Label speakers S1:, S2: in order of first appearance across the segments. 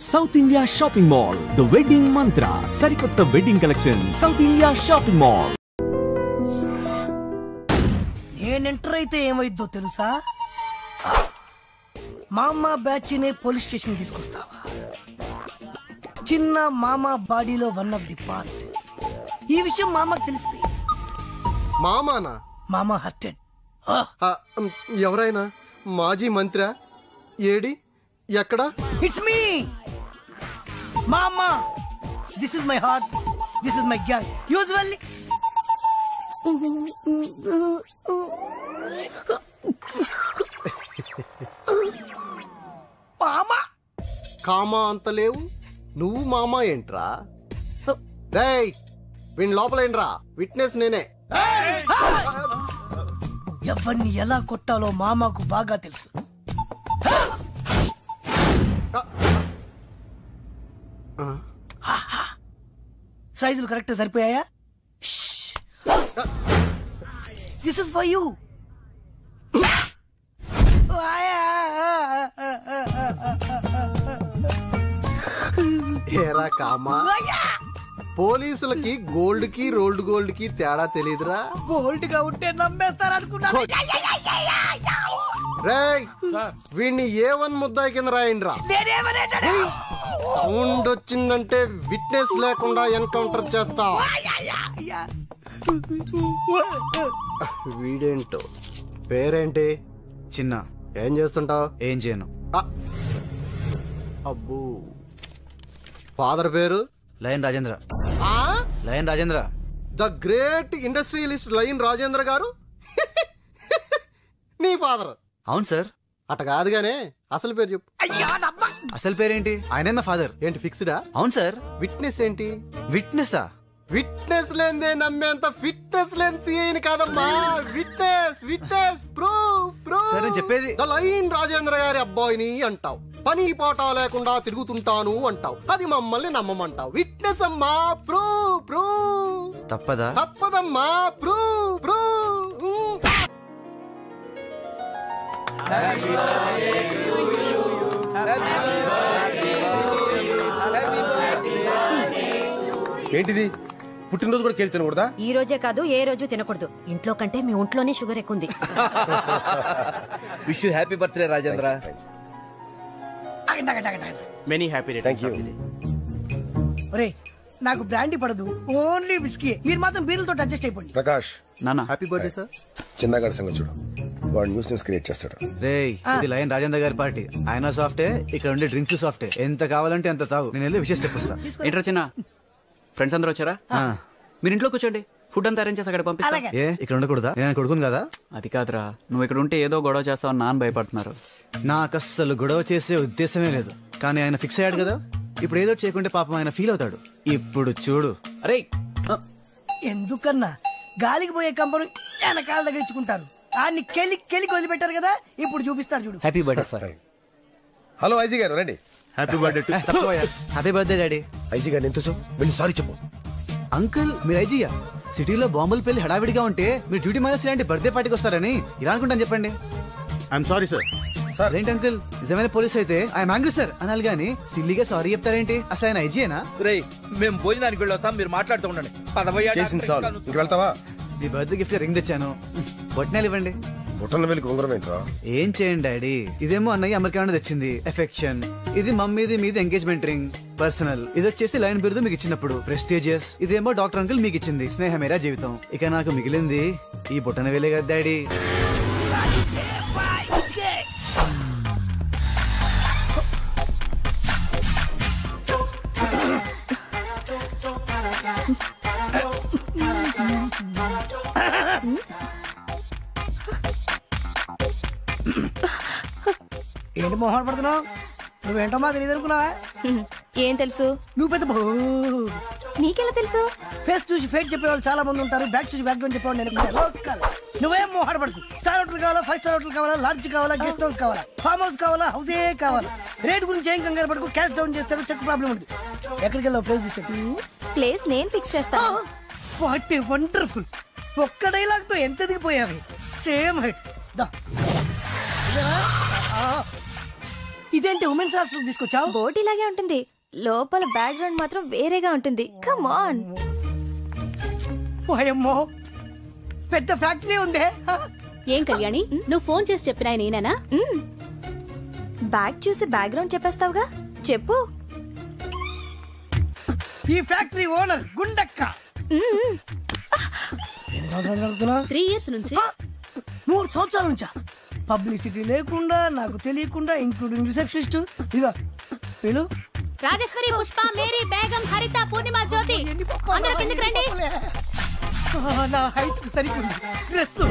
S1: South India shopping mall, the wedding మంత్ర, సరికొత్త wedding collection. South India shopping mall.
S2: నేను enter అయితే ఏమైద్దో తెలుసా? మామా బ్యాచ్ నే పోలీస్ స్టేషన్ తీసుకొస్తావా? చిన్న మామా బాడీలో వన్ ఆఫ్ ది పార్ట్. ఈ విషయం మామకు తెలిసిపోయింది.
S3: మామానా?
S2: మామా హర్టెడ్.
S3: ఎవరైనా మాజీ మంత్రి ఏడి ఎక్కడ?
S2: ఇట్స్ మీ మామా. This is my heart, this is my gang. Usually మామా
S3: కామా అంత లేవు, నువ్వు మామా ఏంట్రా? రేయ్ వీణ్ లోపల ఏంట్రా? విట్నెస్ నేనే.
S2: ఎవరిని ఎలా కొట్టాలో మామాకు బాగా తెలుసు. సైజులు కరెక్ట్ సరిపోయాయా? This is for you.
S3: ఏరా కామా, పోలీసులకి గోల్డ్ కి రోల్డ్ గోల్డ్ కి తేడా తెలియదురా?
S2: బోల్డ్ గా ఉంటే నమ్మేస్తారనుకున్నాను.
S3: రేయ్ వీణ్ణి ఏ1 ముద్దాయి కింద రాయండిరా. సౌండ్ వచ్చిందంటే విట్నెస్ లేకుండా ఎన్కౌంటర్ చేస్తా. వీడేంటో పేరేంటి?
S4: చిన్న.
S3: ఏం చేస్తుంటావు?
S4: ఏం చేయను.
S3: అబ్బో, ఫాదర్ పేరు?
S4: Lion Rajendra. Lion Rajendra,
S3: the great industrialist lion Rajendra గారు నీ ఫాదర్?
S4: అవును సార్.
S3: అట కాదుగానే అసలు పేరు చెప్పు.
S4: అసలు పేరేంటి? ఆయనే నా ఫాదర్.
S3: ఏంటి ఫిక్స్డా?
S4: అవును సార్.
S3: విట్నెస్ ఏంటి?
S4: విట్నెసా?
S3: విట్నెస్ లేదే నమ్మేంత ఫిట్నెస్ లేని సీఐని కాదమ్మా. విట్నెస్ విట్నెస్ ప్రూఫ్
S4: సార్ నేను చెప్పేది.
S3: ద లయన్ రాజేంద్ర గారి అబ్బాయిని అంటావు, పని పాట లేకుండా తిరుగుతుంటాను అంటావు, అది మమ్మల్ని నమ్మమంటావు. విట్నెస్ అమ్మా, ప్రూఫ్.
S4: తప్పదా?
S3: తప్పదమ్మా, ప్రూఫ్.
S5: ఏంటిది? పుట్టినరోజు కూడా కేక్ తినకూడదా?
S6: ఈ రోజే కాదు, ఏ రోజు తినకూడదు. ఇంట్లో కంటే మీ ఒంట్లోనే షుగర్ ఎక్కుంది.
S7: Wish you happy birthday Rajendra.
S1: Many happy returns.
S2: ఒరే నాకు బ్రాండీ పడదు, ఓన్లీ విస్కీ. మీరు మాత్రం బీర్లతో అడ్జస్ట్ అయిపోండి.
S5: ప్రకాష్,
S1: నాన్న
S3: హ్యాపీ బర్త్డే సార్.
S5: చిన్నగాడి సంగతి చూడు, వాడు న్యూస్ క్రియేట్ చేస్తాడు.
S4: రేయ్ ఇది లయన్ రాజేంద్ర గారి పార్టీ. ఆయన సాఫ్టే, ఇక్కడ ఉండే డ్రింక్స్ సాఫ్టే. ఎంత కావాలంటే అంత తాగు, నేను వెళ్ళి విషయం చెప్పొస్తా.
S1: ఏంట్రా చిన్న, ఫ్రెండ్స్ అందరూ వచ్చారా? మీరు ఇంట్లో కూర్చోండి, ఫుడ్ అంతా అరేంజ్ చేసి అక్కడ పంపిస్తా.
S4: ఏ ఇక్కడ ఉండకూడదా? నేను కొడుకును కదా.
S1: అది కాదురా, నువ్వు ఇక్కడ ఉంటే ఏదో గొడవ చేస్తావని నాన్న భయపడుతున్నారు.
S4: నాకు అస్సలు గొడవ చేసే ఉద్దేశమే లేదు, కానీ ఆయన ఫిక్స్ అయ్యాడు కదా. ఇప్పుడు ఏదో చేయకుంటే పాపం ఆయన ఫీల్ అవుతాడు. ఇప్పుడు చూడు.
S1: అరే
S2: ఎందుకన్నా గాలికి పోయే కంపను వెనకాల తగిలించుకుంటారు. ఆయన్ని కెలికి వదిలిపెట్టారు కదా, ఇప్పుడు చూపిస్తారు చూడు.
S1: Happy birthday sir.
S5: Hello IG గారు, రండి.
S4: Happy birthday. Happy birthday daddy.
S5: IG గారు ఎంతో వెళ్ళి సారీ చెప్పు.
S4: అంకుల్ మీరు ఐజీయా? సిటీలో బాంబులు పెళ్లి హడావిడిగా ఉంటే మీరు డ్యూటీ మానేసి ఇలాంటి బర్త్డే పార్టీకి వస్తారని ఇలా అనుకుంటాను చెప్పండి.
S5: I'm sorry sir.
S4: సార్ ఏంటి అంకుల్, నిజమైన పోలీస్ అయితే ఐఎమ్ యాంగ్రీ సార్ అనాలి గానీ సిల్లీగా సారీ చెప్తారేంటి? అసలు ఆయన ఐజీయేనా?
S7: రేయ్ మేము భోజనానికి వెళ్ళొస్తాం, మీరు మాట్లాడుతూ ఉండండి.
S5: చేసింది చాలు, ఇంక వెళ్తావా?
S4: మీ బర్త్డే గిఫ్ట్ రింగ్ తెచ్చాను, బొట్నాలు ఇవ్వండి.
S5: బుట్టల వెళ్ళి ఉంగరం ఏంట్రా?
S4: ఏం చేయండి డాడీ, ఇదేమో అన్నయ్య అమెరికా నుండి తెచ్చింది ఎఫెక్షన్, ఇది మమ్మీది మీది ఎంగేజ్మెంట్ రింగ్ పర్సనల్, ఇది వచ్చేసి లైన్ బిరుదు మీకు ఇచ్చినప్పుడు ప్రెస్టీజియస్, ఇదేమో డాక్టర్ అంకుల్ మీకు ఇచ్చింది స్నేహమేరా జీవితం. ఇక నాకు మిగిలింది ఈ బుట్టన వేలే కదా డాడీ.
S2: ఏంటి మొహం పడుతున్నావు? నువ్వేంటో మాకు తెలియదు అనుకున్నావా?
S6: ఏం తెలుసు?
S2: నువ్వు పెద్ద
S6: నీకెలా తెలుసు?
S2: ఫేస్ చూసి ఫేట్ చెప్పేవాళ్ళు చాలా మంది ఉంటారు, బ్యాక్ చూసి బ్యాక్ గ్రౌండ్ చెప్పేవాళ్ళు నేను లోకల్. నువ్వేం మోహాడ పడుకు. స్టార్ హోటల్ కావాలా, 5 స్టార్ హోటల్ కావాలా, లాడ్జ్ కావాలా, గెస్ట్ హౌస్ కావాలా, ఫామ్ హౌస్ కావాలా, హౌసే కావాలా, రేట్ గురించి ఏం కంగారు పడుకు. క్యాష్ డౌన్ చేస్తాడు, చెక్ ప్రాబ్లం ఉంది. ఎక్కడికి వెళ్ళావు? ప్లేస్ చేసాడు.
S6: ప్లేస్ నేను ఫిక్స్ చేస్తాను.
S2: What a wonderful. ఒక్క డైలాగ్ తో ఎంత దిగిపోయావి. Same height. దా ఇదేంటి ఉమెన్స్ హాస్టల్ తీసుకొచ్చావు?
S8: బోట్ ఇలాగే ఉంటుంది, లోపల బ్యాక్గ్రౌండ్ మాత్రం వేరేగా ఉంటుంది. Come on.
S2: ఓయమ్మో, పెద్ద ఫ్యాక్టరీ ఉందే.
S9: ఏం కళ్యాణి, నువ్వు ఫోన్ చేసి చెప్పినా నేనేనా?
S8: బ్యాగ్ చూసి బ్యాక్గ్రౌండ్ చెప్పేస్తావుగా, చెప్పు.
S2: ఈ ఫ్యాక్టరీ ఓనర్ గుండక్క.
S9: 3 years నుంచి.
S2: 3 సంవత్సరాల నుంచా? పబ్లిసిటీ లేకుండా, నాకు తెలియకుండా, ఇంక్లూడింగ్ రిసెప్షనిస్ట్. ఇదిగో వీళ్ళు
S9: రాజేశ్వరి, పుష్ప, మేరీ, బేగం, హరిత, పూర్ణిమ, జ్యోతి, అందరూ కిందకి రండి.
S2: నా హైట్ సరిగ్గా డ్రెస్,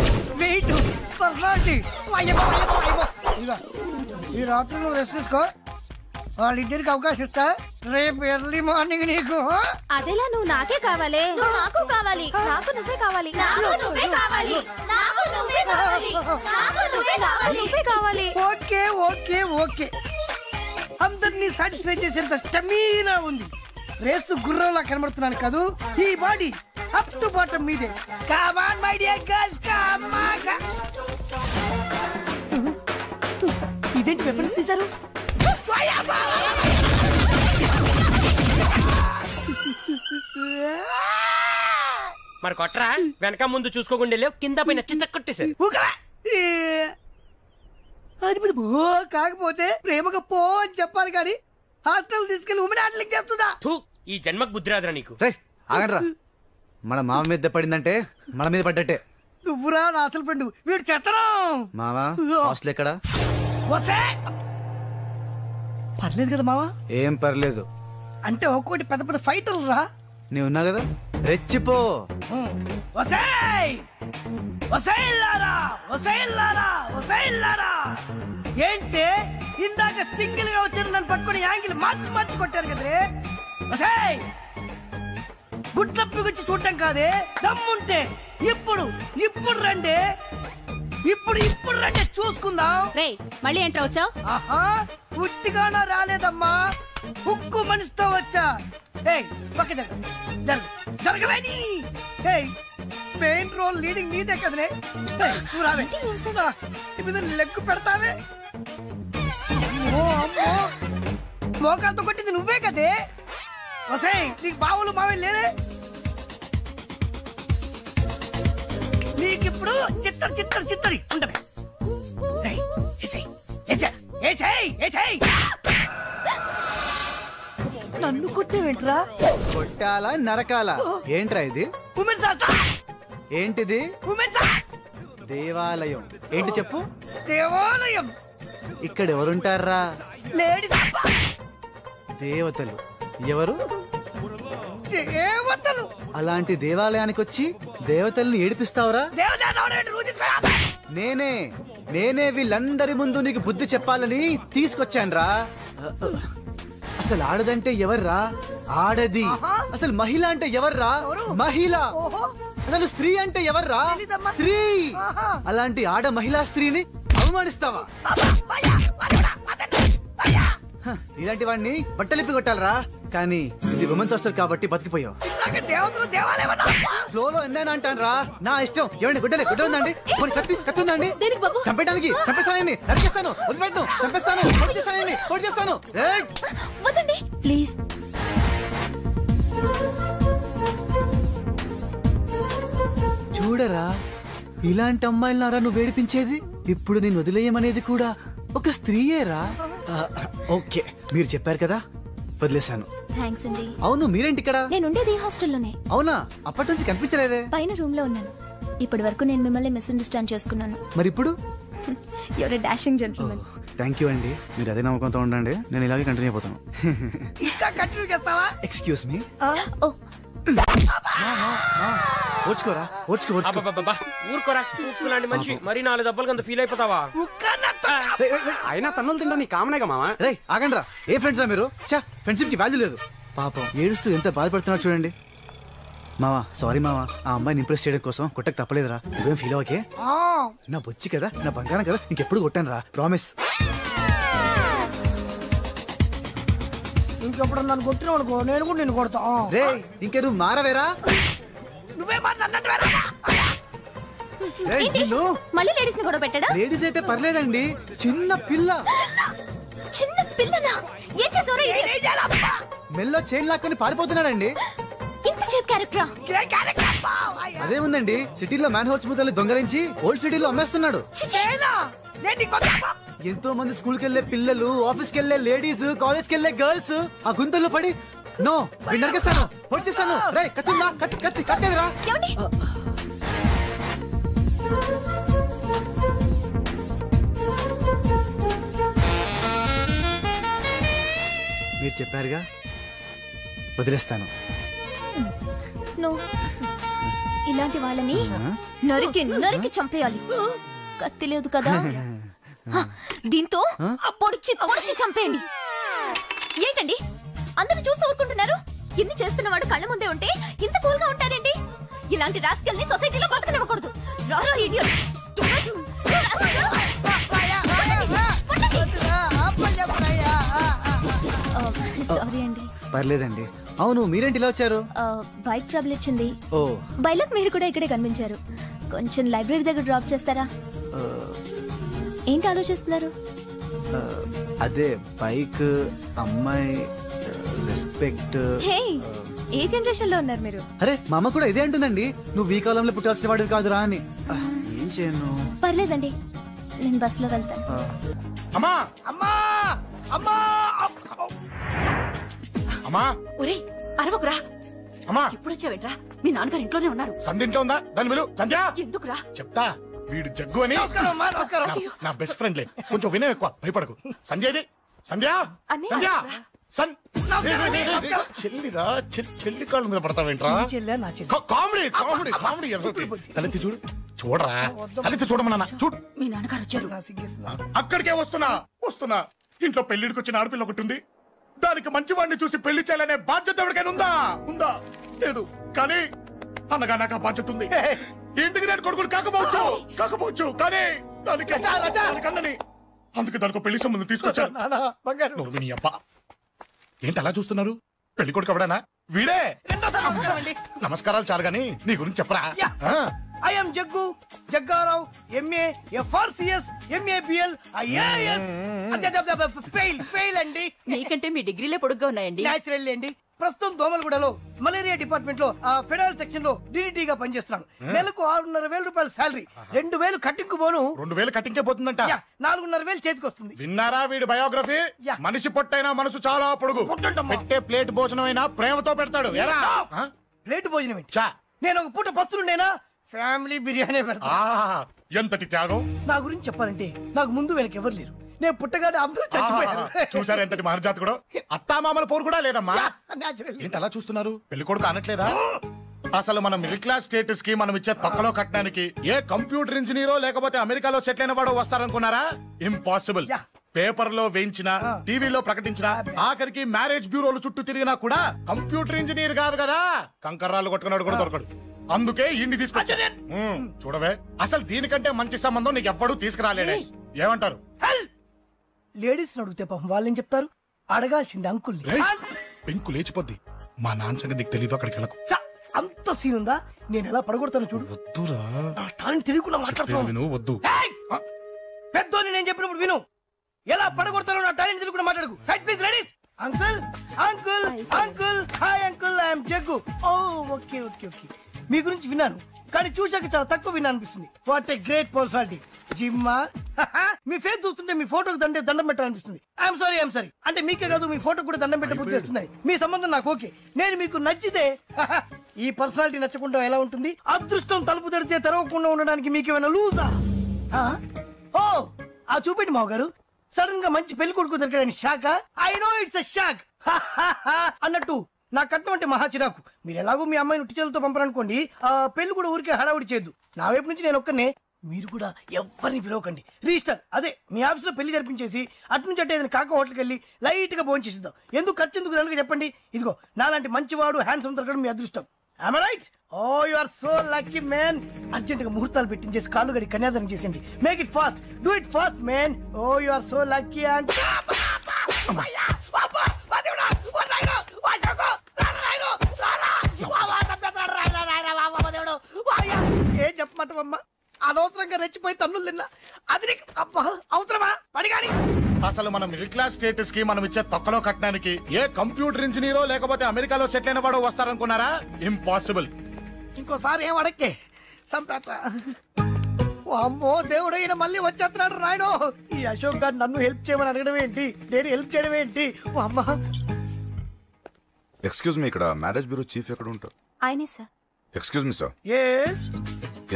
S2: వెయిట్, పర్సనాలిటీ. ఇదిగో ఈ రాత్రి నువ్వు రెస్ట్ తీసుకో, వాళ్ళిద్దరికి అవకాశం ఇస్తా. రేపు ఎర్లీ మార్నింగ్ నీకు.
S8: అదేలా నువ్వు నాకే కావాలి. నాకు కావాలి. నాకు నువ్వే కావాలి. నాకు నువ్వే కావాలి. నాకు నువ్వే కావాలి. నాకు నువ్వే కావాలి. నువ్వే కావాలి.
S2: ఓకే ఓకే ఓకే, అందరినీ సాటిస్ఫై చేసేంత స్టమీనా ఉంది. రేసు గుర్రంలా కనబడుతున్నాను కదూ. ఈ బాడీ అప్ టు బాటమ్ మీదే. Come on my dear girls, come on. ఇదేంటి వెపన్స్ తీశారు?
S10: మరి కొట్రా, వెనక ముందు చూసుకోకుండా లేవు, కింద పైన చిత్తకొట్టేశారు.
S2: అది మీద బో కాకపోతే ప్రేమగా పో అని చెప్పాలి కానీ హాస్టల్ తీసుకెళ్లి ఉమెన్ హ్యాండ్లింగ్ చేస్తుందా?
S10: ఈ జన్మకు బుద్ధి రాదురా నీకు.
S4: ఆగండ్రా, మన మామ మీద పడిందంటే మన మీద పడ్డట్టే.
S2: నువ్వురా నా అసలు ఫ్రెండ్, వీడు చెత్తనం.
S4: మావా హాస్టల్ ఎక్కడా?
S2: పర్లేదు కదా మావా?
S4: ఏం పర్లేదు
S2: అంటే ఒక్కోటి పెద్ద పెద్ద ఫైటర్లు రా.
S4: నీ ఉన్నా కదా, రెచ్చిపో.
S2: ఏంటి ఇందాక సింగిల్ గా వచ్చారు, నన్ను పట్టుకుని యాంగిల్ మార్చి మార్చి కొట్టారు కదరే. గుడ్లప్పి గుచ్చి చూడటం కాదే, దమ్ముంటే ఇప్పుడు ఇప్పుడు రండి, ఇప్పుడు ఇప్పుడు రండి చూసుకుందాం.
S9: మళ్ళీ ఎంటర్ వచ్చావు?
S2: ఆహా, పుట్టిగానా రాలేదమ్మా, ఉక్కు మనిషితో వచ్చా. పక్క జరగవేని. మెయిన్ రోల్ లీడింగ్ నీదే కదనే. ఇప్పుడు లెగ్గు పెడతావే. మోకాలతో కొట్టింది నువ్వే కదే. వసాయ్, నీకు బావులు మావే లేదే. నీకిప్పుడు చిత్తడి చిత్తడి చిత్తడి ఉండవే. నన్ను కొట్టేవేంట్రా?
S4: కొట్టాలా నరకాలా? ఏంట్రా ఇది? ఏంటిది? దేవాలయం. ఏంటి చెప్పు?
S2: దేవాలయం.
S4: ఇక్కడ ఎవరుంటారా?
S2: లేడీస్.
S4: దేవతలు. ఎవరు?
S2: దేవతలు.
S4: అలాంటి దేవాలయానికి వచ్చి దేవతల్ని ఏడిపిస్తావురా? నేనే వీళ్ళందరి ముందు నీకు బుద్ధి చెప్పాలని తీసుకొచ్చాన్రా. అసలు ఆడదంటే ఎవర్రా? ఆడది. అసలు మహిళ అంటే ఎవర్రా? మహిళ. అసలు స్త్రీ అంటే ఎవర్రా? స్త్రీ. అలాంటి ఆడ మహిళా స్త్రీని అవమానిస్తావా? ఇలాంటి వాడిని బట్టలిప్పి కొట్టాలరా. కానీ ఇది ఉమెన్స్ హాస్టల్ కాబట్టి బతికిపోయావు. ఫ్లోలో ఎన్నైనా అంటాను రా, నా ఇష్టం. ఏమండి గుడ్డ ఉందండి? కత్తి ఉందండి? చంపేయడానికి చంపేస్తానండి, నరికేస్తాను, వదిలిపెట్టు, చంపేస్తాను, పొడి చేస్తాను.
S8: ప్లీజ్.
S4: చూడరా, ఇలాంటి అమ్మాయిలనారా నువ్వు వేడిపించేది? ఇప్పుడు నేను వదిలేయమనేది కూడా ఒక స్త్రీయేరా. ఓకే, మీరు చెప్పారు కదా, వదిలేశాను.
S8: థాంక్స్ అండి.
S4: అవును, మీరేంటి ఇక్కడ?
S8: నేను ఉండేది ఈ హాస్టల్లోనే.
S4: అవునా? అప్పటి నుంచి కనిపించలేదే.
S8: పైన రూమ్ లో ఉన్నాను. ఇప్పటి వరకు నేను మిమ్మల్ని మిస్అండర్స్టాండ్ చేసుకున్నాను.
S4: మరి ఇప్పుడు?
S8: Your a dashing gentleman.
S4: Thank you అండి, మీరు అదే నమ్మకంతో ఉండండి. నేను ఇలాగే కంటిన్యూ అయిపోతాను.
S2: ఇంకా కంటిన్యూ చేస్తావా?
S4: Excuse me. ఓర్చుకోరా,
S10: ఊరుకోరా, చూసుకులాంటి మనిషి మరి 4 దెబ్బలు అంత ఫీల్ అయిపోతావా?
S5: అయినా తన్నులు తింటా నీ కామనేగా మామా.
S4: రే ఆగండ్రా, ఏ ఫ్రెండ్స్ రా మీరు? ఫ్రెండ్షిప్ కి వాల్యూ లేదు. పాపం ఏడుస్తూ ఎంత బాధపడుతున్నాడు చూడండి. మావా సారీ మావా, ఆ అమ్మాయిని ఇంప్రెస్ చేయడం కోసం కొట్టకు తప్పలేదురా. నువ్వేం ఫీల్ అవ్వకే. నా బొచ్చి కదా, నా బంగారం కదా, ఇంకెప్పుడు కొట్టాను రా, ప్రామిస్.
S2: ఇంకెప్పుడు నన్ను కొట్టినావు అనుకో, నేను కూడా నిన్ను కొడతా.
S4: రే ఇంకే నువ్వు మారవేరా.
S2: నువ్వే
S8: మళ్ళీ లేడీస్ ని గొడవ పెట్టాడా?
S4: లేడీస్ అయితే పర్లేదండి, చిన్న పిల్ల
S8: చిన్న పిల్లనా? ఏం చేసావురా?
S4: మెల్లో చైన్ లాక్కొని పారిపోతున్నాడండి.
S8: ఇంత చీప్ క్యారెక్టరా?
S4: అదే ఉందండి, సిటీలో మ్యాన్ హౌస్ ముద్దలు దొంగలించి ఓల్డ్ సిటీలో అమ్మేస్తున్నాడు. ఎంతో మంది స్కూల్ కెళ్లే పిల్లలు, ఆఫీస్ కెళ్లే లేడీస్, కాలేజ్ కెళ్లే గర్ల్స్ ఆ గుంతల్లో పడి నో నరికేస్తాను, పొడిచేస్తాను. రేయ్ కత్తిందా? కత్తేదిరా. మీరు చెప్పారుగా, వదిలేస్తాను.
S8: నువ్వు ఇలాంటి వాళ్ళని నరికి నరికి చంపేయాలి. కత్తి లేదు కదా, దీంతో పొడిచి పొడిచి చంపేయండి. ఏంటండి అందరూ చూస్తూ ఊరుకుంటున్నారు? ఇన్ని చేస్తున్నవాడు కళ్ళ ముందే ఉంటే ఇంత కూల్ గా ఉంటారేంటి? ఇలాంటి రాస్కెల్ని సొసైటీలో బతకనివ్వకూడదు. రారా ఇడియట్. సారీ అండి.
S4: పర్లేదండి. అవును, మీరేంటి ఇలా వచ్చారు?
S8: బైక్ ట్రబుల్ ఇచ్చింది.
S4: ఓ,
S8: బైలక్ మీరు కూడా ఇక్కడే కనిపించారు. కొంచెం లైబ్రరీ దగ్గర డ్రాప్ చేస్తారా? ఏంటి ఆలోచిస్తున్నారు?
S4: అదే బైక్, అమ్మాయి, రెస్పెక్ట్.
S8: హే, ఏ జనరేషన్ లో ఉన్నారు మీరు?
S4: అరే మా అమ్మ కూడా ఇదే అంటుందండి, నువ్వు ఈ కాలంలో పుట్టాల్సిన వాడివి కాదురా అని. ఏం చేయను?
S8: పర్లేదండి, నేను బస్ లో వెళ్తాను.
S5: అమ్మా
S2: అమ్మా అమ్మా
S5: అమ్మా
S8: ఒరే అరవకురా.
S5: అమ్మా
S8: ఇప్పుడు వచ్చావేంట్రా? మీ నాన్నగారు ఇంట్లోనే ఉన్నారు.
S5: సంధ్య ఇంట్లో ఉందా? దాని విలు. సంధ్య
S8: ఎందుకురా?
S5: చెప్తా, వీడు జగ్గు అని నా బెస్ట్ ఫ్రెండ్ లే, కొంచెం వినయం ఎక్కువ, భయపడకు. సంధ్యది సంధ్య సంధ్య చెల్లిరా, చెల్లి కాళ్ళ మీద పడతావేంట్రా? Comedy comedy comedy. తలెత్తి చూడు, చూడరా, తలెత్తి చూడమన్నా. చూడు,
S8: మీ నాన్నగారు వచ్చారు.
S5: అక్కడికే వస్తున్నా. ఇంట్లో పెళ్లిడికి వచ్చిన ఆడపిల్ల ఒకటి ఉంది, దానికి మంచివాడిని చూసి పెళ్లి చేయాలనే బాధ్యత ఎవరికైనా ఉందా? లేదు. కానీ అన్నగా నాకు ఆ బాధ్యత ఉంది. ఇంటికి నేను కొడుకుని కాకపోవచ్చు కానీ దానికన్నని, అందుకే దానికి పెళ్లి సంబంధం తీసుకొచ్చాను. నీ అబ్బా ఏంటి అలా చూస్తున్నారు? పెళ్లి కొడుకు ఎవడనా? వీడే. నమస్కారాలు చాలు గాని నీ గురించి చెప్పరా.
S2: I am Jaggu, Jaggarao, MA, FRCS, MABL, IAS. Fail అండి.
S6: మీకంటే మీ డిగ్రీలే పొడుగ్గా ఉన్నాయండి.
S2: న్యాచురల్ అండి. ప్రస్తుతం దోమలగూడలో మలేరియా డిపార్ట్మెంట్ లో ఫెడరల్ సెక్షన్ లో DDT గా పనిచేస్తున్నాను. నెలకు 6,500 రూపాయల శాలరీ, 2,000 కట్టింగ్ పోను.
S5: 2,000 కట్టింకే పోతుందంట.
S2: 4,500 చేతికి వస్తుంది.
S5: విన్నారా వీడి బయోగ్రఫీ? మనిషి పొట్టైనా మనసు చాలా పొడుగు. పెట్టే ప్లేట్ భోజనం అయినా ప్రేమతో పెడతాడు.
S2: ప్లేట్ భోజనం నేను ఒక పూట పస్తులుండేనా? ఫ్యామిలీ బిర్యానీ పెడతా.
S5: ఎంతటి త్యాగం!
S2: నా గురించి చెప్పాలంటే నాకు ముందు వెనక ఎవరు లేరు. నేను పుట్టగానే అందరూ చచ్చిపోయారు.
S5: చూసారు ఎంతటి మహర్జాత్ కూడా. అత్తామామల పోరు కూడా లేదమ్మా. ఏంటి అలా చూస్తున్నారు? పెళ్లి కొడుకు అనట్లేదా? అసలు మన మిడిల్ క్లాస్ స్టేటస్ కి మనం ఇచ్చే తక్కువలో కట్టడానికి ఏ కంప్యూటర్ ఇంజనీరో లేకపోతే అమెరికాలో సెటిల్ అయిన వాడు వస్తారనుకున్నారా? ఇంపాసిబుల్. పేపర్ లో వేయించిన, టీవీలో ప్రకటించిన, ఆఖరికి మ్యారేజ్ బ్యూరోలు చుట్టూ తిరిగినా కూడా కంప్యూటర్ ఇంజనీర్ కాదు కదా, కంకర్రాలు కొట్టుకున్నాడు కూడా దొరకడు. అందుకే ఇండి తీసుకొచ్చా. చూడవే, అసలు దీనికంటే మంచి సంబంధం నీకు ఎవ్వడూ తీసుకురాలేడే. ఏమంటారు?
S2: లేడీస్ అడిగితే పాపం వాళ్ళేం చెప్తారు? అడగాల్సింది అంకుల్.
S5: పెంకు లేచిపోద్ది. మా నాన్న సంగతి నీకు తెలీదు, అక్కడికి వెళ్ళకు.
S2: అంత సీన్ ఉందా? నేను ఎలా పడగొడతాను చూడు.
S5: వద్దురా,
S2: తెలియకుండా మాట్లాడుతున్నాను.
S5: వద్దు.
S2: పెద్దోని నేను చెప్పినప్పుడు విను. ఎలా పడగొడతారో నా టాలెంట్ తెలియకుండా మాట్లాడకు. Side please ladies. Uncle uncle uncle, hi uncle, I am Jaggu. Oh okay okay okay. మీ గురించి విన్నాను, కానీ చూశాక చాలా తక్కువ విన్నా అనిపిస్తుంది. What a great personality. జిమ్మా, మీ ఫేస్ చూస్తుంటే మీ ఫోటోకి దండం పెట్టాలనిపిస్తుంది. ఐఎమ్ సారీ అంటే మీకే కాదు, మీ ఫోటో కూడా దండం పెట్టే బుద్ధి వస్తున్నాయి. మీ సంబంధం నాకు ఓకే. నేను మీకు నచ్చితే ఈ పర్సనాలిటీ నచ్చకుండా ఎలా ఉంటుంది? అదృష్టం తలుపు తెరితే తెరవకుండా ఉండడానికి మీకేమైనా లూజా? ఓ ఆ చూపెట్టి మావ గారు, సడన్ గా మంచి పెళ్లి కొడుకు దొరికాడని shock. I know it's a shock అన్నట్టు నా కట్నం అంటే మహా చిరాకు. మీరు ఎలాగో మీ అమ్మాయిని ఉట్టిచేలతో పంపరనుకోండి, ఆ పెళ్లి కూడా ఊరికే హడావుడి చేయొద్దు. నా వైపు నుంచి నేను ఒక్కనే, మీరు కూడా ఎవరిని పిలవకండి. రిజిస్టర్ అదే మీ ఆఫీస్ లో పెళ్లి జరిపించేసి అటు నుంచి అంటే ఏదైనా కాక హోటల్కి వెళ్ళి లైట్ గా భోజనం చేసిద్దాం. ఎందుకు ఖర్చు ఎందుకు కనుక చెప్పండి. ఇదిగో నాలాంటి మంచివాడు హ్యాండ్సమ్ దొరకడం మీ అదృష్టం. Am I right? Oh, you are so lucky, man. Urgent గా ముహూర్తాలు పెట్టించేసి కాళ్ళు గడి కన్యాదానం చేసేయండి. Make it fast, do it fast, man. Oh, you are so lucky. And ఏం చెప్పమంటావమ్మా? అనవసరంగా రెచ్చిపోయి తన్నులు తిన్నా. అది నీకు అవసరమా? పడిగాని
S5: అసలు మన మిడిల్ క్లాస్ స్టేటస్ కి మనం ఇచ్చే తొక్కలో కట్టడానికి ఏ కంప్యూటర్ ఇంజనీరో లేకపోతే అమెరికాలో సెటిల్ అయిన వాడు వస్తారనుకున్నారా? ఇంపాసిబుల్.
S2: ఇంకోసారి ఏం అడక్కే సంపేట. అమ్మో దేవుడు, ఈయన మళ్ళీ వచ్చేస్తున్నాడు రాయడు. ఈ అశోక్ గారు నన్ను హెల్ప్ చేయమని అడగడం ఏంటి, నేను హెల్ప్ చేయడం ఏంటి? అమ్మ
S11: ఎక్స్క్యూజ్ మీ, ఇక్కడ మ్యారేజ్ బ్యూరో చీఫ్ ఎక్కడ ఉంటారు?
S8: ఆయనే sir.
S11: Excuse me sir.
S2: Yes.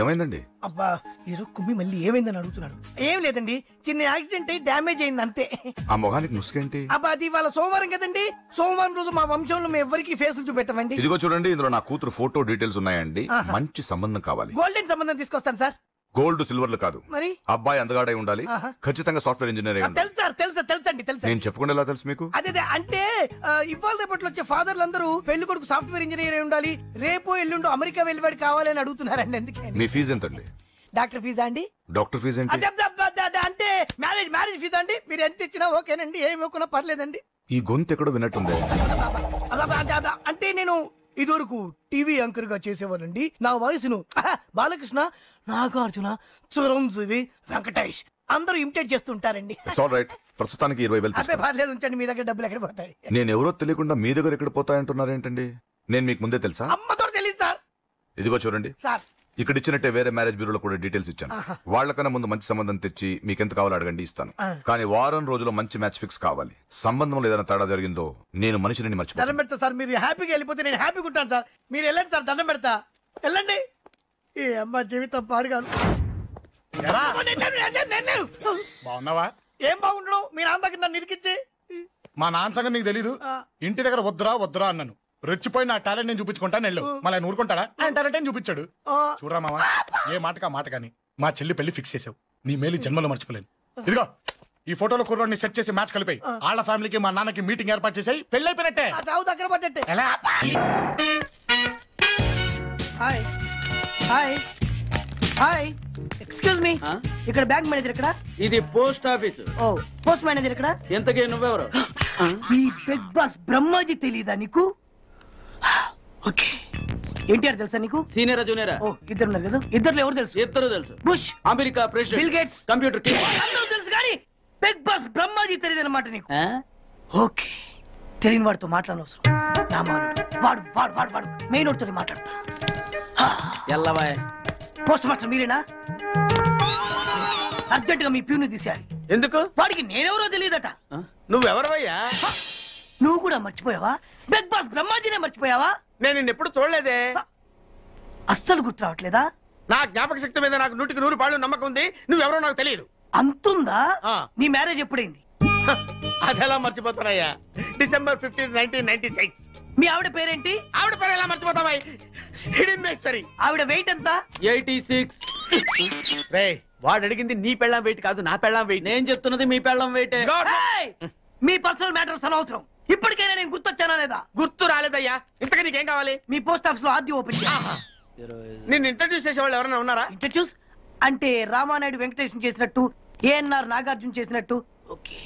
S11: ఏమైందండి?
S2: అబ్బా ఈరోజు కుమ్మి మళ్ళీ ఏమైందని అడుగుతున్నాడు. ఏం లేదండి, చిన్న యాక్సిడెంట్ అయి డ్యామేజ్ అయింది అంతే.
S11: ఆ మొహానికి ముసుకేంటి?
S2: అబ్బా అది ఇవాళ సోమవారం కదండి, సోమవారం రోజు మా వంశంలో మేము ఎవరికి ఫేసులు చూపెట్టమండి.
S11: ఇదిగో చూడండి, ఇందులో నా కూతురు ఫోటో డీటెయిల్స్ ఉన్నాయండి. మంచి సంబంధం కావాలి.
S2: గోల్డెన్ సంబంధం తీసుకొస్తాను సార్.
S11: గోల్డ్ సిల్వర్లు కాదు,
S2: మరి
S11: అబ్బాయి అందగాడై ఉండాలి, ఖచ్చితంగా సాఫ్ట్వేర్ ఇంజనీర్ అయి ఉండాలి.
S2: తెలుసు సార్, తెలుసండి.
S11: నేను చెప్పకుండా ఎలా తెలుసు మీకు?
S2: అదే అంటే ఇవాళ రేపట్లో వచ్చే ఫాదర్లు అందరూ పెళ్లి కొడుకు సాఫ్ట్వేర్ ఇంజనీర్ అయి ఉండాలి, రేపు ఎల్లుండో అమెరికా వెళ్ళివాడు కావాలని అడుగుతున్నారండి. అందుకే.
S11: మీ ఫీజు ఎంతండి?
S2: డాక్టర్ ఫీజా అండి?
S11: డాక్టర్ ఫీజు ఏంటి?
S2: అంటే మ్యారేజ్ ఫీజా అండి. మీరు ఎంత ఇచ్చినా ఓకేనండి, ఏమి ఇవ్వకున్నా పర్లేదండి.
S11: ఈ గొంతు ఎక్కడో విన్నట్టుంది.
S2: అంటే నేను ఇదివరకు టీవీ యాంకర్ గా చేసేవాడండి. నా వయసును బాలకృష్ణ, నాగార్జున, చిరంజీవి, వెంకటేష్ అందరూ ఇమిటేట్ చేస్తుంటారండి.
S11: ప్రస్తుతానికి 20,000.
S2: అదే పర్లేదు, ఉంచండి. మీ దగ్గర డబ్బులు ఎక్కడ పోతాయి?
S11: నేను ఎవరో తెలియకుండా మీ దగ్గర ఎక్కడ పోతాయంటున్నారు ఏంటండి? నేను మీకు ముందే తెలుసా?
S2: అమ్మతో తెలియదు సార్.
S11: ఇదిగో చూడండి
S2: సార్,
S11: ఇక్కడ ఇచ్చినట్టే వేరే మ్యారేజ్ బ్యూరోలో కూడా డీటెయిల్స్ ఇచ్చాను. వాళ్ళకన్నా ముందు మంచి సంబంధం తెచ్చి మీకు ఎంత కావాలో అడగండి, ఇస్తాను. కానీ వారం రోజుల్లో మంచి మ్యాచ్ ఫిక్స్ కావాలి. సంబంధంలో ఏదైనా తేడా జరిగిందో నేను మనిషిని మర్చిపోతాను.
S2: దండం పెడతా సార్, మీరు హ్యాపీగా వెళ్ళిపోతే నేను హ్యాపీగా ఉంటాను సార్. మీరు వెళ్ళండి సార్, దండం పెడతా, వెళ్ళండి. ఈ అమ్మ జీవితం పాడుగాను.
S5: బాగున్నావా?
S2: ఏం బాగుండడం, మీ నాన్న దగ్గర నన్ను ఇరికిచ్చి.
S5: మా నాన్న సంగతి నీకు తెలీదు. ఇంటి దగ్గర వద్దురా అన్నాను. రెచ్చిపోయి నా టాలెంట్ నేను చూపించుకుంటాను వెళ్ళు. మళ్ళీ ఆయన ఊరుకుంటాడా? ఆయన టాలెంట్ చూపించాడు. చూడరా మావా, ఏ మాట కానీ మా చెల్లి పెళ్లి ఫిక్స్ చేసావు. నీ మేలు జన్మలో మర్చిపోలేను. ఇదిగో ఈ ఫోటోలో కుర్రాడిని సెట్ చేసి మ్యాచ్ కలిపాయి. వాళ్ళ ఫ్యామిలీకి మా నాన్నకి మీటింగ్ ఏర్పాటు చేసాయి. పెళ్లి అయిపోయినట్టే.
S2: దగ్గర పడ్డట్టే.
S5: ఎలా?
S2: Hi hi hi, excuse me, ఇక్కడ బ్యాంక్ మేనేజర్ ఇక్కడ?
S12: ఇది పోస్ట్ ఆఫీస్.
S2: ఓ, పోస్ట్ మేనేజర్ ఇక్కడ?
S12: ఎంతకే నువ్వెవరు?
S2: ఈ బిగ్ బాస్ బ్రహ్మాజీ తెలీదా నీకు? ఓకే, ఎన్టీఆర్ తెలుసా నీకు?
S12: సీనియరా జూనియరా?
S2: ఓ, ఇద్దరు ఉన్నారు కదా. ఇద్దరు ఎవరు తెలుసు?
S12: ఇద్దరు తెలుసు.
S2: Bush,
S12: America president,
S2: bill gates,
S12: computer king
S2: అందరూ తెలుసు. కానీ బిగ్ బాస్ బ్రహ్మాజీ తెలియదు అనమాట నీకు. ఓకే, తెలియని వాడితో మాట్లాడనవసరం. నా మానుడు వాడు వాడు వాడు వాడు మెయిన్ వాడితో మాట్లాడతా.
S12: ఎల్లవాయ్
S2: పోస్ట్ మాస్టర్ మీరేనా? అర్జెంట్ గా మీ ప్యూని తీసేయాలి.
S12: ఎందుకు?
S2: వాడికి నేనెవరో తెలియదట.
S12: నువ్వెవరవయ్యా?
S2: నువ్వు కూడా మర్చిపోయావా? బిగ్ బాస్ బ్రహ్మాజీనే మర్చిపోయావా?
S12: నేను నిన్నెప్పుడు చూడలేదే.
S2: అస్సలు గుర్తు రావట్లేదా?
S12: నా జ్ఞాపక శక్తి మీద నాకు 100% నమ్మకం ఉంది. నువ్వెవరో నాకు తెలియదు.
S2: అంతుందా? నీ మ్యారేజ్ ఎప్పుడైంది?
S12: అదెలా మర్చిపోతానయ్యా? December 15, 1996.
S2: మీ ఆవిడ పేరేంటి?
S12: ఆవిడ పేరు ఎలా మర్చిపోతావా? Hidden mystery.
S2: ఆవిడ వెయిట్ ఎంత?
S12: 86. రే, వాడు అడిగింది నీ పెళ్ళాం వెయిట్ కాదు, నా పెళ్ళాం వెయిట్. నేను చెప్తున్నది మీ పెళ్ళాం వెయిట్.
S2: మీ పర్సనల్ మ్యాటర్స్ అనవసరం. ఇప్పటికైనా నేను గుర్తొచ్చానా లేదా?
S12: గుర్తు రాలేదయ్యా. ఇంతగా నీకేం కావాలి?
S2: మీ పోస్ట్ ఆఫీస్ లో ఆద్యం ఓపెన్
S12: నిన్ను ఇంట్రడ్యూస్ చేసే వాళ్ళు ఎవరైనా ఉన్నారా?
S2: ఇంట్రడ్యూస్ అంటే రామానాయుడు వెంకటేశం చేసినట్టు, ఏఎన్ఆర్ నాగార్జున చేసినట్టు. ఓకే,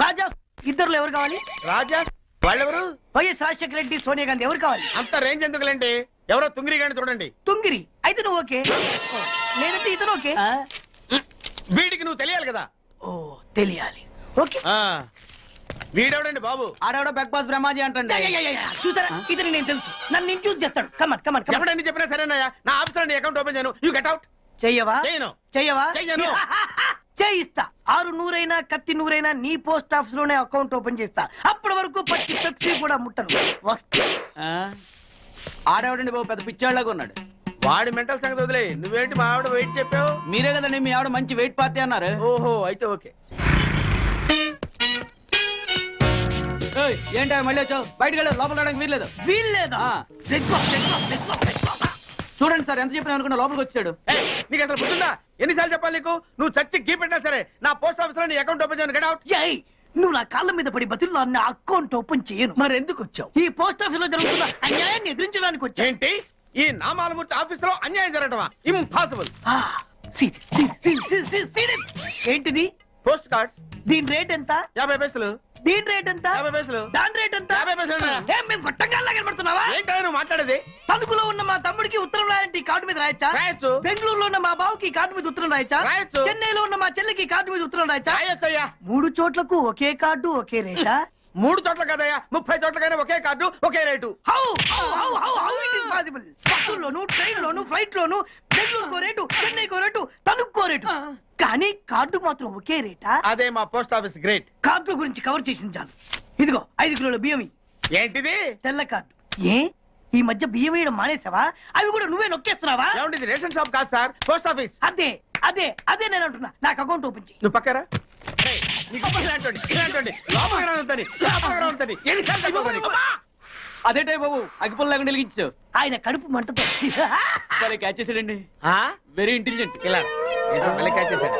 S2: రాజా ఇద్దరులో ఎవరు కావాలి?
S12: రాజా వాళ్ళెవరు?
S2: వైఎస్ రాజశేఖర రెడ్డి, సోనియా గాంధీ ఎవరు కావాలి?
S12: అంత రేంజ్ ఎందుకులేండి, ఎవరో తుంగిరి గాని చూడండి.
S2: తుంగిరి అయితే నువ్వు ఓకే, లేదంటే ఇతను ఓకే.
S12: వీడికి నువ్వు తెలియాలి కదా.
S2: ఓ, తెలియాలి. ఓకే,
S12: వీడెవడండి బాబు?
S2: ఆడెవడో బిగ్ బాస్ బ్రహ్మాజీ అంటండి. చూసారా, ఇతను నేను తెలుసు, నన్ను ఇంట్రడ్యూస్ చేస్తాడు. Come on come on.
S12: ఎప్పుడైనా చెప్పినా సరేనయ్యా, నా ఆఫీస్ లో అకౌంట్ ఓపెన్ చేయను. You get out.
S2: చెయ్యవా?
S12: చెయ్యను.
S2: చేయిస్తా. 6 నూరైనా కత్తి నూరైనా నీ పోస్ట్ ఆఫీస్ లోనే అకౌంట్ ఓపెన్ చేస్తా. అప్పటి వరకు పచ్చి పెప్సీ కూడా ముట్టను. వస్తా.
S12: ఆడేవాడండి బాబు, పెద్ద పిచ్చాళ్ళగా ఉన్నాడు. వాడి మెంటల్ సంగతి వదిలే. నువ్వేంటి మా ఆవిడ వెయిట్ చెప్పావు? మీరే కదండి మీ ఆవిడ మంచి వెయిట్ పార్టీ అన్నారు. ఓహో, అయితే ఓకే. ఏంటా మళ్ళీ వచ్చావు? బయటకు వెళ్ళదు, లోపల రావడానికి వీల్లేదు.
S2: వీల్లేదా?
S12: చూడండి సార్, ఎంత చెప్పినా అనుకున్నా లోపలికి వచ్చాడు. నీకు అసలు గుర్తుందా? ఎన్నిసార్లు చెప్పాలి నీకు? నువ్వు చచ్చి గీ పెట్టినా సరే నా పోస్ట్ ఆఫీస్ లో నీ అకౌంట్ ఓపెన్ చేయను. Get out.
S2: నువ్వు నా కాళ్ళ మీద పడి బతుల్లో నా అకౌంట్ ఓపెన్ చేయను.
S12: మరి ఎందుకు వచ్చావు?
S2: ఈ పోస్ట్ ఆఫీస్ లో జరుగుతున్న అన్యాయాన్ని ఎదిరించడానికి వచ్చా.
S12: ఏంటి? ఈ నామాలమూర్తి ఆఫీస్ లో అన్యాయం జరగటమా? ఇంపాసిబుల్.
S2: ఏంటిది?
S12: Post cards.
S2: దీని రేట్ ఎంత?
S12: 50 పైసలు.
S2: దీని రేట్ ఎంత?
S12: 50 పైసలు.
S2: దాని రేట్ ఎంత?
S12: 50 పైసలు.
S2: మేము గొట్టంగా కనబడుతున్నావా?
S12: ఏంటో నువ్వు మాట్లాడేది?
S2: తణుకులో ఉన్న మా తమ్ముడికి ఉత్తరం రాయంటే కార్డు మీద
S12: రాయచ్చా? రాయొచ్చు.
S2: బెంగళూరులో ఉన్న మా బావుకి కార్డు మీద ఉత్తరం రాయచ్చా?
S12: రాయొచ్చు.
S2: చెన్నైలో ఉన్న మా చెల్లికి కార్డు మీద ఉత్తరం రాయచ్చా?
S12: రాయొచ్చయ్యా.
S2: 3 చోట్లకు ఒకే కార్డు ఒకే రేటా?
S12: 3 చోట్ల కదయ్యా, 30 చోట్లకైనా ఒకే కార్డు ఒకే రేటు.
S2: బస్సుల్లోను, ట్రైన్ లోను, ఫ్లైట్ లోను బెంగళూరుకో రేటు, చెన్నైకో రేటు, తణుక్కో రేటు, కానీ కార్డు మాత్రం ఒకే రేటా?
S12: అదే మా పోస్ట్ ఆఫీస్ గ్రేట్.
S2: కార్డు గురించి కవర్ చేసింది చాలు. ఇదిగో 5 కిలోల బియ్యం.
S12: ఏంటిది?
S2: తెల్ల కార్డు. ఏ ఈ మధ్య బియ్యం వేయడం మానేసావా? అవి కూడా నువ్వే నొక్కేస్తున్నావా?
S12: ఏమండి రేషన్ షాప్ కాదు సార్, పోస్ట్ ఆఫీస్.
S2: అదే అదే అదే నేను అంటున్నా. నాకు అకౌంట్ ఓపెన్ చేయి.
S12: నువ్వు పక్కరా.
S10: అదే టైం బాబు అగ్గిపుల్ల లేకుండా వెలిగించు.
S2: ఆయన కడుపు మంటతో
S10: సరే క్యాచ్ చేసాడండి. Very intelligent.
S12: ఇలా మళ్ళీ క్యాచ్ చేశాడు.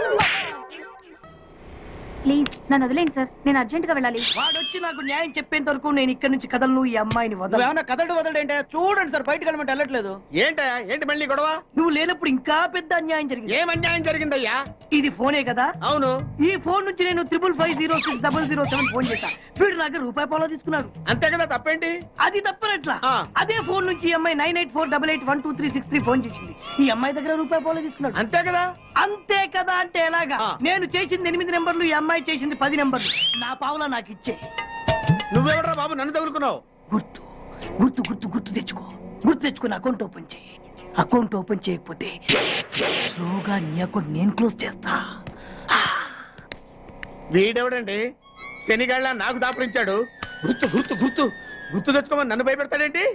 S8: ప్లీజ్ నన్ను వదిలేండి సార్, నేను అర్జెంట్ గా వెళ్ళాలి.
S2: వాడొచ్చి నాకు న్యాయం చెప్పేంత వరకు నేను ఇక్కడి నుంచి కదలను. ఈ అమ్మాయిని వదల.
S10: ఏమన్నా కదలడు వదలడు చూడండి సార్, బయటకు వెళ్ళమంటే వెళ్ళట్లేదు.
S12: ఏంటయ్యా, ఏంటి మళ్ళీ గొడవ?
S2: నువ్వు లేనప్పుడు ఇంకా పెద్ద అన్యాయం జరిగింది.
S12: ఏం అన్యాయం జరిగిందయ్యా?
S2: ఇది ఫోనే కదా?
S12: అవును.
S2: ఈ ఫోన్ నుంచి నేను 555060007 ఫోన్ చేశా. వీడు నాకు ₹1 తీసుకున్నాడు.
S12: అంతే కదా, తప్పేంటి?
S2: అది తప్పనట్లా. అదే ఫోన్ నుంచి ఈ అమ్మాయి 9848812363 ఫోన్ చేసింది. ఈ అమ్మాయి దగ్గర ₹1 తీసుకున్నాడు.
S12: అంతే కదా?
S2: అంతే కదా అంటే ఎలాగా? నేను చేసింది 8 నెంబర్లు, ఈ అమ్మాయి చేసింది 10 నెంబర్లు. నా పావులా నాకు ఇచ్చే.
S12: నువ్వెవడరా బాబు నన్ను తగులుకున్నావు?
S2: గుర్తు గుర్తు గుర్తు గుర్తు తెచ్చుకో. గుర్తు తెచ్చుకుని అకౌంట్ ఓపెన్ చేయి. అకౌంట్ ఓపెన్ చేయకపోతే స్లోగా నీ అకౌంట్ నేను క్లోజ్ చేస్తా.
S12: వీడెవడండి శనిగాళ్ళ నాకు దాపరించాడు? గుర్తు గుర్తు గుర్తు గుర్తు తెచ్చుకోమని నన్ను భయపెడతాడేంటి?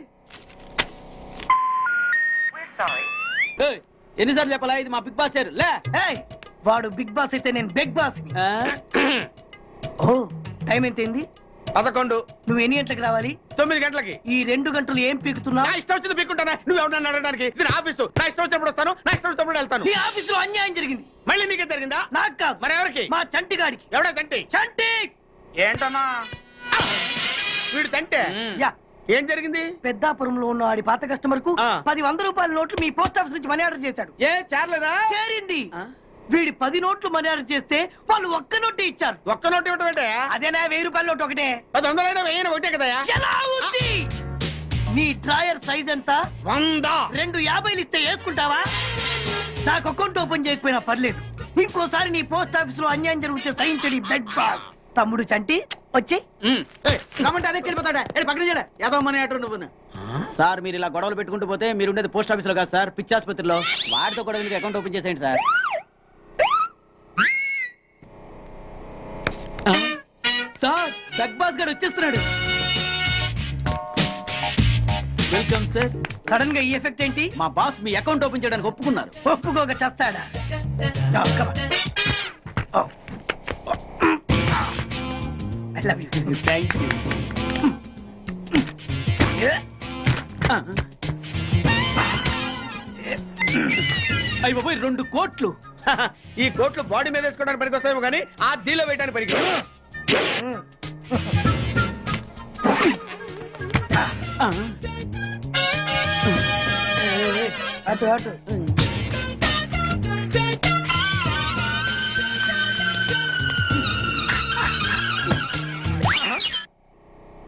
S10: ఎన్నిసార్లు చెప్పాలా, ఇది మా బిగ్ బాస్ సార్. లే
S2: వాడు బిగ్ బాస్ అయితే నేను బిగ్ బాస్. ఓ టైం ఎంతైంది?
S12: 11.
S2: నువ్వు ఎన్ని గంటలకు రావాలి?
S12: 9 గంటలకి.
S2: ఈ 2 గంటలు ఏం పీకుతున్నా?
S12: నా ఇష్టం వచ్చింది పీక్కుంటానా? నువ్వు ఎవరన్నా అడగడానికి? ఇది నా ఆఫీసు. నా ఇష్టం వచ్చినప్పుడు వస్తాను, నా ఇష్టం వచ్చినప్పుడు వెళ్తాను.
S2: ఈ ఆఫీసులో అన్యాయం జరిగింది.
S12: మళ్ళీ నీకే జరిగిందా?
S2: నాకు కాదు.
S12: మరి ఎవరికి?
S2: మా చంటి గాడికి.
S12: ఎవడా చంటి?
S2: చంటి
S12: ఏంటన్నా వీడు తంటే?
S2: యా.
S12: ఏం జరిగింది?
S2: పెద్దాపురంలో ఉన్న వాడి పాత కస్టమర్ కు 10 100 నోట్లు మీ పోస్ట్ ఆఫీస్ నుంచి మనీ ఆర్డర్ చేశాడు.
S12: ఏ చేరలేదా?
S2: చేరింది. వీడి 10 నోట్లు మనీ ఆర్డర్ చేస్తే వాళ్ళు ఒక్క నోటు ఇచ్చారు.
S12: ఒక్క నోటు ఇవ్వటం ఏంటే?
S2: అదేనా ₹1000 నోటు ఒకటే.
S12: 100 వెయ్యి ఒకటే కదా?
S2: ఎలా ఉంది? నీ డ్రాయర్ సైజ్ ఎంత?
S12: 100.
S2: 2 50 ఇస్తే వేసుకుంటావా? నాకు అకౌంట్ ఓపెన్ చేయకపోయినా పర్లేదు. ఇంకోసారి నీ పోస్ట్ ఆఫీస్ లో అన్యాయం జరిగితే సహించడి బెడ్ బాస్. తమ్ముడు చంటి వచ్చి
S10: రమ్మంటే అదే వెళ్ళిపోతాడా? పక్కన చేయలే యాదవ మనీ ఆటో నువ్వు. సార్ మీరు ఇలా గొడవలు పెట్టుకుంటూ పోతే మీరు ఉండేది పోస్ట్ ఆఫీస్ లో కాదు సార్, పిచ్చి ఆసుపత్రిలో. వాడితో కూడా మీకు అకౌంట్ ఓపెన్ చేసేయండి సార్. సార్ బిగ్ బాస్ గారు వచ్చేస్తున్నాడు. Welcome sir.
S2: సడన్ గా ఈ ఎఫెక్ట్ ఏంటి?
S10: మా బాస్ మీ అకౌంట్ ఓపెన్ చేయడానికి ఒప్పుకున్నారు.
S2: ఒప్పుకోక చేస్తాడా?
S10: Thank you. అయ్యి బాబోయ్ 2 కోట్లు.
S12: ఈ కోట్లు బాడీ మీద వేసుకోవడానికి పనికొస్తాయేమో కానీ ఆ దీలో వేయడానికి పనికి.
S2: అటు అటు.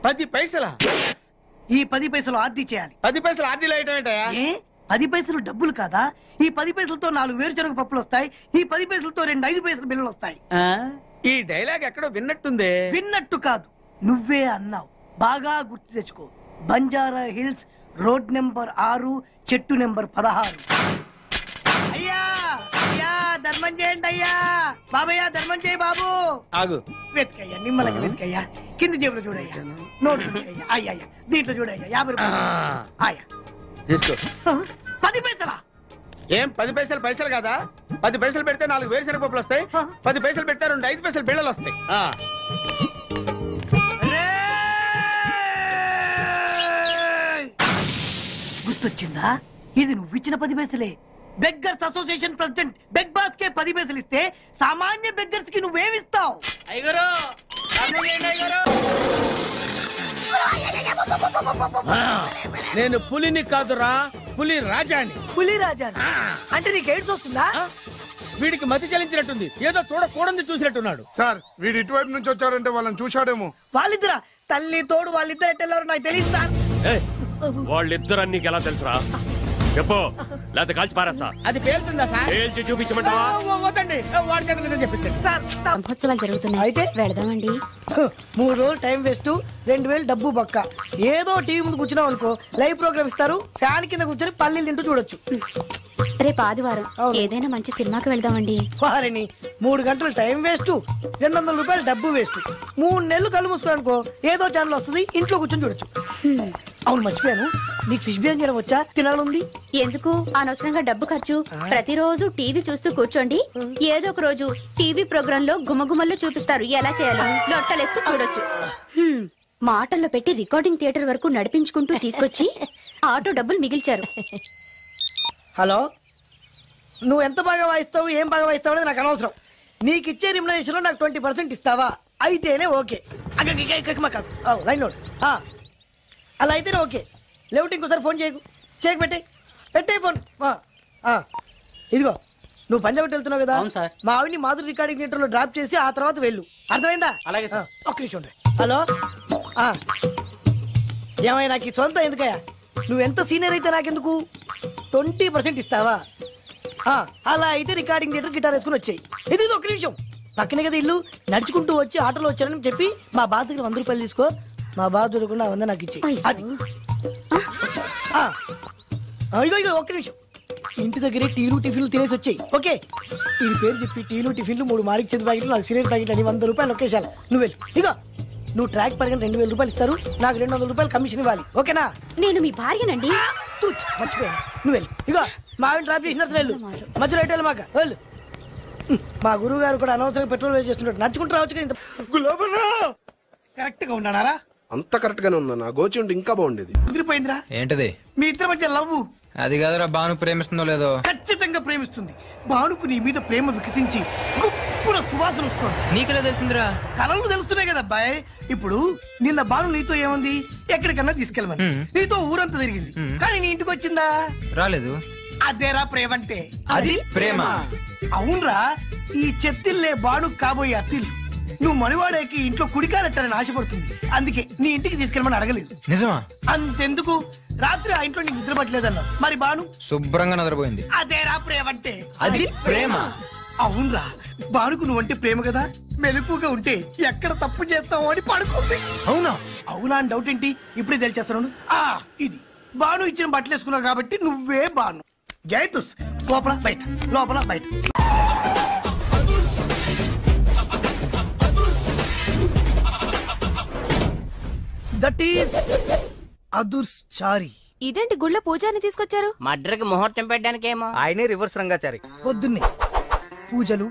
S12: $10.
S2: ఈ 10 పైసలు ఆర్డీ చేయాలి.
S12: 10 పైసలు ఆర్డీలో వేయటం ఏంటయ్యా?
S2: 10 పైసలు డబ్బులు కాదా? ఈ 10 పైసలతో 4 వేరుశనగ పప్పులు వస్తాయి. ఈ 10 పైసలతో 2 5 పైసలు బిల్లులు వస్తాయి.
S12: ఈ డైలాగ్ ఎక్కడో విన్నట్టుంది.
S2: విన్నట్టు కాదు, నువ్వే అన్నావు. బాగా గుర్తు తెచ్చుకో. బంజారా హిల్స్, రోడ్ నెంబర్ 6, చెట్టు నెంబర్ 16. అయ్యా అయ్యా ధర్మం చేయండి అయ్యా. బాబయ్య ధర్మం చేయి బాబు.
S12: ఆగు.
S2: వెతికయ్యా, నిమ్మలంగా వెతికయ్యా. కింది జేబులో చూడయ్యా. నోట్లు చూడయ్యా. అయ్యా దీంట్లో చూడయ్యా. 50 రూపాయలు. అయ్యా
S12: తీసుకో.
S2: 10 పైసలా?
S12: ఏం 10 పైసలు పైసలు కదా? 10 పైసలు పెడితే 4 వేరుశనగ పప్పులు వస్తాయి. 10 పైసలు పెడితే 2 5 పైసలు బిళ్ళలు వస్తాయి.
S2: గుర్తొచ్చిందా? ఇది నువ్వు ఇచ్చిన 10 పైసలే. Beggars association president big boss కే 10 పైసలు ఇస్తే సామాన్య బెగ్గర్స్ కి నువ్వేమిస్తావు?
S13: నేను పులిని కాదురా, పులి రాజాని.
S2: పులి రాజాని అంటే నీకు ఎయిడ్స్ వస్తుందా?
S13: వీడికి మతి చలించినట్టుంది, ఏదో చూడకూడదు చూసినట్టున్నాడు.
S5: సార్ వీడు ఇటువైపు నుంచి వచ్చాడంటే వాళ్ళని చూశాడేమో.
S2: వాళ్ళిద్దరా? తల్లి తోడు వాళ్ళిద్దరు ఎట్టెళ్ళారు నాకు తెలియదు సార్.
S14: వాళ్ళిద్దరు నీకు ఎలా తెలుసురా? చెప్పు లేకపోతే కాల్చి పారేస్తా.
S13: అది పేలుతుందా సార్?
S14: పేల్చి చూపించమంటావా?
S13: వద్దండి, వాడికి నిజం చెప్పించండి సార్.
S8: బ్రహ్మోత్సవాలు జరుగుతున్నాయి,
S2: అయితే
S8: వెళదామండి.
S2: 3 రోజులు టైం వేస్ట్, 2000 డబ్బు బక్క. ఏదో టీవీ ముందు కూర్చున్నావు అనుకో, లైవ్ ప్రోగ్రామ్ ఇస్తారు, ఫ్యాన్ కింద కూర్చొని పల్లీలు తింటూ చూడొచ్చు.
S8: రేపు ఆదివారం ఏదైనా మంచి సినిమాకి వెళ్దామండి.
S2: వారిని 3 గంటలు టైం వేస్ట్, 200 రూపాయలు డబ్బు వేస్ట్. 3 నెలలు కళ్ళు మూసుకోనుకో, ఏదో ఛానల్ వస్తుంది, ఇంట్లో కూర్చొని చూడొచ్చు. అవును మర్చిపోయాను, నీకు ఫిష్ బిర్యానీ చేయడం వచ్చా? తినాలంది.
S8: ఎందుకు అనవసరంగా డబ్బు ఖర్చు? ప్రతిరోజు టీవీ చూస్తూ కూర్చోండి, ఏదో ఒక రోజు టీవీ ప్రోగ్రామ్ లో గుమగుమల్లో చూపిస్తారు ఎలా చేయాలో. లొట్టలేస్తూ చూడొచ్చు. మాటల్లో పెట్టి రికార్డింగ్ థియేటర్ వరకు నడిపించుకుంటూ తీసుకొచ్చి ఆటో డబ్బులు మిగిల్చారు.
S2: హలో, నువ్వు ఎంత బాగా వాయిస్తావు, ఏం బాగా వాయిస్తావు అనేది నాకు అనవసరం. నీకు ఇచ్చే రిమ్యునరేషన్ లో నాకు 20% ఇస్తావా? అయితేనే ఓకే. Line note. అలా అయితేనే ఓకే. లేవుంటే ఇంకోసారి ఫోన్ చేయకు పెట్టే ఫోన్. ఇదిగో, నువ్వు పంజాబ్ వెళ్తున్నావు కదా, మా ఆవిడ్ని మాధురి రికార్డింగ్ థియేటర్ లో డ్రాప్ చేసి ఆ తర్వాత వెళ్ళు. అర్థమైందా?
S10: అలాగే సార్.
S2: ఒక్క నిమిషం ఉండే. హలో, ఏమైనా నాకు ఈ సొంత ఎందుకయ్యా? నువ్వు ఎంత సీనియర్ అయితే నాకెందుకు? 20% ఇస్తావా? అలా అయితే రికార్డింగ్ థియేటర్ గిటార్ వేసుకుని వచ్చాయి. ఇది ఒక్క నిమిషం, పక్కనే కదా ఇల్లు. నడుచుకుంటూ వచ్చి ఆటోలో వచ్చానని చెప్పి మా బాస్ దగ్గర 100 రూపాయలు తీసుకో. మా బాస్ దొరకకుండా 100 నాకు ఇచ్చేయి. ఇగో ఒక్క నిమిషం, ఇంటి దగ్గరే టీలు టిఫిన్లు తినేసి వచ్చాయి. ఓకే, ఈ పేరు చెప్పి టీలు టిఫిన్లు 3 మారికి చేతి ప్యాకెట్లు, 4 సిగరెట్ ప్యాకెట్లు అని 100 రూపాయలు ఒకేసారి. నువ్వు వెళ్ళు. ఇగో, నువ్వు ట్రాక్ పడగానే 2000 రూపాయలు ఇస్తారు, నాకు 200 రూపాయలు కమిషన్ ఇవ్వాలి. ఓకేనా?
S8: నేను మీ భార్యనండి.
S2: మర్చిపోయాను, నువ్వు వెళ్ళు. ఇగో, మా ఆవిడ డ్రాప్ చేసిన వెళ్ళు, మధ్యలో రైట్ వెళ్ళి మాక వెళ్ళు. మా గురువు గారు కూడా అనవసరంగా పెట్రోల్ వేస్ట్ చేస్తుంటాడు. నడుచుకుంటూ రావచ్చు కదా. కరెక్ట్ గా ఉన్నారా?
S15: అంత కరెక్ట్ గానే ఉందా? నా గోచి ఉంటే ఇంకా బాగుండేది.
S2: కుదిరిపోయిందిరా.
S16: ఏంటది?
S2: మీ ఇద్దరి మధ్య లవ్.
S16: అది కాదురా, భాను ప్రేమిస్తుందో లేదో.
S2: ఖచ్చితంగా ప్రేమిస్తుంది. భానుకు నీ మీద ప్రేమ వికసించి గుప్పున సువాసన వస్తుంది.
S16: నీకెలా తెలిసిందిరా?
S2: కలలు తెలుస్తున్నాయి కదా అబ్బాయి. ఇప్పుడు నిన్న భాను నీతో ఏముంది, ఎక్కడికన్నా తీసుకెళ్ళమని నీతో ఊరంతా తిరిగింది, కానీ నీ ఇంటికి వచ్చిందా?
S16: రాలేదు.
S2: అదేరా ప్రేమ అంటే.
S16: అది ప్రేమ.
S2: అవునరా, ఈ చెత్తిల్లే భాను కాబోయే అత్తిల్లు. నువ్వు మనివాడేకి ఇంట్లో కుడికాలెట్టాలని ఆశపడుతుంది, అందుకే నీ ఇంటికి తీసుకెళ్ళమని అడగలేదు.
S16: నిజమా?
S2: అంతెందుకు, రాత్రి ఆ ఇంట్లో నీకు నిద్ర పట్టలేదన్నా, మరి భాను
S16: శుభ్రంగా నిద్రపోయింది.
S2: అదేరా ప్రేమ అంటే.
S16: అది ప్రేమ.
S2: అవునరా, భానుకు నువ్వంటే ప్రేమ కదా, మెలకుగా ఉంటే ఎక్కడ తప్పు చేస్తావు అని పడుకుంది.
S16: అవునా?
S2: అవునా అని డౌట్ ఏంటి, ఇప్పుడే తెలిచేస్తాను. ఇది భాను ఇచ్చిన బట్టలు వేసుకున్నావు కాబట్టి నువ్వే భాను. జైతుస్ లోపల బయట, లోపల బయట. దట్ ఈస్ అదుర్స్ చారి.
S17: ఇదేంటి గుళ్ళ పూజాని తీసుకొచ్చారు?
S10: మడ్రకి ముహూర్తం పెట్టడానికేమో.
S13: ఆయనే రివర్స్ రంగాచారి.
S2: పొద్దున్నే పూజలు,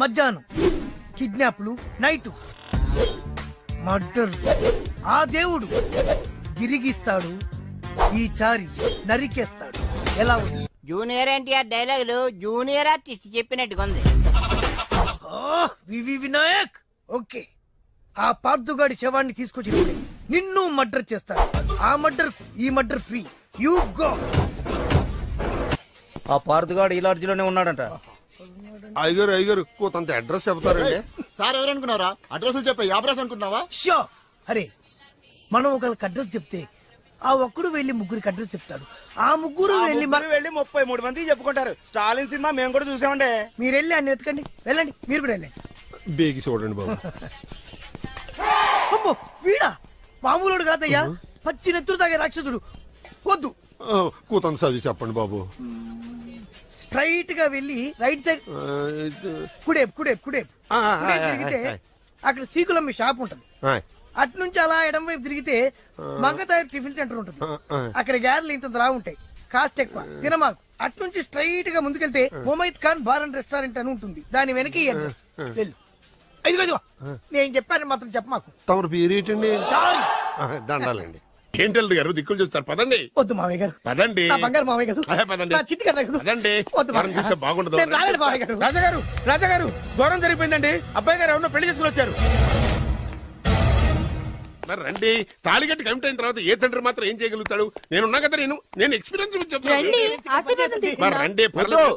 S2: మధ్యాహ్నం కిడ్నాప్లు, నైటు మర్డర్. ఆ దేవుడు గిరిగిస్తాడు, ఈ చారి నరికేస్తాడు. ఎలా ఉంది?
S10: జూనియర్ ఎన్టీఆర్ డైలాగులు జూనియర్ ఆర్టిస్ట్ చెప్పినట్టుగా ఉంది.
S2: వినాయక్. ఓకే, ఆ పార్థుగాడి శవాన్ని తీసుకొచ్చినప్పుడే నిన్ను మర్డర్ చేస్తాడు. ఆ మర్డర్ ఈ మర్డర్ ఫ్రీ. You go.
S13: ఆ పార్థుగాడు ఈ లాడ్జిలోనే ఉన్నాడంట.
S15: అయ్యగారు కొంత అడ్రస్ చెప్తారండి.
S18: సార్ ఎవరనుకున్నారా? అడ్రస్ చెప్పే అడ్రస్ అనుకుంటున్నావా?
S2: షో. అరే, మనం ఒకరికి అడ్రస్ చెప్తే ఆ ఒక్కడు వెళ్ళి ముగ్గురికి అడ్రస్ చెప్తాడు. ఆ ముగ్గురు వెళ్ళి
S13: 33 మంది చెప్పుకుంటారు. స్టాలిన్ సినిమా మేము కూడా చూసామండి.
S2: మీరు వెళ్ళి అన్ని వెతకండి, వెళ్ళండి. మీరు కూడా వెళ్ళండి.
S15: బేగి చూడండి బాబు.
S2: అమ్మో, వీడా? మామూలుడు కాదయ్యా, పచ్చి నెత్తురు తాగే రాక్షసుడు. వద్దు,
S15: కూతంత చదివి చెప్పండి బాబు.
S2: స్ట్రైట్ గా వెళ్ళి రైట్ సైడ్ కుడేపు తిరిగితే అక్కడ శ్రీకులమ్మి షాప్ ఉంటుంది. అటు నుంచి అలా ఎడం వైపు తిరిగితే మంగతాయి టిఫిన్ సెంటర్ ఉంటుంది. అక్కడ గ్యారెలు ఇంత ఉంటాయి, కాస్ట్ ఎక్కువ, తినమాకు. అటు నుంచి స్ట్రైట్ గా ముందుకెళ్తే Mumaith Khan bar and restaurant అని ఉంటుంది. దాని వెనక అడ్రస్. వెళ్ళు. ఇదిగో నేను చెప్పాను మాత్రం చెప్పమాకు.
S15: తమరు పేరేటండి?
S2: చారి.
S15: దండాలండి. ఏంటల్లుడు గారు దిక్కులు చూస్తారు, పదండి.
S2: వద్దు మామయ్య గారు,
S15: పదండి.
S2: బంగారు మామయ్య గారు,
S15: పదండి.
S2: చిట్టి గారు
S15: పదండి. చూస్తే బాగుండదు.
S13: రాజాగారు ఘోరం జరిగిపోయిందండి. అబ్బాయి గారు ఎవరినో పెళ్లి చేసుకుని వచ్చారు.
S15: మరి రండి. తాళిగట్టి కమిట్ అయిన తర్వాత ఏ తండ్రి మాత్రం ఏం చేయగలుగుతాడు? నేనున్నా కదా, నేను ఎక్స్పీరియన్స్ చెప్తాను. రండి, పర్లేదు.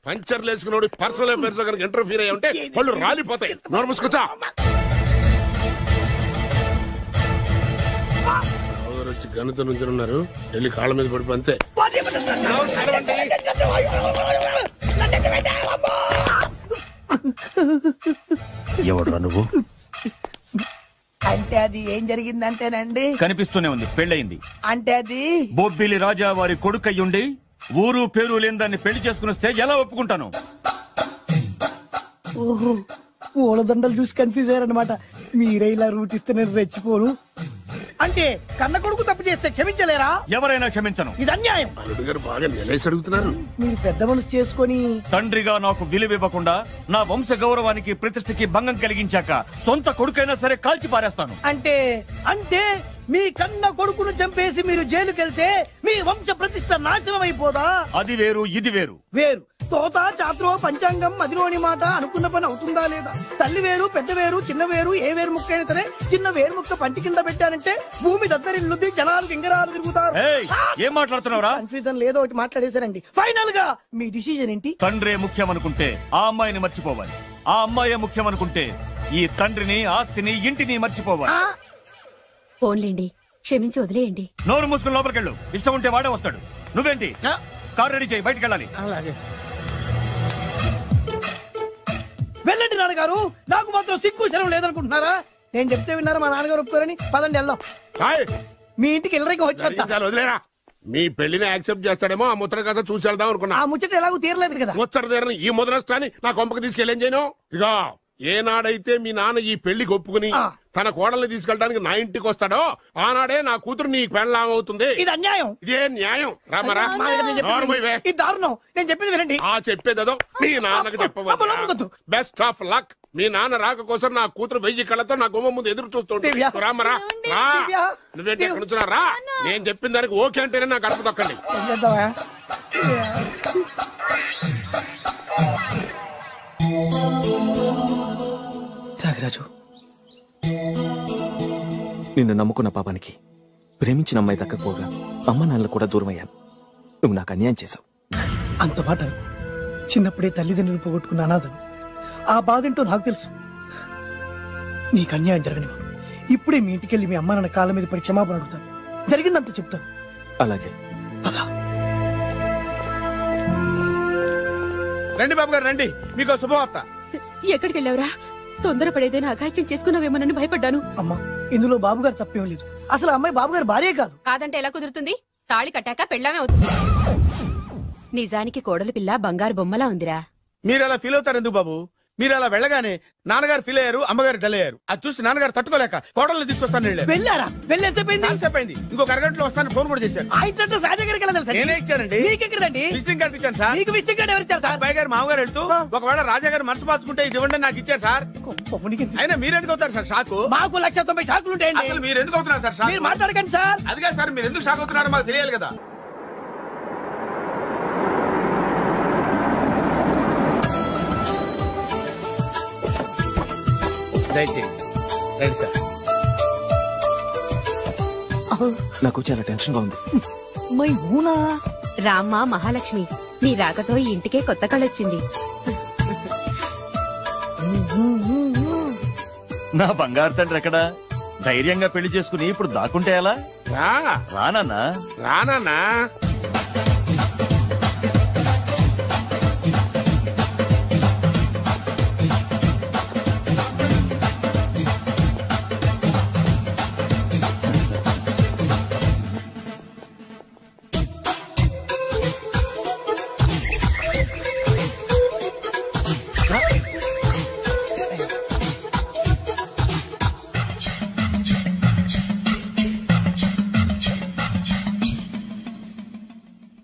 S15: పంచర్లు వేసుకున్నాడు పర్సనల్ అఫైర్స్ లో కనుక ఇంటర్ఫీర్ అయ్యి ఉంటే వాళ్ళు రాలిపోతాయి. నోరు మూసుకుంటా. వచ్చి గణిత నుంచి ఉన్నారు, వెళ్ళి కాళ్ళ మీద పడిపో అంతే.
S14: ఎవడ్రా నువ్వు?
S2: అంటే అది ఏం జరిగిందంటేనండి,
S14: కనిపిస్తూనే ఉంది, పెళ్ళయింది.
S2: అంటే అది
S14: బొబ్బిలి రాజా వారి కొడుకయ్యుండి ఊరు పేరు లేని దాన్ని పెళ్లి చేసుకునిస్తే ఎలా ఒప్పుకుంటాను?
S2: ఓహో, పూలదండలు చూసి కన్ఫ్యూజ్ అయ్యారనమాట. మీరే ఇలా రూట్ ఇస్తే నేను రెచ్చిపోను. అంటే కన్న కొడుకు తప్పు చేస్తే క్షమించలేరా?
S14: ఎవరైనా క్షమించను.
S2: ఇది అన్యాయం.
S15: అల్లుడు గారు బాగా నిలేసి అడుగుతున్నారు.
S2: మీరు పెద్ద మనసు చేసుకొని
S14: తండ్రిగా నాకు విలువ ఇవ్వకుండా నా వంశ గౌరవానికి ప్రతిష్టకి భంగం కలిగించాక సొంత కొడుకైనా సరే కాల్చి పారేస్తాను.
S2: అంటే అంటే మీ కన్న కొడుకును చంపేసి మీరు జైలుకెళ్తే మీ వంశ ప్రతిష్ట నాశనం అయిపోదా?
S14: అది వేరు, ఇది వేరు.
S2: వేరు. తోత చాత్రో పంచాంగం మదిలోని మాట అనుకున్న పని అవుతుందా లేదా? తల్లి వేరు, పెద్ద వేరు, చిన్న వేరు, ఏ వేరు ముక్క అయినా సరే చిన్న వేరు ముక్క పంటి కింద పెట్టానంటే భూమి దద్దరిల్లుద్ది, జనాలు గింగరాలు తిరుగుతారు.
S14: ఏం మాట్లాడుతున్నావురా?
S2: కన్ఫ్యూజన్ లేదో ఒకటి మాట్లాడేశారండి. ఫైనల్ గా మీ డిసిజన్ ఏంటి?
S14: తండ్రే ముఖ్యం అనుకుంటే ఆ అమ్మాయిని మర్చిపోవాలి. ఆ అమ్మాయే ముఖ్యం అనుకుంటే ఈ తండ్రిని, ఆస్తిని, ఇంటిని మర్చిపోవాలి.
S17: ఫోన్లేండి, క్షమించి వదిలేయండి.
S14: నోరు మూసుకుని లోపలికెళ్ళు. ఇష్టం ఉంటే వాడే వస్తాడు. నువ్వేంటి? కారు రెడీ చేయి, బయటికి వెళ్ళాలి.
S2: వెళ్ళండి నాన్నగారు. నాకు మాత్రం సిగ్గు శరం లేదనుకుంటున్నారా? నేను చెప్తే విన్నారా? మా నాన్నగారు ఒప్పుకోరని. పదండి వెళ్దాం. మీ ఇంటికి ఎల్లరికి వచ్చేస్తా.
S15: వదిలేరా, మీ పెళ్లిని యాక్సెప్ట్ చేస్తాడేమో ఆ ముద్ర కథ చూసి వెళ్దాం అనుకున్నా.
S2: ఆ ముచ్చట ఎలాగో తీరలేదు కదా.
S15: ముచ్చట తీరని ఈ ముద్రష్టాన్ని నా కొంపకి తీసుకెళ్ళేం చేయను. ఇక ఏనాడైతే మీ నాన్న ఈ పెళ్లికి ఒప్పుకుని తన కోడల్ని తీసుకెళ్ళడానికి నా ఇంటికి వస్తాడో ఆనాడే నా కూతురు నీ పెళ్ళాం అవుతుంది.
S2: ఇది అన్యాయం.
S15: ఇదే న్యాయం. రామరా,
S2: ఇది దారుణం. నేను చెప్పేది వినండి.
S15: ఆ చెప్పేదో మీ నాన్నకు చెప్పవద్దు. Best of luck. మీ నాన్న రాక కోసం నా కూతురు 1000 కళ్ళతో నా గుమ్మ ముందు ఎదురు చూస్తుంటే రామరా, రా. నువ్వేంటి ఎక్కడ నుంచున్నా? రా. నేను చెప్పిన దానికి ఓకే అంటేనే నా గడప తొక్కండి.
S2: త్యాగరాజు,
S1: నిన్ను నమ్ముకున్న పాపానికి ప్రేమించిన అమ్మాయి దక్కకపోగా అమ్మ నాన్నలు కూడా దూరం అయ్యాను. నువ్వు నాకు అన్యాయం చేశావు.
S2: అంత మాట చిన్నప్పుడే తల్లిదండ్రులు పోగొట్టుకున్న అనాథను. ఆ బాధ ఏంటో నాకు తెలుసు. నీకు అన్యాయం జరగనివ్వను. ఇప్పుడే మీ ఇంటికెళ్ళి మీ అమ్మ నాన్న కాళ్ళ మీద పడి క్షమాపణ అడుగుతాను. జరిగిందంత చెప్తాను.
S1: అలాగే.
S13: రండి బాబు గారు, రండి. మీకు శుభవార్త.
S17: ఎక్కడికి వెళ్ళావురా? తొందరపడేదైనా అఘాయిత్యం చేసుకున్నావేమోనని భయపడ్డాను.
S2: అమ్మా, ఇందులో బాబు గారు తప్పేం లేదు. అసలు అమ్మాయి బాబు గారు భార్యే కాదు.
S17: కాదంటే ఎలా కుదురుతుంది? తాళి కట్టాక పెళ్ళామే అవుతుంది. నిజానికి కోడలి పిల్ల బంగారు బొమ్మలా ఉందిరా.
S13: మీరు అలా ఫీల్ అవుతారు ఎందుకు బాబు? మీరు అలా వెళ్ళగానే నాన్నగారు ఫీల్ అయ్యారు, అమ్మగారు డల్ అయ్యారు. అది చూసి నాన్నగారు తట్టుకోలేక కోడల్ని తీసుకొస్తాను
S2: వెళ్ళారా?
S13: వెళ్ళేసేపోయింది. ఇంకో అరగంటలో వస్తాను ఫోన్ కూడా చేశారు.
S2: ఆ ఇంట్లో సాజా గారికి ఎలా తెలుసా?
S13: నేనే ఇచ్చానండి.
S2: మీకెక్కడండి?
S13: విజిటింగ్ కార్డు ఇచ్చాను సార్.
S2: మీకు విజిటింగ్ కార్డు ఎవరు ఇచ్చారు సార్?
S13: అబ్బాయి గారు మామగారు వెళ్తూ ఒకవేళ రాజా గారు మనసు మార్చుకుంటే ఇది ఇవ్వండి నాకు ఇచ్చారు సార్. అయినా మీరు ఎందుకు అవుతారు సార్ షాకు?
S2: మాకు 190 షాకులు ఉంటాయండి.
S13: అసలు మీరు ఎందుకు అవుతున్నారు సార్ షాక్?
S2: మీరు మాట్లాడకండి సార్.
S13: అదిగా సార్, మీరు ఎందుకు షాక్ అవుతున్నారో మాకు తెలియాలి కదా.
S1: నాకు చాలా టెన్షన్ గా ఉంది.
S17: రామ్మ మహాలక్ష్మి, నీ రాకతో ఈ ఇంటికే కొత్త కళొచ్చింది.
S14: నా బంగారు తండ్రి ఎక్కడా? ధైర్యంగా పెళ్లి చేసుకుని ఇప్పుడు దాక్కుంటే ఎలా? రానా
S15: రానా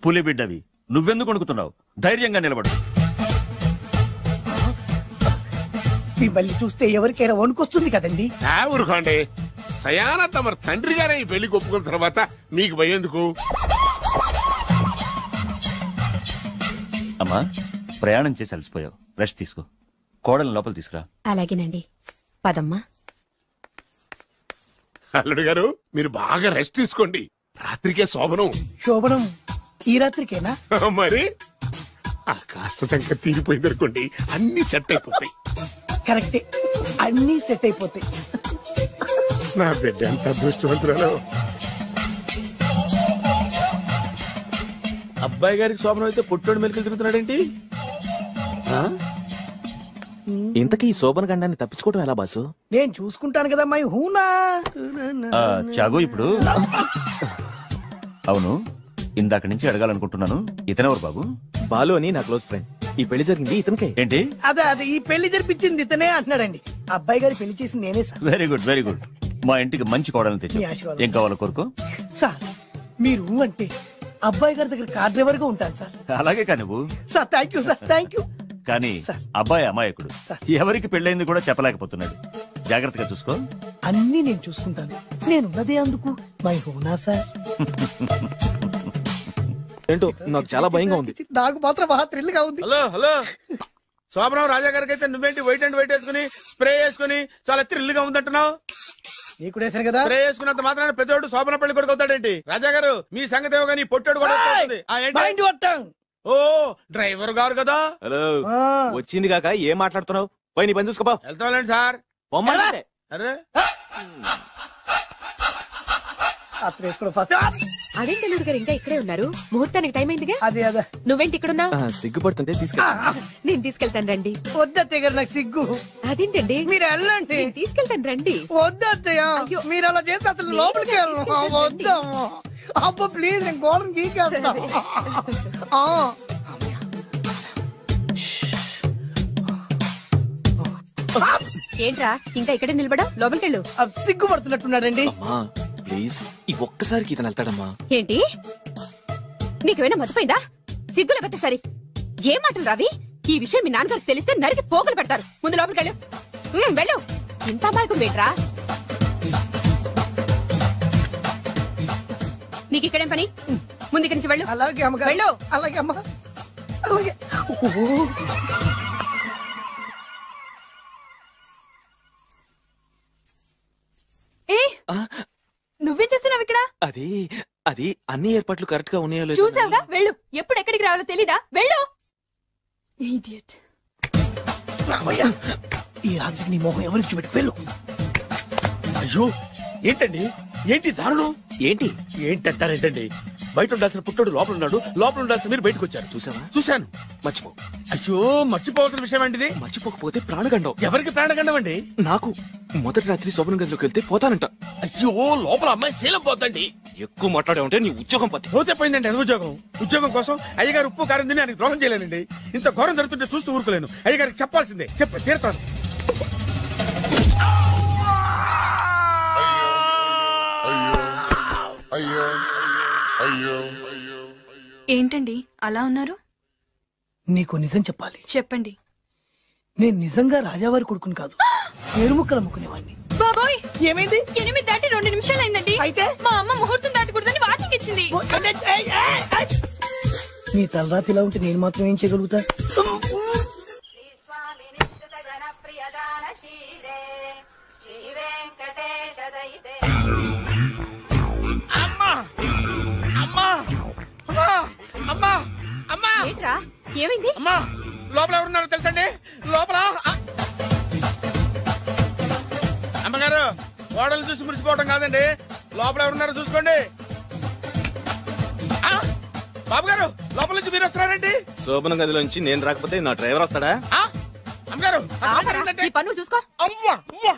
S14: పులి బిడ్డవి, నువ్వెందుకు వణుకుతున్నావు? ధైర్యంగా నిలబడు.
S2: మిమ్మల్ని చూస్తే ఎవరికైనా వణుకొస్తుంది కదండి.
S15: ఊరుకోండి. సయానా తమ తండ్రి గారే ఈ పెళ్లి ఒప్పుకున్న తర్వాత మీకు భయందుకు?
S14: అమ్మా, ప్రయాణం చేసి అలసిపోయావు, రెస్ట్ తీసుకో. కోడలు లోపల తీసుకురా.
S17: అలాగేనండి, పదమ్మా.
S15: అల్లుడు గారు, మీరు బాగా రెస్ట్ తీసుకోండి. రాత్రికే శోభనం.
S2: శోభనం ఈ రాత్రికేనా?
S15: మరి ఆ కాస్త సంఖ్య తీరిపోయింది అనుకోండి, అన్ని సెట్ అయిపోతాయి.
S2: కరెక్టే, అన్ని సెట్ అయిపోతాయి.
S15: నా బిడ్డ ఎంత అదృష్టవంతురాలు.
S13: అబ్బాయి గారికి శోభనం అయితే పుట్టోడు మెలికలు తిరుగుతున్నాడేంటి?
S1: ఇంతకీ ఈ శోభన గండాన్ని తప్పించుకోవడం ఎలా బాసు?
S2: నేను చూసుకుంటాను కదా మై హూనా.
S14: చాగు ఇప్పుడు అవును, ఇందాక నుంచి అడగాలనుకుంటున్నాను, ఇతనెవరు బాబు?
S1: బాలు అని నా క్లోజ్ ఫ్రెండ్. ఈ పెళ్లి జరిగింది ఇతనికే.
S14: ఏంటి?
S2: అదే ఈ పెళ్లి జరిపించింది ఇతనే అంటున్నాడండి. అబ్బాయి గారి పెళ్లి చేసింది నేనే sir.
S14: Very good very good. మా ఇంటికి మంచి కోడలు తెచ్చు.
S2: మీ ఆశీర్వాదం
S14: ఏం కావాలో కోరుకో.
S2: సార్ మీరు అంటే అబ్బాయి గారి దగ్గర కార్ డ్రైవర్ గా ఉంటాను సార్.
S14: అలాగే కానీ నువ్వు.
S2: Sir thank you sir, thank you.
S14: కానీ అబ్బాయి అమాయకుడు, ఎవరికి పెళ్ళైంది కూడా చెప్పలేకపోతున్నాడు. జాగ్రత్తగా చూసుకో.
S2: అన్ని నేను చూసుకుంటాను, నేనున్నదే అందుకు మై హూనా సార్.
S1: ఏంటో నాకు చాలా భయంగా ఉంది.
S2: నాకు మాత్రం బాగా థ్రిల్ గా ఉంది.
S13: హలో హలో, శోభనం రాజా గారికి అయితే నువ్వేంటి వైట్ అండ్ వైట్ వేసుకుని స్ప్రే వేసుకుని చాలా థ్రిల్ గా ఉందంటున్నావు?
S2: నీకు వేసాను కదా.
S13: స్ప్రే వేసుకున్నంత మాత్రాన పెద్దోడు శోభన పెళ్లి కొడుకు అవుతాడేంటి? రాజా గారు మీ సంగతి ఏమో కానీ పొట్టోడు కూడా అవుతుంది. ఓ డ్రైవర్ గారు కదా.
S1: హలో, వచ్చింది కాక ఏం మాట్లాడుతున్నావు? పోయి నీ పని చూసుకోపో.
S13: వెళ్తాండి సార్. అరే
S17: అదేంటి అల్లుడు గారు ఇంకా ఇక్కడే ఉన్నారు? ముహూర్తానికి టైం అయిందిగా.
S2: అదే అదే.
S17: నువ్వేంటి ఇక్కడున్నా?
S1: సిగ్గుపడుతుంటే తీసుకెళ్ళి.
S17: నేను తీసుకెళ్తాను రండి.
S2: వద్దత్తయ్య గారు, నాకు సిగ్గు.
S17: అదేంటండి?
S2: మీరు వెళ్ళండి.
S17: తీసుకెళ్తాను రండి.
S2: వద్దత్తయ్య, మీరు అలా చేస్తే అసలు లోపలికి వెళ్ళను. వద్దమ్మా. అబ్బా ప్లీజ్, నేను గోడను గీకేస్తా.
S17: ఏంట్రా ఇంకా ఇక్కడే నిలబడా? లోపలికెళ్ళు.
S2: సిగ్గుపడుతున్నట్టున్నాడండి.
S1: ప్లీజ్ ఈ ఒక్కసారికి ఇతను వెళ్తాడమ్మా.
S17: ఏంటి నీకేమైనా మతిపోయిందా? సిగ్గు లేకపోతే సరే. ఏం మాటలు రావి? ఈ విషయం మీ నాన్నగారికి తెలిస్తే నరికి పోగులు పెడతారు. ముందు లోపలికెళ్ళు. వెళ్ళు. ఇంత అమాయకుడు వేట్రా? నీకు ఇక్కడేం పని? ముందు ఇక్కడి నుంచి వెళ్ళు.
S2: అలాగే అమ్మ.
S17: వెళ్ళు.
S2: అలాగే అమ్మ, అలాగే.
S8: నువ్వేం చేస్తున్నావు ఇక్కడ?
S1: అది అది అన్ని ఏర్పాట్లు కరెక్ట్ గా ఉన్నాయో లేదో
S8: చూసావుగా, వెళ్ళు. ఎప్పుడు ఎక్కడికి రావాలో తెలీదా? వెళ్ళు. ఇడియట్.
S2: ఈ రాత్రికి నీ మొహం ఎవరికి చూపెట్టు. వెళ్ళు.
S13: అయ్యో ఏంటండి, ఏంటి దారుణం? ఏంటంటారేంటండి? బయట ఉండాల్సిన పుట్టోడు లోపల ఉన్నాడు, లోపల ఉండాల్సిన మీరు బయటకు వచ్చారు.
S1: చూసావా?
S13: చూశాను.
S1: మర్చిపో.
S13: అయ్యో మర్చిపోవాల్సిన విషయం అండి ఇది.
S1: మర్చిపోకపోతే ప్రాణగండం.
S13: ఎవరికి ప్రాణగండం అండి?
S1: నాకు. మొదటి రాత్రి శోభన గదిలోకి వెళ్తే పోతానంట.
S13: అయ్యో లోపల అమ్మాయి శీలం పోతండి.
S1: ఎక్కువ మాట్లాడే ఉంటే నీ ఉద్యోగం పోతే.
S13: పోతే పోయిందండి. అది ఉద్యోగం. ఉద్యోగం కోసం అయ్యగారు ఉప్పు కారం తిని ఆయనకు ద్రోహం చేయలేనండి. ఇంత ఘోరం జరుగుతుంటే చూస్తూ ఊరుకోలేను. అయ్యగారికి చెప్పాల్సిందే. చెప్పి తీరుతాను.
S8: ఏంటండి అలా ఉన్నారు?
S2: నీకు నిజం చెప్పాలి.
S8: చెప్పండి.
S2: నేను నిజంగా రాజావారి కొడుకుని కాదు, పేరుముక్కలు అమ్ముకునేవాడిని.
S8: బాబోయ్,
S2: ఏమైంది?
S8: 8 దాటి 2 నిమిషాలు అయిందండి.
S2: అయితే
S8: మా అమ్మ ముహూర్తం దాటకూడదని వార్నింగ్ ఇచ్చింది.
S2: నీ తలరాతి ఇలా ఉంటే నేను మాత్రం ఏం చేయగలుగుతా?
S17: ఏంట్రా ఏమైంది?
S13: అమ్మా లోపల ఎవరున్నారో తెలుసండి? లోపల అమ్మగారు ఓడలు చూసి మురిసిపోవడం కాదండి, లోపల ఎవరున్నారో చూసుకోండి. బాబు గారు లోపల నుంచి మీరు వస్తున్నారండి?
S1: శోభన గదిలోంచి నేను రాకపోతే నా డ్రైవర్ వస్తాడా?
S13: అమ్మగారు
S17: ఈ పన్ను చూసుకో.
S13: అమ్మా అమ్మా.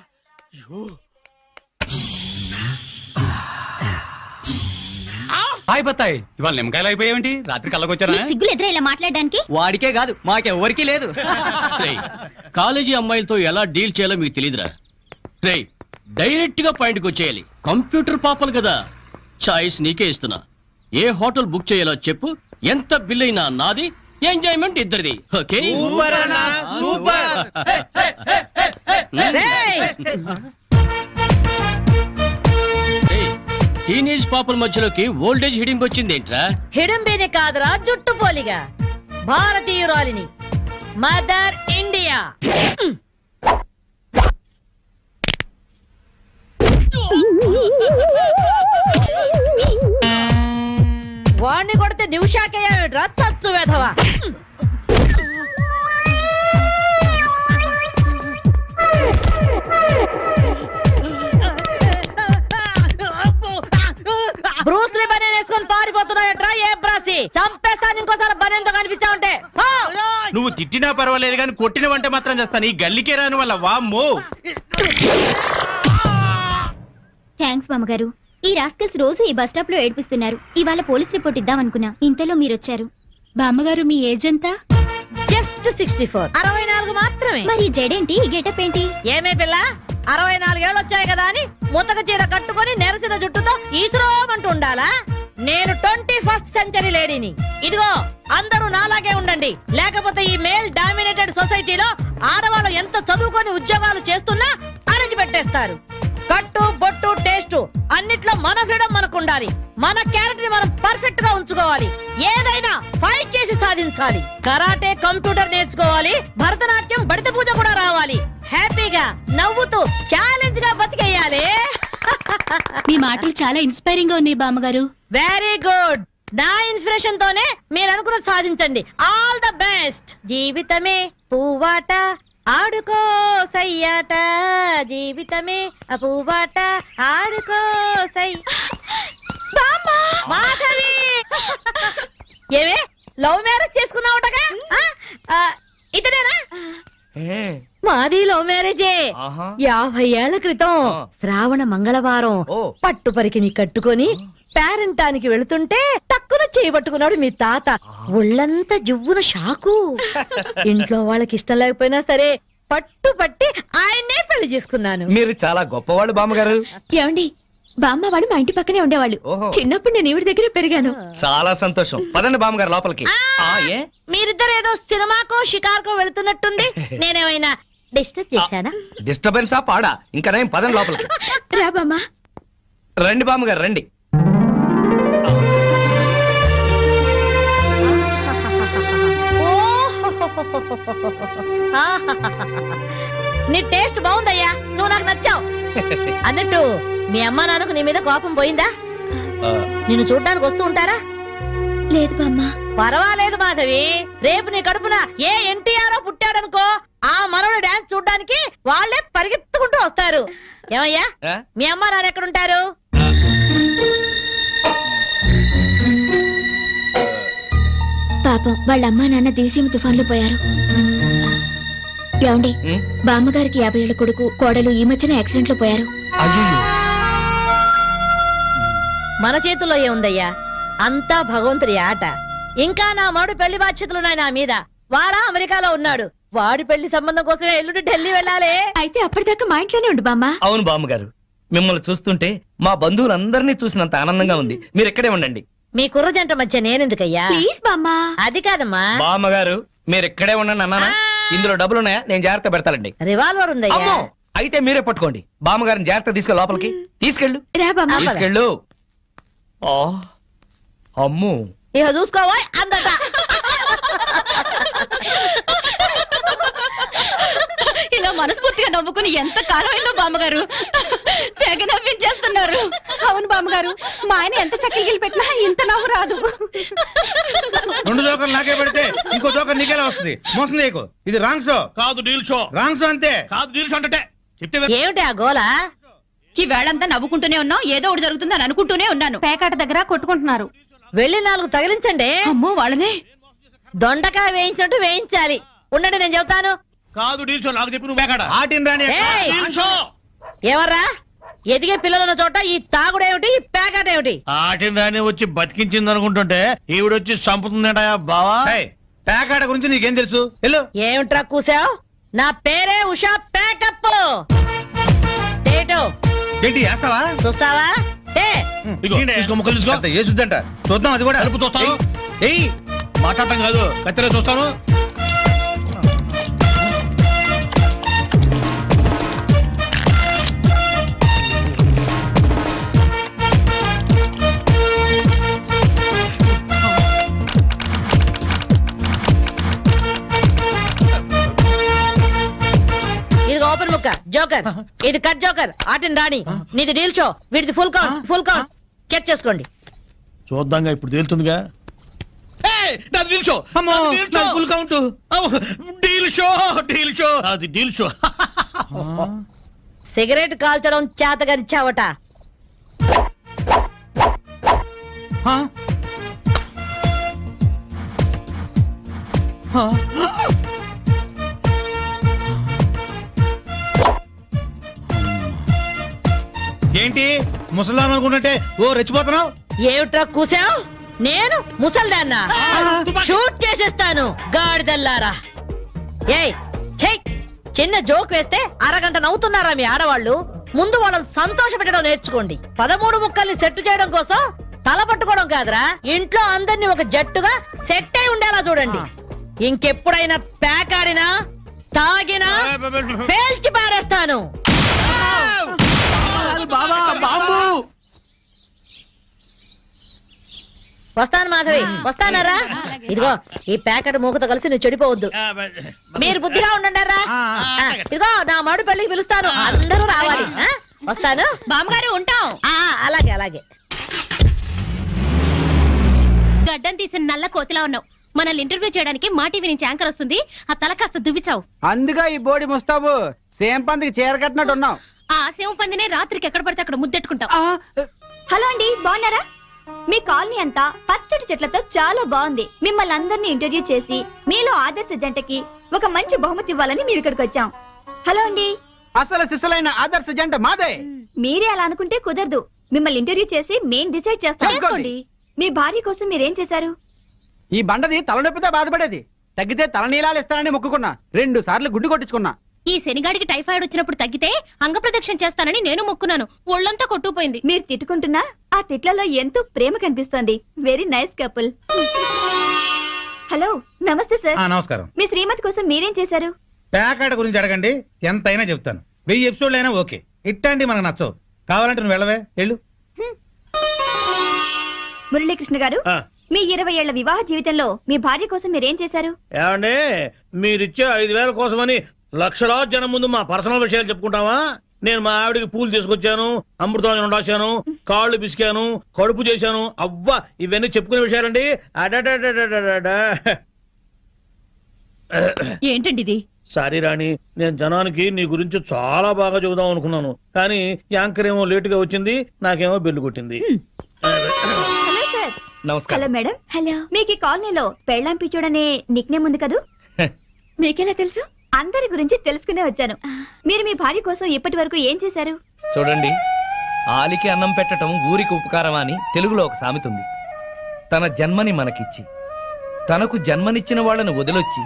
S19: హాయ్ బత్తాయి, ఇవాళ నిమ్మకాయలు అయిపోయావేంటి? రాత్రి కళ్ళకొచ్చారా?
S20: సిగ్గులు ఎదురా ఇలా మాట్లాడడానికి?
S19: వాడికే కాదు మాకెవ్వరికీ లేదు. కాలేజీ అమ్మాయిలతో ఎలా డీల్ చేయాలో మీకు తెలియదురా. రే డైరెక్ట్ గా పాయింట్కి వచ్చేయాలి. కంప్యూటర్ పాపలు కదా, చాయిస్ నీకే ఇస్తున్నా. ఏ హోటల్ బుక్ చేయాలో చెప్పు, ఎంత బిల్ అయినా నాది, ఎంజాయ్మెంట్ ఇద్దరిది. ఓకే? టీనేజ్ పాపల మధ్యలోకి ఓల్డేజ్ హిడింపు వచ్చిందేంట్రా?
S21: హిడింబేనే కాదురా, జుట్టుపోలిగా భారతీయురాలిని, మదర్ ఇండియా. వాణ్ణి కొడితే నిమిషాకేయా తచ్చు వెధవా. బ్రూస్లీ బనే వేసుకొని పారిపోతున్నాయట్రా ఏ బ్రాసి? చంపేస్తా ఇంకోసారి బనేంతో కనిపించావంటే
S20: నువ్వు తిట్టినా పర్వాలేదు కానీ కొట్టిన వంట మాత్రం చేస్తాను. ఈ గల్లికే రాను వల్ల వామ్మో.
S22: థ్యాంక్స్ బామ్మగారు. ఈ రాస్కల్స్ రోజు ఈ బస్ స్టాప్ లో ఏడిపిస్తున్నారు. ఇవాళ పోలీస్ రిపోర్ట్ ఇద్దాం అనుకున్నా, ఇంతలో మీరొచ్చారు. బామ్మగారు మీ ఏజ్ ఎంత?
S21: జస్ట్ 64. 64 మాత్రమే.
S22: మరి జడేంటి, ఈ గెటప్ ఏంటి?
S21: ఏమే పిల్ల 64 ఏళ్ళు వచ్చాయి కదా అని ముతక చీర కట్టుకొని నెరసిన జుట్టుతో ఈశ్వరమంటూ ఉండాలా? నేను 21st సెంచరీ లేడీని. ఇదిగో అందరూ నాలాగే ఉండండి, లేకపోతే ఈ మేల్ డామినేటెడ్ సొసైటీలో ఆడవాళ్ళు ఎంత చదువుకొని ఉద్యోగాలు చేస్తున్నా అణిచిపెట్టేస్తారు. కట్టు బొట్టు టేస్ట్ అన్నిట్లో మన ఫ్రీడమ్ మనకు ఉండాలి. మన క్యారెక్టర్ ని మనం పర్ఫెక్ట్ గా ఉంచుకోవాలి. ఏదైనా ఫైట్ చేసి సాధించాలి. కరాటే, కంప్యూటర్ నేర్చుకోవాలి. భరతనాట్యం, బడిత పూజ కూడా రావాలి. హ్యాపీగా నవ్వుతూ ఛాలెంజ్ గా బతికేయాలి.
S22: మీ మాటలు చాలా ఇన్స్పైరింగ్ గా ఉన్నాయి బామ్మగారు.
S21: Very good. నా ఇన్స్పిరేషన్ తోనే మీరు అనుకున్నది సాధించండి. All the best. జీవితమే పువ్వాట, ఆడుకో సయ్యాట, జీవితమే పువ్వాట, ఆడుకో సై. మాధవి ఏమే లవ్ మ్యారేజ్ చేసుకున్నావుటగా? ఇతనేనా? మాది లవ్ మ్యారేజే. 50 ఏళ్ల క్రితం శ్రావణ మంగళవారం పట్టు పరికిని కట్టుకొని పేరంటానికి వెళుతుంటే టక్కున చేయబట్టుకున్నాడు మీ తాత. ఒళ్ళంతా జువ్వున షాకు. ఇంట్లో వాళ్ళకి ఇష్టం లేకపోయినా సరే పట్టుపట్టి ఆయన్నే పెళ్లి చేసుకున్నాను.
S23: మీరు చాలా గొప్పవాళ్ళు బామ్మగారు.
S22: ఏమండి, బామ్మ వాడు మా ఇంటి పక్కనే ఉండేవాళ్ళు. చిన్నప్పుడు నేను ఈవిడ దగ్గర పెరిగాను.
S23: చాలా సంతోషం. పదండి బామ్మగారు లోపలికి.
S21: మీరిద్దరు ఏదో సినిమాకో షికార్కో వెళుతున్నట్టుంది. నేనేమైనా డిస్టర్బ్ చేశానా?
S23: డిస్టర్బెన్సా పాడా? ఇంకా నేను పదండి లోపలికి.
S22: రా బామ్మ.
S23: రండి బామ్మగారు రండి.
S21: నీ టేస్ట్ బాగుందయ్యా, నువ్వు నాకు నచ్చావు. అన్నట్టు మీ అమ్మ నాన్నకు నీ మీద కోపం పోయిందా? నిన్ను చూడ్డానికి వస్తూ ఉంటారా?
S22: లేదు బామ్మ.
S21: పర్వాలేదు మాధవి. రేపు నీ కడుపున ఏ ఎన్టీఆర్ పుట్టాడనుకో, ఆ మనవడు డాన్స్ చూడ్డానికి వాళ్ళే పరిగెత్తుకుంటూ వస్తారు. ఏమయ్యా మీ అమ్మ నాన్న ఎక్కడుంటారు?
S22: పాపం వాళ్ళ అమ్మా నాన్న దివిసీమ తుఫాన్లో పోయారు. ఏమండి, బామ్మగారికి 50 ఏళ్ల కొడుకు కోడలు ఈ మధ్యన యాక్సిడెంట్ లో పోయారు.
S21: మన చేతుల్లో ఏముందయ్యా, అంతా భగవంతుడి ఆట. ఇంకా నా మాడు పెళ్లి బాధ్యతలున్నాయి నా మీద. వాడా అమెరికాలో ఉన్నాడు. వాడి పెళ్లి సంబంధం కోసమే ఎల్లుండి ఢిల్లీ వెళ్ళాలి.
S22: అయితే అప్పటిదాకా మా ఇంట్లోనే ఉండు బామ్మ.
S23: అవును బామ్మగారు, మిమ్మల్ని చూస్తుంటే మా బంధువులందరినీ చూసినంత ఆనందంగా ఉంది. మీరు ఇక్కడే ఉండండి.
S21: మీ కుర్ర జంట మధ్య నేనెందుకయ్యా?
S22: ప్లీజ్ బామ్మా.
S21: అది కాదమ్మా.
S23: బామ్మగారు మీరు ఇక్కడే ఉండండి అన్నానా? ఇందులో డబ్బులున్నాయా? నేను జాగ్రత్త పెడతానండి.
S21: రివాల్వర్ ఉందయ్యా.
S23: అయితే మీరే పట్టుకోండి. బామ్మగారిని జాగ్రత్త తీసుకెళ్ళి లోపలికి తీసుకెళ్ళు. తీసుకెళ్ళు. అమ్ము
S21: ఇక చూసుకోవా అందట.
S22: ఇలా మనస్ఫూర్తిగా నవ్వుకుని ఎంత కాలమైందో బామ్మగారు. తెగ నవ్వించేస్తున్నారు. అవును బామ్మగారు, మా ఆయన ఎంత చక్కగిలి పెట్టినా ఇంత నవ్వు రాదు.
S20: 2 జోకర్లు నాకే పెడితే ఇంకో జోకర్ నీకేలా వస్తుంది? మోసం చేయకు. ఇది రాంగ్ షో కాదు, డీల్ షో. రాంగ్ షో అంతే కాదు, డీల్ షో అంటే
S21: ఏమిటి ఆ గోలా?
S22: ఈ వేళంతా నవ్వుకుంటూనే ఉన్నాం. ఏదో ఒకటి జరుగుతుందని అనుకుంటూనే ఉన్నాను. పేకాట దగ్గర కొట్టుకుంటున్నారు.
S21: వెళ్ళి 4 తగిలించండి.
S22: అమ్మో వాళ్ళనే
S21: దొండకాయ వేయించినట్టు వేయించాలి. ఉండండి నేను చెబుతాను.
S20: కాదు, డీల్ షో. నాకు చెప్పి నువ్వు పేకాట ఆటిందాని షో.
S21: ఎవర్రా ఎదిగే పిల్లలున్న చోట ఈ తాగుడేమిటి, ఈ పేకాట ఏమిటి?
S20: ఆటిందాన్ని వచ్చి బతికించింది అనుకుంటుంటే ఈవిడొచ్చి చంపుతుందట బావా. పేకాట గురించి నీకేం తెలుసు?
S21: ఏమిట్రా కూసావు? నా పేరే ఉషా పేకప్.
S20: ఏంటి వేస్తావా?
S21: చూస్తావా?
S20: ముక్కలు తీసుకో. వేసుద్దంట చూద్దాం. అది కూడా అలుపు చూస్తాను. మాట్లాడటం కాదు, కత్తిరే చూస్తాను.
S21: ఓపెన్ ముక్క జోకర్, ఇది కట్ జోకర్. ఆటిన్ రాణి, నీది డీల్ షో, వీడిది full count. Full count check చేసుకోండి.
S20: చూద్దాంగా, ఇప్పుడు తేలుతుందిగా. Deal show, full count. Deal show, deal show, అది డీల్ షో.
S21: సిగరెట్ కాల్చడం చేతగరిచావట.
S20: ఏంటి ముసలాం అనుకుంటుంటే ఓ రెచ్చిపోతున్నావు?
S21: ఏమిట్రా కూసావు? నేను ముసల్దాన్నా? షూట్ చేసేస్తాను గాడిదల్లారా. ఏయ్ ఛై, చిన్న జోక్ వేస్తే అరగంట నవ్వుతున్నారా మీ ఆడవాళ్ళు? ముందు వాళ్ళని సంతోష పెట్టడం నేర్చుకోండి. 13 ముక్కల్ని సెట్ చేయడం కోసం తల పట్టుకోవడం కాదురా, ఇంట్లో అందరినీ ఒక జట్టుగా సెట్ అయి ఉండేలా చూడండి. ఇంకెప్పుడైనా ప్యాక్ ఆడినా తాగినా పేల్చి పారేస్తాను. వస్తాను మాధవి, వస్తానరా? ఇదిగో ఈ ప్యాకెట్ మూకతో కలిసి నువ్వు చెడిపోవద్దు. మీరు బుద్ధిగా ఉండండిరా. ఇదిగో నా మడు పెళ్లికి పిలుస్తాను, అందరూ రావాలి. వస్తాను
S22: బామ్మగారు, ఉంటాం.
S21: అలాగే అలాగే.
S22: గడ్డం తీసిన నల్ల కోతిలా ఉన్నావు. మనల్ని ఇంటర్వ్యూ చేయడానికి మా టీవీ నుంచి యాంకర్ వస్తుంది. ఆ తల కాస్త దువ్విచావు.
S10: అందుగా ఈ బోడి ముస్తాబు సేమ్ పందికి చీర కట్టినట్టు ఉన్నావు.
S22: ఆ సేవ పందినే రాత్రికి ఎక్కడ పడితే అక్కడ ముద్దెట్టుకుంటావు.
S3: హలో అండి, బాగున్నారా? మీ కాలనీ అంతా పచ్చడి చెట్లతో చాలా బాగుంది. మిమ్మల్ని అందరినీ ఇంటర్వ్యూ చేసి మీలో ఆదర్శ జంటకి ఒక మంచి బహుమతి ఇవ్వాలని మేము ఇక్కడికి వచ్చాం. హలో అండి.
S10: అసలు సిసలైన ఆదర్శ జంట మాదే.
S3: మీరే అలా అనుకుంటే కుదరదు. మిమ్మల్ని ఇంటర్వ్యూ చేసి మేం డిసైడ్ చేస్తాం. మీ భార్య కోసం మీరేం చేశారు?
S10: ఈ బండది తలనొప్పితో బాధపడేది. తగ్గితే తలనీలాలు ఇస్తానని మొక్కుకున్నా. 2 సార్లు గుడ్డు కొట్టించుకున్నా.
S22: ఈ శనిగాడికి టైఫాయిడ్ వచ్చినప్పుడు తగ్గితే అంగప్రదక్షిణ చేస్తానని నేను మొక్కున్నాను. ఒళ్ళంతా కొట్టుకుపోయింది.
S3: మీరు తిట్టుకుంటున్నా ఆ తిట్లలో ఎంతో ప్రేమ కనిపిస్తోంది. Very nice couple. హలో, నమస్తే సార్.
S20: నమస్కారం.
S3: మీ శ్రీమతి కోసం మీరేం చేశారు?
S20: ప్యాకెట్ గురించి అడగండి, ఎంతైనా చెప్తాను. 1000 ఎపిసోడ్లు అయినా ఓకే. ఇట్టండి మనకు నచ్చవు. కావాలంటే నువ్వు వెళ్ళవే, వెళ్ళు.
S3: మురళీకృష్ణ గారు, మీ 20 ఏళ్ల వివాహ జీవితంలో మీ భార్య కోసం మీరేం చేశారు?
S20: ఏమండి, మీరిచ్చే 5000 కోసమని లక్షలాది జనం ముందు మా పర్సనల్ విషయాలు చెప్పుకుంటావా? నేను మా ఆవిడికి పూలు తీసుకొచ్చాను, అమృతం రాశాను, కాళ్ళు పిసికాను, కడుపు చేశాను. అవ్వా, ఇవన్నీ చెప్పుకునే విషయాలండి.
S22: ఏంటండి ఇది?
S20: సారీ రాణి, నేను జనానికి నీ గురించి చాలా బాగా చెబుదాం అనుకున్నాను, కానీ యాంకర్ ఏమో లేటుగా వచ్చింది, నాకేమో బెల్లు కొట్టింది.
S3: Hello sir. Hello madam. Hello. మీకు ఈ కాలనీలో పెళ్ళాం పిచ్చోడనే నిక్ నేమ్ ఉంది కదూ? మీకెలా తెలుసు? అందరి గురించి తెలుసుకునే వచ్చాను. మీరు మీ భార్య కోసం ఇప్పటి వరకు ఏం చేశారు?
S23: చూడండి, ఆలికి అన్నం పెట్టడం ఊరికి ఉపకారం అని తెలుగులో ఒక సామెత ఉంది. తన జన్మని మనకిచ్చి తనకు జన్మనిచ్చిన వాళ్ళను వదిలొచ్చి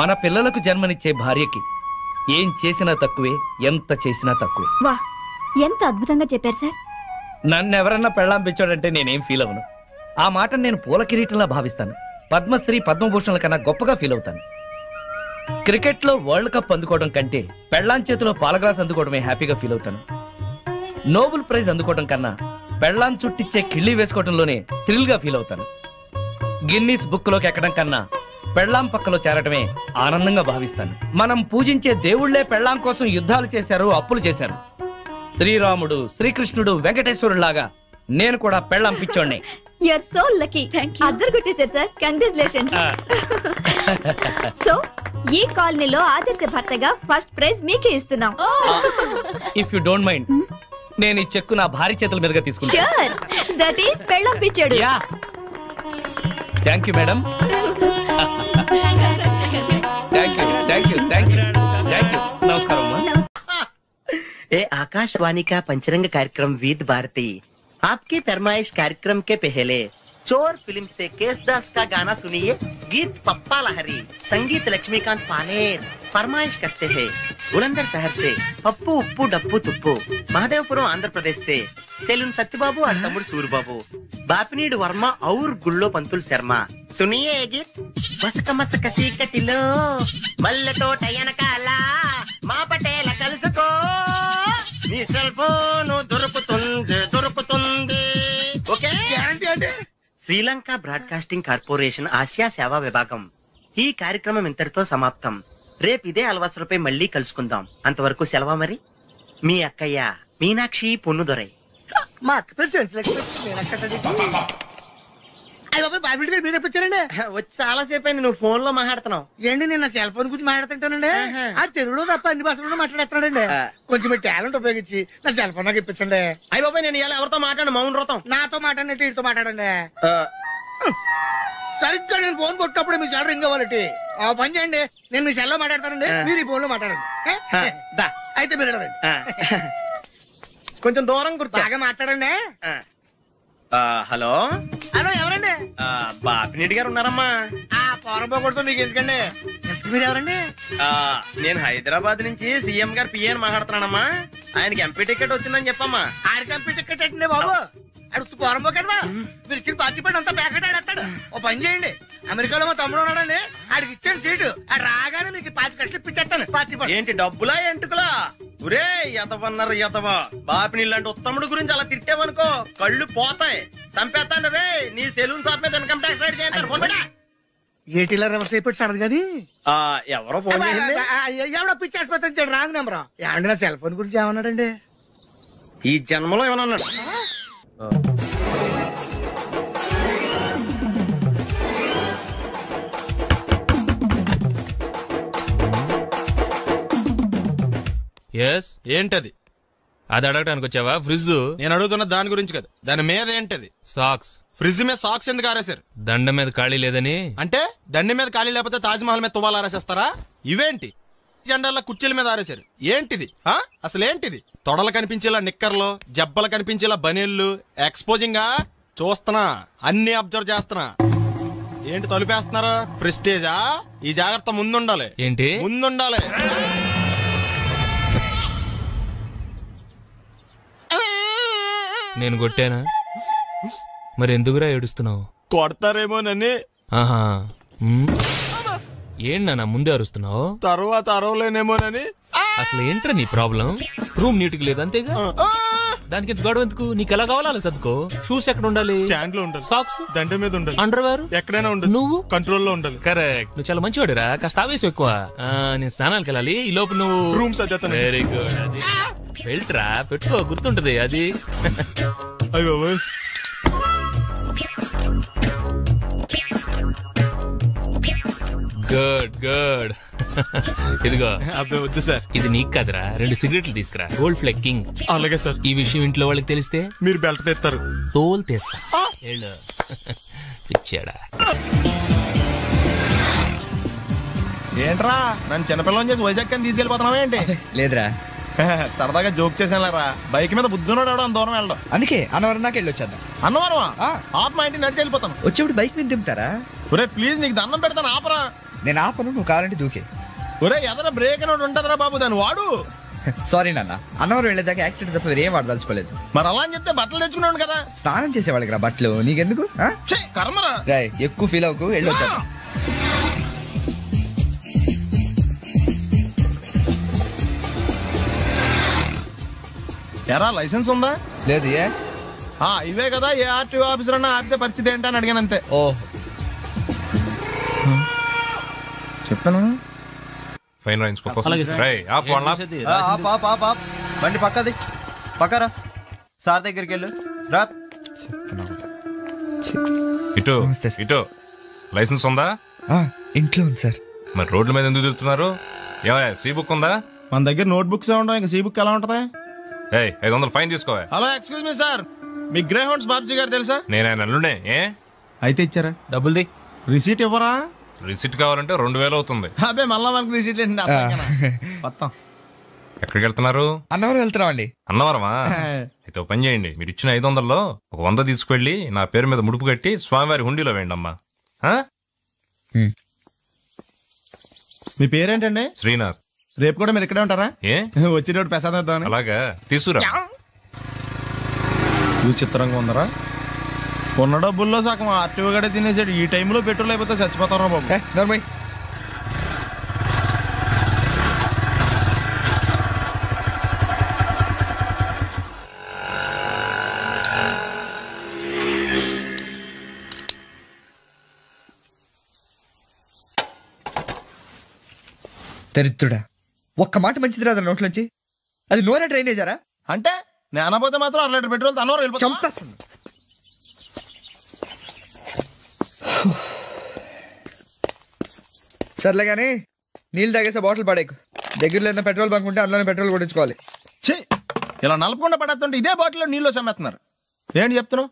S23: మన పిల్లలకు జన్మనిచ్చే భార్యకి ఏం చేసినా తక్కువే, ఎంత చేసినా తక్కువే.
S3: వా, ఎంత అద్భుతంగా చెప్పారు సార్.
S23: నన్నెవరన్నా పెళ్ళాం పిచ్చోడంటే నేనేం ఫీల్ అవను. ఆ మాట నేను పూల కిరీటంలా భావిస్తాను. పద్మశ్రీ పద్మభూషణల కన్నా గొప్పగా ఫీల్ అవుతాను. క్రికెట్ లో వరల్డ్ కప్ అందుకోవడం కంటే పెళ్ళాం చేతిలో పాల గ్లాస్ అందుకోవడమే హ్యాపీగా ఫీల్ అవుతాను. నోబెల్ ప్రైజ్ అందుకోవడం కన్నా పెళ్ళాం చుట్టిచ్చే కిళ్ళి వేసుకోవడంలోనే థ్రిల్ గా ఫీల్ అవుతాను. గిన్నీస్ బుక్ లోకి ఎక్కడం కన్నా పెళ్ళాం పక్కలో చేరటమే ఆనందంగా భావిస్తాను. మనం పూజించే దేవుళ్లే పెళ్ళాం కోసం యుద్ధాలు చేశారు, అప్పులు చేశారు. శ్రీరాముడు, శ్రీకృష్ణుడు, వెంకటేశ్వరులాగా నేను కూడా పెళ్ళాం పిచ్చోడ్నే.
S3: You are so lucky. అద్దరు కొట్టేశారు సార్. కంగ్రాచులేషన్స్. సో ఈ కాలనీలో ఆదర్శ భర్తగా ఫస్ట్ ప్రైజ్ మీకే ఇస్తున్నాం.
S23: ఇఫ్ యు డోంట్ మైండ్, నేను ఈ చెక్కు నా భార్య చేతుల మీదుగా తీసుకుంటా.
S3: ష్యూర్, దట్ ఈస్ పెళ్ళాం పిచ్చోడు.
S23: Yeah, thank you madam. థాంక్యూ. నమస్కారం అమ్మా.
S7: ए आकाशवाणी का पंचरंग कार्यक्रम विद भारती आपकी फरमाइश कार्यक्रम के पहले चोर फिल्म से केसदास का गाना सुनिए. गीत पप्पा लहरी, संगीत लक्ष्मीकांत पालेर. फरमाइश करते हैं बुलंदर शहर से पप्पू उप्पू डप्पू तुप्पू, महादेवपुरम आंध्र प्रदेश से सेलून सत्यबाबू और तमुड़ सूरबाबू, बापिनीड वर्मा और गुल्लो पंतुल शर्मा. सुनिए ये गीत. मसक मसक सीकटिलो मल्ल तो टयन काला మా పటేల కలుసుకో, నీ సెల్ ఫోన్ దొరుకుతుంది. Okay, Sri Lanka broadcasting corporation Asia సేవా విభాగం. ఈ కార్యక్రమం ఇంతటితో సమాప్తం. రేపు ఇదే అలవాసులపై మళ్ళీ కలుసుకుందాం. అంతవరకు సెలవా మరి. మీ అక్కయ్య మీనాక్షి పొన్నుదొరై.
S2: మా అక్క పేరు మీరేపించారండి.
S7: వచ్చి చాలా సేపు అయింది, నువ్వు ఫోన్ లో మాట్లాడుతున్నావు
S2: ఏంటి? నేను నా సెల్ ఫోన్ గురించి మాట్లాడుతుంటానండి. ఆ తెలుగులో తప్ప అన్ని భాషల్లో మాట్లాడేస్తున్నాడండి. కొంచెం మీ టాలెంట్ ఉపయోగించి నా సెల్ ఫోన్ నాకు ఇప్పించండి.
S7: అయ్యి బాబాయ్, నేను ఇలా ఎవరితో మాట్లాడు? మౌన్ వ్రతం.
S2: నాతో మాట్లాడినట్టు వీటితో మాట్లాడండి. సరిగ్గా నేను ఫోన్ కొట్టినప్పుడు మీ సెల్ రింగ్ అవ్వాలంటే ఆ పని చేయండి, నేను మీ సెల్లో మాట్లాడతానండి, మీరు ఈ ఫోన్ లో మాట్లాడండి. అయితే మీరు
S1: కొంచెం దూరం గుర్తు
S2: బాగా మాట్లాడండి.
S1: హలో
S2: హలో, ఎవరండి?
S1: బాపినీటి గారు ఉన్నారమ్మా?
S2: ఆ పోరంపోకూడదు మీకు ఎందుకండి, మీరు ఎవరండి?
S1: నేను హైదరాబాద్ నుంచి సీఎం గారు పిఏని మాట్లాడుతున్నానమ్మా. ఆయనకి ఎంపీ టికెట్ వచ్చిందని చెప్పమ్మా.
S2: ఆడికి ఎంపీ టికెట్ అండి బాబు, అడుగుతూ పోరంపోకడవా? మీరు ఇచ్చిన పార్టీపేట అంతా ప్యాకెట్ ఆడేస్తాడు. ఓ పని చేయండి, అమెరికాలో మా తమ్ముడు ఉన్నాడండి, ఆడికి ఇచ్చాను సీటు, అది రాగానే మీకు 5 లక్షలు ఇప్పించేస్తాను. పార్టీ
S1: ఏంటి డబ్బులా ఎంటుకులా? ఒరే ఎతవన్నారు ఎతవా, బాపిని ఇలాంటి ఉత్తముడు గురించి అలా తిట్టావనుకో కళ్ళు పోతాయి, చంపేస్తాను రే. నీ సెలూన్ షాప్ మీద ఇన్కమ్ ట్యాక్స్ రైడ్ చేస్తారు.
S2: ఏటీలో రివర్స్ అయిపోయి సడన్ గది
S1: ఎవరో ఫోన్ చేయండి.
S2: ఎవడో పిచ్చి ఆసుపత్రి రాంగ్ నెంబర్. ఏమండి నా సెల్ ఫోన్ గురించి ఏమన్నాడండి?
S1: ఈ జన్మలో ఏమన్నా అన్నాడు?
S4: ఏంటది?
S6: అది అడగడానికి వచ్చావా? ఫ్రిడ్జ్.
S4: నేను అడుగుతున్న దాని గురించి కదా, దాని మీద ఏంటది?
S6: సాక్స్.
S4: ఫ్రిడ్జ్ మీద సాక్స్ ఎందుకు ఆరేశారు?
S6: దండ మీద ఖాళీ లేదని.
S4: అంటే దండి మీద ఖాళీ లేకపోతే తాజ్ మహల్ మీద తువ్వాలు ఆరేసేస్తారా? ఇవేంటి జెండాల కుర్చీల మీద ఆరేశారు? ఏంటిది అసలు ఏంటిది? తొడలు కనిపించేలా నిక్కర్లు, జబ్బలు కనిపించేలా బనీళ్లు, ఎక్స్పోజింగ్ చూస్తున్నా, అన్ని అబ్జర్వ్ చేస్తున్నా. ఏంటి తలుపేస్తున్నారు? ప్రెస్టేజా? ఈ జాగ్రత్త ముందుండాలి.
S6: ఏంటి
S4: ముందుండాలి?
S6: నేను కొట్టానా? మరి ఎందుకురా ఏడుస్తున్నావు?
S4: కొడతారేమోనని.
S6: ఆహా, ఏంటి నాన్న ముందే అరుస్తున్నావు?
S4: తర్వాత అరవలేనేమోనని.
S6: అసలు ఏంట్రా నీ ప్రాబ్లం? రూమ్ నీట్ గా లేదు అంతేగా, దానికి గొడవ ఎందుకు? నీకు ఎలా కావాలో అలా సర్దుకో. షూస్ ఎక్కడ ఉండాలి?
S4: స్టాండ్ లో ఉండాలి.
S6: సాక్స్
S4: దండ మీద ఉండాలి.
S6: అండర్వేర్
S4: ఎక్కడైనా ఉండాలి.
S6: నువ్వు
S4: కంట్రోల్లో ఉండాలి.
S6: కరెక్ట్. నువ్వు చాలా మంచివాడిరా, కాస్త ఆవేశం ఎక్కువ. నేను స్నానానికి వెళ్ళాలి, ఈ లోపు నువ్వు
S4: రూమ్ సర్దేస్తాను.
S6: Very good. అది బెల్ట్రా, పెట్టుకో, గుర్తుంటది అది.
S4: అయ్యో
S6: గుడ్ గుడ్. ఇదిగో.
S4: అబ్బాయి వద్దు సార్,
S6: ఇది నీకు కదరా, 2 సిగరెట్లు తీసుకురా. Gold Flake King.
S4: అలాగే సార్.
S6: ఈ విషయం ఇంట్లో వాళ్ళకి తెలిస్తే
S4: మీరు బెల్ట్ తెస్తారు.
S6: తోలు తెస్తా. పిచ్చాడా?
S4: ఏంట్రా నన్ను చిన్నపిల్లని చేసి వైజాగ్ అని తీసుకెళ్ళిపోతున్నావా ఏంటి?
S16: లేదురా,
S4: సరదాగా జోక్ చేసానులేరా. బైక్ మీద బుద్ధున్నాడు అంత దూరం వెళ్ళడం.
S16: అందుకే అన్నవరం దాకా వెళ్ళి వచ్చేద్దాం.
S4: అన్నవరమా? ఆప్ మా ఇంటికి నడిచి వెళ్ళిపోతాను.
S16: వచ్చేప్పుడు బైక్ మీద దింపుతారా?
S4: ఒరే ప్లీజ్, నీకు దండం పెడతాను, ఆపరా.
S16: నేను ఆపను, నువ్వు కావాలంటే దూకే.
S4: ఒరే ఎదర బ్రేక్ అని ఉంటదిరా బాబు, దాన్ని వాడు.
S16: సారీ నాన్న, అన్నవరం వెళ్ళేదాకా యాక్సిడెంట్ తప్ప ఏం వాడదలుచుకోలేదు.
S4: మరి అలా అని చెప్తే బట్టలు తెచ్చుకున్నాను కదా.
S16: స్నానం చేసేవాళ్ళకి రా బట్టలు, నీకెందుకు?
S4: కర్మరా.
S16: రాయ్, ఎక్కువ ఫీల్ అవ్వకు, వెళ్ళి వచ్చేద్దాం.
S4: ఎరా లైసెన్స్ ఉందా?
S16: లేదు. ఏ
S4: ఇవే కదా, ఏ ఆర్టీఓ ఆఫీసర్ అన్నా ఆపితే పరిస్థితి ఏంటని అడిగాను అంతే.
S16: ఓ
S4: చెప్తాను.
S6: ఫైన్ రైన్స్
S16: బండి పక్కది, పక్కరా. సార్ దగ్గరికి వెళ్ళు రా.
S6: ఇటు ఇటు. లైసెన్స్ ఉందా?
S16: ఇంట్లో ఉంది సార్.
S6: మరి రోడ్ల మీద ఎందుకు తిరుగుతున్నారు? సి బుక్ ఉందా?
S4: మన దగ్గర నోట్ బుక్స్ ఉండవు, ఇంకా సి బుక్ ఎలా ఉంటది?
S6: 500 ఫైన్ తీసుకోవా.
S4: హలో ఎక్స్క్యూజ్ మీ సార్, మీ గ్రే హౌండ్స్ బాబ్జీ గారు తెలుసా?
S6: నేను ఆయన అల్లుడే.
S4: అయితే ఇచ్చారా?
S16: డబ్బుల్ది.
S4: రిసీట్ ఇవ్వరా?
S6: రిసీట్ కావాలంటే 2000 అవుతుంది.
S4: అబ్బే మళ్ళా మనకి రిసీట్ ఏంటి? మొత్తం
S6: ఎక్కడికి వెళ్తున్నారు?
S16: అన్నవరం వెళ్తున్నాం అండి.
S6: అన్నవరమా? అయితే పని చేయండి, మీరు ఇచ్చిన 500లో 100 తీసుకెళ్లి నా పేరు మీద ముడుపు కట్టి స్వామివారి హుండీలో వేయండి అమ్మా.
S4: మీ పేరేంటండి?
S6: శ్రీనాథ్.
S4: రేపు కూడా మీరు ఇక్కడే ఉంటారా?
S6: వచ్చేటప్పుడు
S4: ప్రసాదం ఇద్దామని.
S6: అలాగా, తీసుకురా.
S4: విచిత్రంగా ఉందరా, ఉన్న డబ్బుల్లో సగం ఆర్టీఓ గడే తినేసాడు. ఈ టైంలో పెట్రోల్ అయిపోతే చచ్చిపోతారా బాబు.
S16: దరిద్రుడా, ఒక్క మాట మంచిది రాదు నోట్లోంచి. అది నూనె డ్రైనేజారా?
S4: అంటే నేను అనబోతే మాత్రం 1 లీటర్ పెట్రోల్ తనవరం వెళ్ళిపోతా.
S16: సర్లే కానీ నీళ్ళు తాగేసే బాటిల్ పడేకు. దగ్గరలో ఏదైనా పెట్రోల్ బంక్ ఉంటే అందులోనే పెట్రోల్ కొట్టించుకోవాలి.
S4: ఇలా నలపకుండా పడేస్తుంటే ఇదే బాటిల్లో నీళ్ళు సమ్మేస్తున్నారు. ఏంటి చెప్తున్నావు?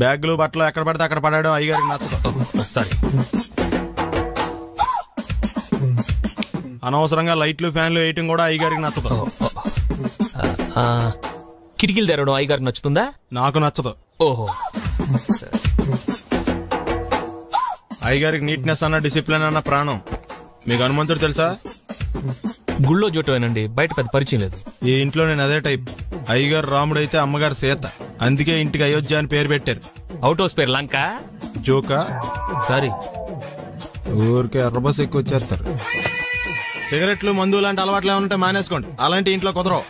S4: బ్యాగులు బట్టలు ఎక్కడ పడితే అక్కడ పడాడు అయ్యగారికి నచ్చదు.
S6: సారీ.
S4: అనవసరంగా లైట్లు ఫ్యాన్లు వేయటం కూడా అయ్యగారికి నచ్చదు.
S6: కిటికీలు తెరవడం అయ్యగారికి నచ్చుతుందా?
S4: నాకు నచ్చదు.
S6: ఓహో.
S4: అయ్యగారికి నీట్నెస్ అన్న డిసిప్లిన్ అన్న ప్రాణం. మీకు హనుమంతుడు తెలుసా?
S6: గుళ్ళో జోటమేనండి, బయట పెద్ద పరిచయం లేదు.
S4: ఈ ఇంట్లో నేను అదే టైప్. అయ్యగారు రాముడు అయితే అమ్మగారు సీత. అందుకే ఇంటికి అయోధ్య అని పేరు పెట్టారు.
S6: అవుట్ హౌస్ పేరు లంక.
S4: జోకా?
S6: సారీ.
S4: ఊరికే ఎర్రబస్ ఎక్కువ వచ్చేస్తారు. సిగరెట్లు మందు లాంటి అలవాట్లు ఏమంటే మానేసుకోండి. అలాంటి ఇంట్లో కుదరవు.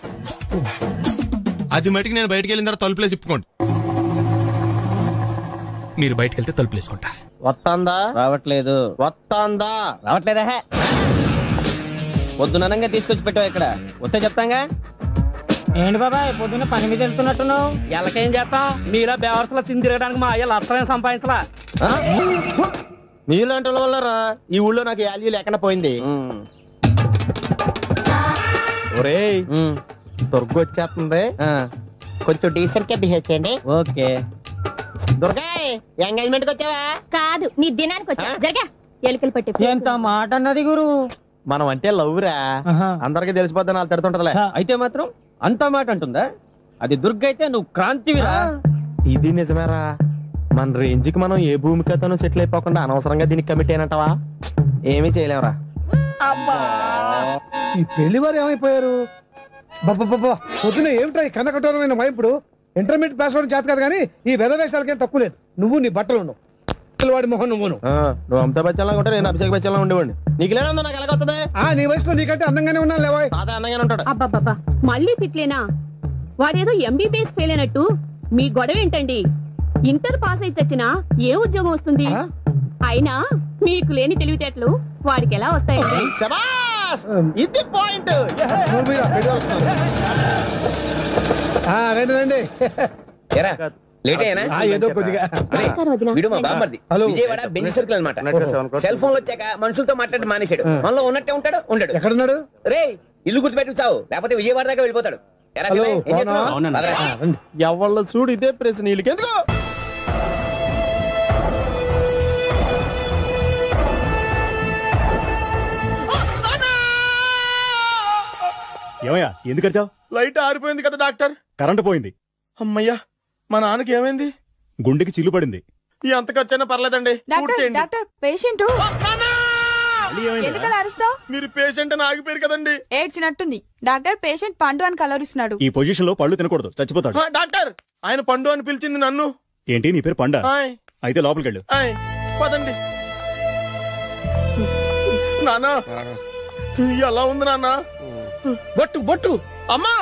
S4: అది మటుకు నేను బయటకు వెళ్ళిన తర్వాత తలుపులేసి ఇప్పుకోండి.
S6: మీరు బయటకు వెళ్తే తలుపులేసుకుంటా.
S7: వస్తాందా?
S10: రావట్లేదు.
S7: వస్తాందా?
S10: రావట్లేదా? పొద్దుననంగా తీసుకొచ్చి పెట్టావు ఇక్కడ. వస్తే చెప్తాంగా. ఏంటి బాబాయ్ పొద్దున్న పని మీద వెళ్తున్నట్టున్నావు? ఎలాకేం చేస్తాం? మీలా బేవర్సలా తిని తిరగడానికి మా అయ్య లక్షలేం సంపాదించలా.
S7: మీలాంటి వాళ్ళ వల్లరా ఈ ఊళ్ళో నాకు వాల్యూ లేకుండా పోయింది. ఒరేయ్ దుర్గ వచ్చేస్తుంది, కొంచెం డీసెంట్ గా బిహేవ్ చేయండి. ఓకే. దుర్గా ఎంగేజ్మెంట్ కి వచ్చావా?
S8: కాదు, నీ దినానికి వచ్చా. జరగా ఎలుకలు పట్టి.
S10: ఎంత మాట అన్నది గురు.
S7: మనం అంటే లవ్ రా, అందరికి తెలిసిపోద్దని వాళ్ళు తిడుతుంటదిలే.
S10: అయితే మాత్రం అంత మాట అంటుందా? అది దుర్గ అయితే నువ్వు క్రాంతివిరా.
S7: ఇది నిజమేరా. మన రేంజ్ కి మనం ఏ భూమికతోనూ సెటిల్ అయిపోకుండా అనవసరంగా దీనికి కమిట్ అయినట్టవా? ఏమీ చేయలేవురా.
S2: ఈ పెళ్లి వారు ఏమైపోయారు? పొద్దున ఏమిటా ఈ కన్న కఠోరమైన వైపుడు? ఇంటర్మీడియట్ పాస్ అవడం చేత కాదు కానీ ఈ వెధవేషాలకేం తక్కువ లేదు. నువ్వు నీ బట్టలు ఉండవు, వాడి మొహం నువ్వును.
S7: నువ్వు అమితాబ్ బచ్చన్ లాగా ఉంటే నేను అభిషేక్ బచ్చన్ లాగా ఉండేవాడిని. నీకు లేనందో నాకు ఎలాగొస్తుంది?
S2: నీ వయసులో నీకంటే అందంగానే ఉన్నాను లేవా?
S7: అందంగానే ఉంటాడు.
S17: అబ్బాబ్బా మళ్ళీ తిట్లేనా? వాడేదో ఎంబీబీఎస్ ఫెయిల్ అయినట్టు మీ గొడవ ఏంటండి? ఇంటర్ పాస్ అయితే వచ్చినా ఏ ఉద్యోగం వస్తుంది? అయినా మీకు లేని తెలివితేటలు వాడికి ఎలా వస్తాయండి?
S7: ఇది పాయింట్.
S2: రండి రండి.
S10: ఏదో కొద్దిగా విజయవాడ బెంజ్ సర్కిల్ అనమాట. సెల్ ఫోన్ వచ్చాక మనుషులతో మాట్లాడి మానేశాడు. మనలో ఉన్నట్టే ఉంటాడు ఉండడు.
S2: ఎక్కడున్నాడు?
S10: రే ఇల్లు గుర్తుపెట్టి చావు, లేకపోతే విజయవాడ దాకా వెళ్ళిపోతాడు.
S7: ఎవళ్ళ చూడు ఇదే ప్రశ్న. వీళ్ళకి ఎందుకు?
S14: ఏమయ్యా ఎందుకు వచ్చావు?
S4: లైట్ ఆరిపోయింది కదా డాక్టర్.
S14: కరెంటు పోయింది.
S4: అమ్మయ్యా, మా నాన్నకి ఏమైంది?
S14: గుండెకి చిల్లు పడింది.
S4: ఎంత ఖర్చైనా పర్లేదండి.
S17: డాక్టర్ పేషెంట్ ఎందుకలా అరుస్తావు?
S4: మీరు పేషెంట్ అని ఆగిపోయారు కదండి.
S17: ఏడ్చినట్టుంది. డాక్టర్ పేషెంట్ పండు అని కలవరిస్తున్నాడు.
S14: ఈ పొజిషన్ లో పళ్ళు తినకూడదు, చచ్చిపోతాడు.
S4: డాక్టర్ ఆయన పండు అని పిలిచింది నన్ను.
S14: ఏంటి నీ పేరు పండా? అయితే లోపలికి వెళ్ళు.
S4: పదండి. నాన్న ఎలా ఉంది నాన్న? బొట్టు బొట్టు. అమ్మా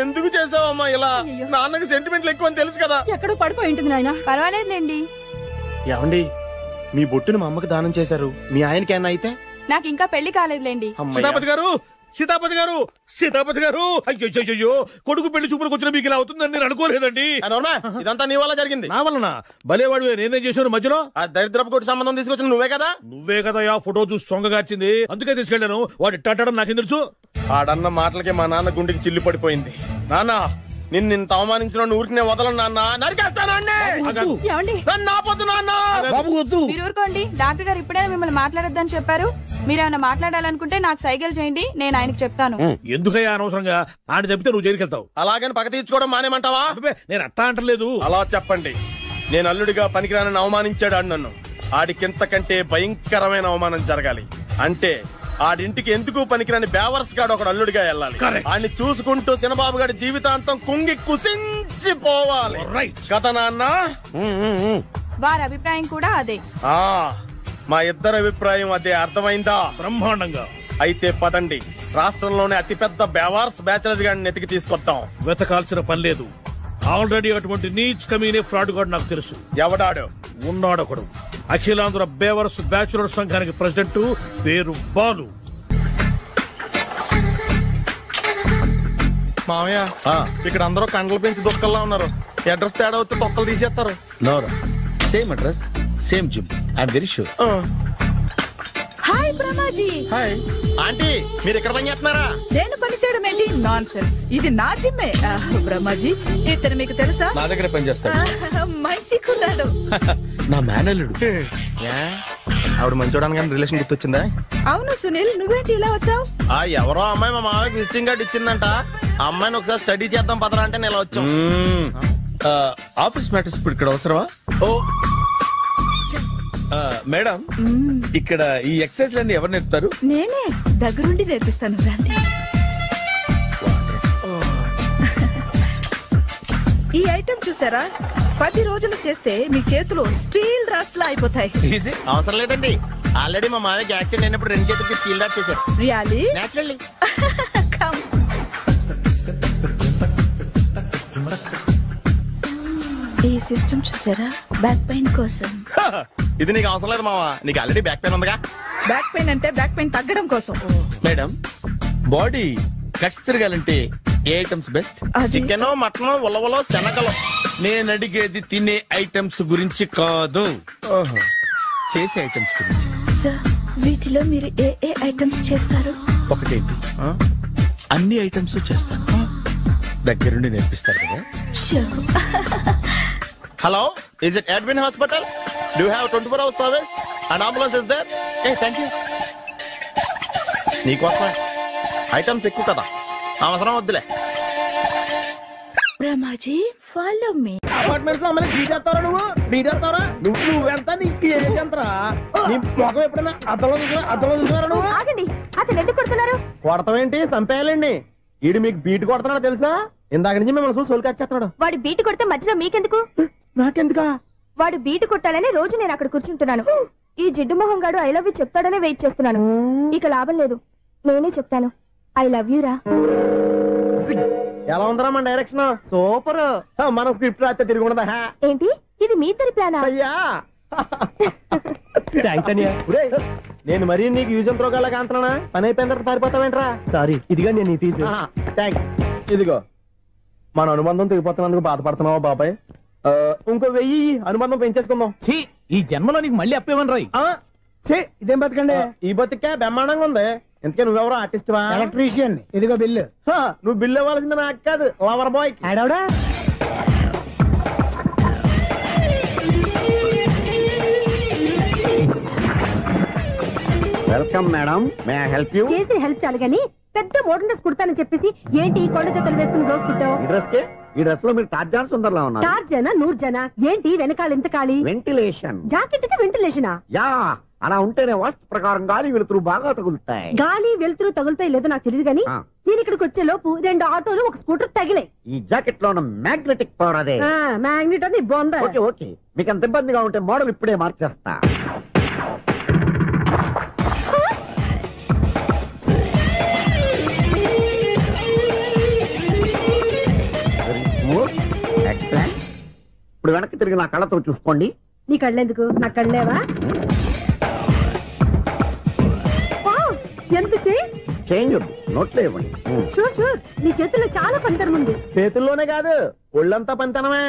S4: ఎందుకు చేసావమ్మా ఇలా? నాన్నకి సెంటిమెంట్లు ఎక్కువ అని తెలుసు కదా.
S17: ఎక్కడో పడిపోయి ఉంటుంది నాయన. పర్వాలేదులేండి.
S4: ఏమండి మీ బొట్టును మా అమ్మకి దానం చేశారు, మీ ఆయనకి ఏమన్నా అయితే?
S17: నాకు ఇంకా పెళ్లి కాలేదులేండి.
S20: సీతాపతి గారు, సీతాపతి గారు, సీతాపతి గారు, అయ్యో కొడుకు పెళ్లి చూపులకు వచ్చిన మీకు ఇలా అవుతుందని నేను అనుకోలేదండి.
S4: ఇదంతా నీ వల్ల జరిగింది.
S20: నా వలన? భలేవాడు. నేనేం చేశాను మధ్యలో?
S4: ఆ దరిద్రపు కొట్టి సంబంధం తీసుకొచ్చిన నువ్వే కదా.
S20: నువ్వే కదా ఆ ఫోటో చూసి సొంగగార్చింది, అందుకే తీసుకెళ్ళాను. వాడు ఇట్టాడడం నాకేం తెలుసు?
S4: ఆడన్న మాటలకి మా నాన్న గుండెకి చిల్లు పడిపోయింది. నాన్న నిన్ను అవమానించిన ఊరికి నేను వదలను నాన్న, నరికేస్తానండి.
S17: మీరు ఊరుకోండి. డాక్టర్ గారు ఇప్పుడైనా మిమ్మల్ని మాట్లాడొద్దని చెప్పారు. మీరేమైనా మాట్లాడాలనుకుంటే నాకు సైగలు చేయండి, నేను ఆయనకు చెప్తాను.
S20: ఎందుకయ్యా అనవసరంగా ఆయన చెప్తే నువ్వు జైలుకి వెళ్తావు.
S4: అలాగని పక్క తీర్చుకోవడం మానేమంటావా?
S20: నేను అట్టా అంటలేదు.
S4: అలా చెప్పండి. నేను అల్లుడిగా పనికిరానని అవమానించాడు ఆడు నన్ను. ఆడికింతకంటే భయంకరమైన అవమానం జరగాలి. అంటే ఆడింటికి ఎందుకు పనికిరాని బేవర్స్ గాడు ఒకడు అల్లుడిగా వెళ్ళాలి. ఆడిని చూసుకుంటూ చిన్నబాబు గారి జీవితాంతం కుంగి కుసించిపోవాలి కదా నాన్న.
S17: వారి అభిప్రాయం కూడా అదే.
S4: మా ఇద్దరి అభిప్రాయం అదే. అర్థమైందా?
S20: బ్రహ్మాండంగా.
S4: అయితే పదండి, రాష్ట్రంలోనే అతిపెద్ద బేవార్స్ బ్యాచిలర్ గాడిని ఎతికి తీసుకొద్దాం.
S20: వెతకాల్సిన పని లేదు. ఆల్రెడీ అటువంటి నీచ్ కమీనే ఫ్రాడ్ గాడు నాకు తెలుసు.
S4: ఎవడాడు?
S20: ఉన్నాడొకడు. అఖిలాంధ్ర బేవర్స్ బ్యాచులర్ సంఘానికి ప్రెసిడెంట్, పేరు బాలు.
S4: మామయ్య ఇక్కడ అందరూ కండలు పెంచి దుక్కల్లా ఉన్నారు. అడ్రస్ తేడా వస్తే తొక్కలు తీసేస్తారు.
S13: Same address, same gym. I'm very sure.
S17: Hi Brahmaji.
S4: Hi aunty, మీరు ఇక్కడ పని చేస్తున్నారా?
S17: నేను పని చేయడం ఏంటి,
S9: నాన్సెన్స్. ఇది నా జిమ్మే. బ్రహ్మాజీ, ఇతను మీకు తెలుసా?
S13: నా దగ్గర పనిచేస్తాడు.
S9: మంచి కుర్రాడు.
S13: నా మేనల్లుడు.
S4: ఆవిడ మంచోడానికి కానీ రిలేషన్ గుర్తొచ్చిందా?
S9: అవును సునీల్, నువ్వేంటి ఇలా వచ్చావు?
S4: ఎవరో అమ్మాయి మా మామయ్యకి విజిటింగ్ కార్డు ఇచ్చిందంట. ఆ అమ్మాయిని ఒకసారి స్టడీ చేద్దాం పదరా అంటే నేను ఇలా వచ్చాం.
S13: ఆఫీస్ మ్యాటర్స్ ఇప్పుడు ఇక్కడ అవసరమా? ఓ మేడం, ఇక్కడ ఈ ఎక్సర్సైజ్ లన్నీ ఎవరు నేర్పుతారు?
S9: నేనే దగ్గరుండి నేర్పిస్తాను. రండి. ఈ ఐటమ్ చూసారా? 10 రోజులు చేస్తే మీ చేతులు స్టీల్ రాట్స్ లా అయిపోతాయి.
S4: అవసరం లేదండి, ఆల్రెడీ మా మామయ్యకి యాక్సిడెంట్ అయినప్పుడు 2 చేతులకి స్టీల్ డాట్ చేశారు.
S9: రియల్లీ?
S4: నేచురల్లీ.
S9: ఈ సిస్టమ్ చూసారా? బ్యాక్ పెయిన్ కోసం.
S4: ఇది నీకు అవసరం లేదు మావా, నీకు ఆల్రెడీ బ్యాక్ పెయిన్ ఉందిగా.
S9: బ్యాక్ పెయిన్ అంటే బ్యాక్ పెయిన్ తగ్గడం కోసం.
S13: మేడం, బాడీ కట్స్ తిరగాలంటే ఏ ఐటమ్స్ బెస్ట్?
S4: చికెన్, మటన్, ఉలవలో, శనగలు.
S13: నేను అడిగేది తినే ఐటమ్స్ గురించి కాదు, చేసే ఐటమ్స్ గురించి.
S9: సార్, వీటిలో మీరు ఏ ఏ ఐటమ్స్ చేస్తారు?
S13: ఒకటేంటి, అన్ని ఐటమ్స్ చేస్తాను. దగ్గరుండి నేర్పిస్తారు కదా.
S4: Hello, is it Edwin Hospital? Do you have 24 hours service? An ambulance is there? Hey, thank you. నీకోసమే ఐటమ్స్ ఎక్కువ కదా, అవసరం వద్దులే.
S9: Brahmaji, follow me.
S1: అపార్ట్మెంట్స్ లో అమ్మని బీటేస్తారా? నువ్వెళ్తా నీకు ఏంటంతరా? నీ మొఖం ఎప్పుడైనా అద్దంలో చూసారా నువ్వు?
S3: ఆగండి, అతను ఎందుకు కొడుతున్నారు?
S1: కొడతావేంటి? చంపేయాలండి. ఈడు మీకు బీట్ కొడుతున్నాడు తెలుసా? ఇందాక నుంచి మిమ్మల్ని చూసి సోలు కచ్చేస్తున్నాడు.
S3: వాడు బీటు కొడితే మధ్యలో మీకెందుకు?
S1: నాకెందుకా?
S3: వాడు బీటు కొట్టాలని రోజు నేను అక్కడ కూర్చుంటున్నాను. ఈ జిడ్డు మొహం గాడు ఐ లవ్ యూ చెప్తాడనే వెయిట్ చేస్తున్నాను. ఇక లాభం లేదు, నేనే చెప్తాను. ఐ లవ్ యూ రా.
S1: ఎలా ఉందరా మన డైరెక్షన్? సూపర్. మన స్క్రిప్ట్ రాస్తే తిరిగి ఉండదా?
S3: ఏంటి ఇది మీ ఇద్దరి ప్లానా?
S1: అయ్యా నేను మరీ నీకు యూజ్ అంత రోగాలకు అంటున్నా. పని అయిపోయిన తర్వాత పారిపోతావేంట్రా? సారీ, ఇదిగా నేను తీసి. థ్యాంక్స్. ఇదిగో, మన అనుబంధం తెగిపోతున్నందుకు బాధపడుతున్నావా బాబాయ్? ఇంకో 1000 అనుబంధం పెంచేసుకుందాం.
S10: ఈ జన్మలో నీకు మళ్ళీ అప్పేమని రాయి.
S1: ఇదేం బతకండి? ఈ బతికే బ్రహ్మాండంగా ఉంది. ఎందుకే నువ్వెవరో ఆర్టిస్ట్ వా? ఎలక్ట్రీషియన్. ఇదిగో బిల్లు. నువ్వు బిల్లు ఇవ్వాల్సింది నాకు కాదు, లవర్ బాయ్. ఆడవడా? Welcome madam, may I help you?
S3: చేసి హెల్ప్ చాలు గానీ పెద్ద మోడల్ డ్రెస్ కుడతానని చెప్పేసి ఏంటి కొండ జతలు వేసుకుని దోసుకుంటావు?
S1: ఈ డ్రెస్ లో మీరు టార్జాన్ సుందర్లా ఉన్నారు.
S3: టార్జనా నూర్జనా? ఏంటి వెనకాల ఎంత ఖాళీ?
S1: వెంటిలేషన్.
S3: జాకెట్ కి వెంటిలేషనా?
S1: యా, అలా ఉంటేనే వాస్తు ప్రకారం గాలి వెలుతురు బాగా తగులుతాయి.
S3: గాలి వెలుతురు తగులుతాయి లేదో నాకు తెలియదు గానీ నేను ఇక్కడికి వచ్చే లోపు 2 ఆటోలు 1 స్కూటర్ తగిలాయి.
S1: ఈ జాకెట్ లో ఉన్న మ్యాగ్నెటిక్ పవర్ అదే.
S3: మ్యాగ్నెట్ అది బొంద.
S1: ఓకే ఓకే, మీకు అంత ఇబ్బందిగా ఉంటే మోడల్ ఇప్పుడే మార్చేస్తా. ఇప్పుడు వెనక్కి తిరిగి నా కళ్ళతో చూసుకోండి.
S3: నీ కళ్ళెందుకు? నా కళ్ళేవా? ఎంత
S1: చేంజ్ నోట్లో ఇవ్వండి.
S3: షూర్ షూర్, నీ చేతుల్లో చాలా పనితనం ఉంది.
S1: చేతుల్లోనే కాదు, ఒళ్ళంతా పనితనమే.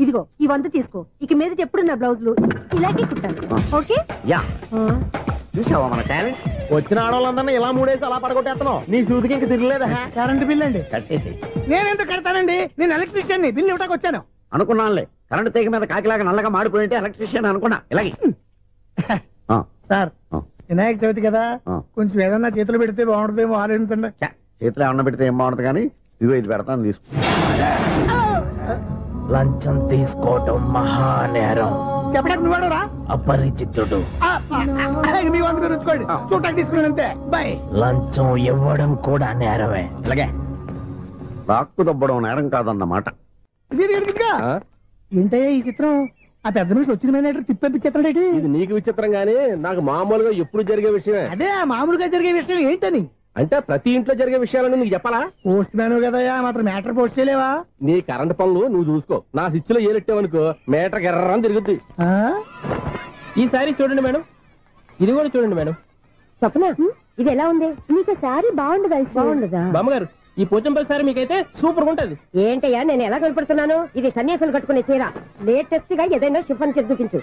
S3: ఇదిగో ఈ 100 తీసుకో. ఇక మీద ఎప్పుడు నా బ్లౌజులు ఇలాగే కుట్టాను. ఓకే?
S1: యా. చూసావా మన టాలెంట్? వచ్చిన ఆడవాళ్ళందరినీ ఇలా మూడేసి అలా పడగొట్టేస్తున్నావు. నీ సూదికి ఇంక తిరగలేదా? కరెంట్ బిల్ అండి. కట్టేసి. నేనెందుకు కడతానండి? నేను ఎలక్ట్రీషియన్ ని, బిల్లు ఇవ్వడానికి వచ్చాను. అనుకున్నానులే, కరెంట్ తీగ మీద కాకిలాగా నల్లగా మాడిపోయింటే ఎలక్ట్రీషియన్ అనుకున్నా. ఇలాగే సార్, వినాయక చవితి కదా, కొంచెం ఏదన్నా చేతులు పెడితే బాగుంటుందేమో ఆలోచించండి. చేతులు ఏమన్నా పెడితే ఏం బాగుంటుంది కానీ ఇదిగో ఇది పెడతాను, తీసుకో. లంచం తీసుకోవటం మహానేరం. చెప్పడానికి నువ్వాడురా? అపరిచితుడు. మీ వంద మీరు ఉంచుకోండి, చూడటానికి తీసుకున్నాను అంతే. బాయ్. లంచం ఇవ్వడం కూడా నేరమే. ఇలాగే రాక్కు దబ్బడం నేరం కాదన్నమాట. ఏంటయ్యా ఈ చిత్రం? ఆ పెద్ద నుంచి వచ్చిన మేనేటర్ తిప్పించేస్తాడేంటి? ఇది నీకు విచిత్రం గానీ నాకు మామూలుగా ఎప్పుడు జరిగే విషయమే. అదే మామూలుగా జరిగే విషయం ఏంటని? అంటే ప్రతి ఇంట్లో జరిగే విషయాలని నీకు చెప్పాలా? పోస్ట్ మ్యాన్ కదయ్యా, మాత్రం మ్యాటర్ పోస్ట్ చేయలేవా? నీ కరెంట్ పనులు నువ్వు చూసుకో. నా స్విచ్ లో ఏలెట్టావనుకో మేటర్ ఎర్రని తిరుగుద్ది. ఈసారి చూడండి మేడం, ఇది కూడా చూడండి మేడం.
S3: చెప్పనా, ఇది ఎలా ఉంది? నీకు సారీ బాగుండదా? బాగుండదా
S10: బామ్మగారు? ఈ పోచంపల్లి సారీ మీకైతే సూపర్ ఉంటది.
S3: ఏంటయ్యా నేను ఎలా కనపడుతున్నాను? ఇది సన్యాసులు కట్టుకునే చీర. లేటెస్ట్ గా ఏదైనా షిఫన్ చేసి చూపించు.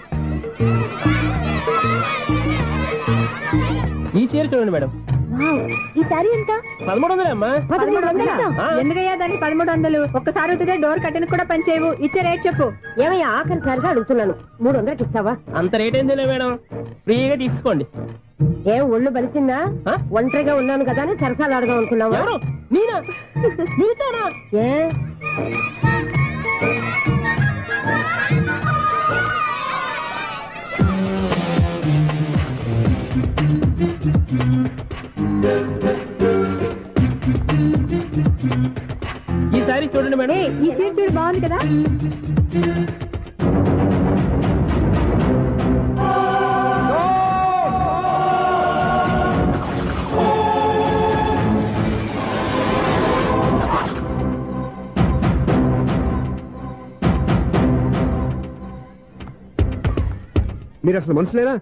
S10: ఈ చీర చూడండి మేడం.
S22: ఈ సారీ ఎంత?
S1: 1300 అమ్మా.
S22: 1300?
S5: ఎందుకయ్యా దానికి 1300? ఒక్కసారి వచ్చితే డోర్ కట్టిన కూడా పనిచేయవు. ఇచ్చే రేట్ చెప్పు.
S22: ఏమయ్యా ఆఖరిసారిగా అడుగుతున్నాను, 300కి ఇస్తావా?
S1: అంత రేట్ ఏందిలే మేడం, ఫ్రీగా తీసుకోండి.
S22: ఏం ఒళ్ళు బలిసిందా? ఒంటరిగా ఉన్నాను కదా అని సరసాలు అడగా అనుకున్నావా?
S1: నేనా? నీతోనా?
S22: ఏ
S1: ఈ సారీ చూడండి మేడం.
S5: ఈ చీర చూడు, బాగుంది కదా.
S11: మీరు అసలు మనుషులేనా?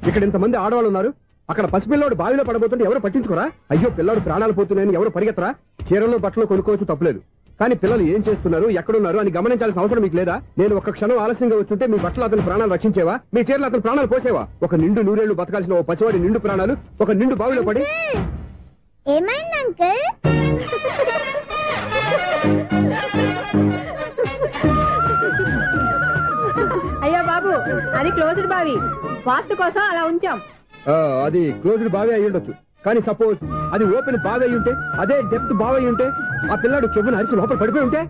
S11: ఇక్కడ ఇంతమంది ఆడవాళ్ళు ఉన్నారు, అక్కడ పసిపిల్లాడు బావిలో పడబోతుంటే ఎవరు పట్టించుకోరా? అయ్యో పిల్లాడు ప్రాణాలు పోతున్నాయని ఎవరు పరిగెత్తరా? చీరలో బట్టలు కొనుక్కోవచ్చు, తప్పలేదు. కానీ పిల్లలు ఏం చేస్తున్నారు, ఎక్కడున్నారు అని గమనించాల్సిన అవసరం మీకు లేదా? నేను ఒక్క క్షణం ఆలస్యంగా వచ్చుంటే మీ బట్టలు అతని ప్రాణాలు రక్షించేవా? మీ చీరలు అతని ప్రాణాలు పోసేవా? ఒక నిండు నూరేళ్లు బతకాల్సిన ఓ పసివాడి నిండు ప్రాణాలు ఒక నిండు బావిలో పడి.
S22: ఏమైంది అంకుల్?
S5: అయ్యో బాబు, అది క్లోజ్డ్ బావి, వాస్తు కోసం అలా ఉంచాం.
S11: అది క్లోజ్డ్ బావి అయి ఉండొచ్చు, కానీ సపోజ్ అది ఓపెన్ బావి అయి ఉంటే, అదే డెప్త్ బావి అయి ఉంటే, ఆ పిల్లాడు కెవ్వును అరిచి లోపల పడిపోయి ఉంటే.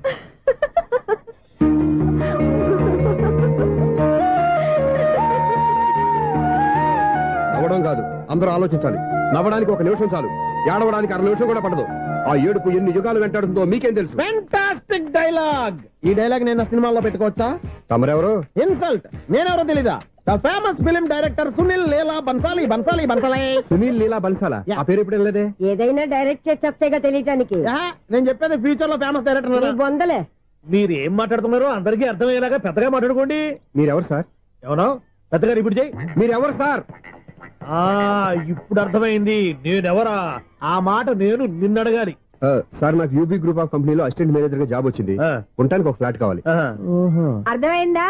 S11: నవ్వడం కాదు, అందరూ ఆలోచించాలి. నవ్వడానికి 1 నిమిషం చాలు, ఏడవడానికి 1/2 నిమిషం కూడా పడదు. ఆ ఏడుపు ఎన్ని యుగాలు వెంటాడుతుందో మీకేం తెలుసు?
S1: Fantastic dialogue. ఈ డైలాగ్ నేను సినిమాలో పెట్టుకోవచ్చా?
S11: తమరెవరు?
S1: ఇన్సల్ట్. నేనెవరో తెలీదా? The famous film director Sunil Leela Bhansali.
S11: Sunil Leela బన్సాలా? ఆ పేరు ఇప్పుడు లేదే.
S22: ఏదైనా డైరెక్ట్ చేసి వస్తేగా తెలియటానికి.
S1: నేను చెప్పేది ఫ్యూచర్ లో ఫేమస్ డైరెక్టర్.
S22: బొందలే.
S1: మీరు ఏం మాట్లాడుతున్నారో అందరికీ అర్థమయ్యేలాగా పెద్దగా మాట్లాడుకోండి.
S11: మీరెవరు సార్?
S1: ఎవరో పెద్దగా రిపీట్ చేయి.
S11: మీరెవరు సార్?
S1: ఇప్పుడు అర్థమైంది నేనెవరా. ఆ మాట నేను నిన్ను అడగాలి.
S11: సార్, నాకు యూబీ గ్రూప్ ఆఫ్ కంపెనీలో అసిస్టెంట్ మేనేజర్ గా జాబ్ వచ్చింది. ఉండటానికి ఒక ఫ్లాట్ కావాలి.
S5: అర్థమైందా?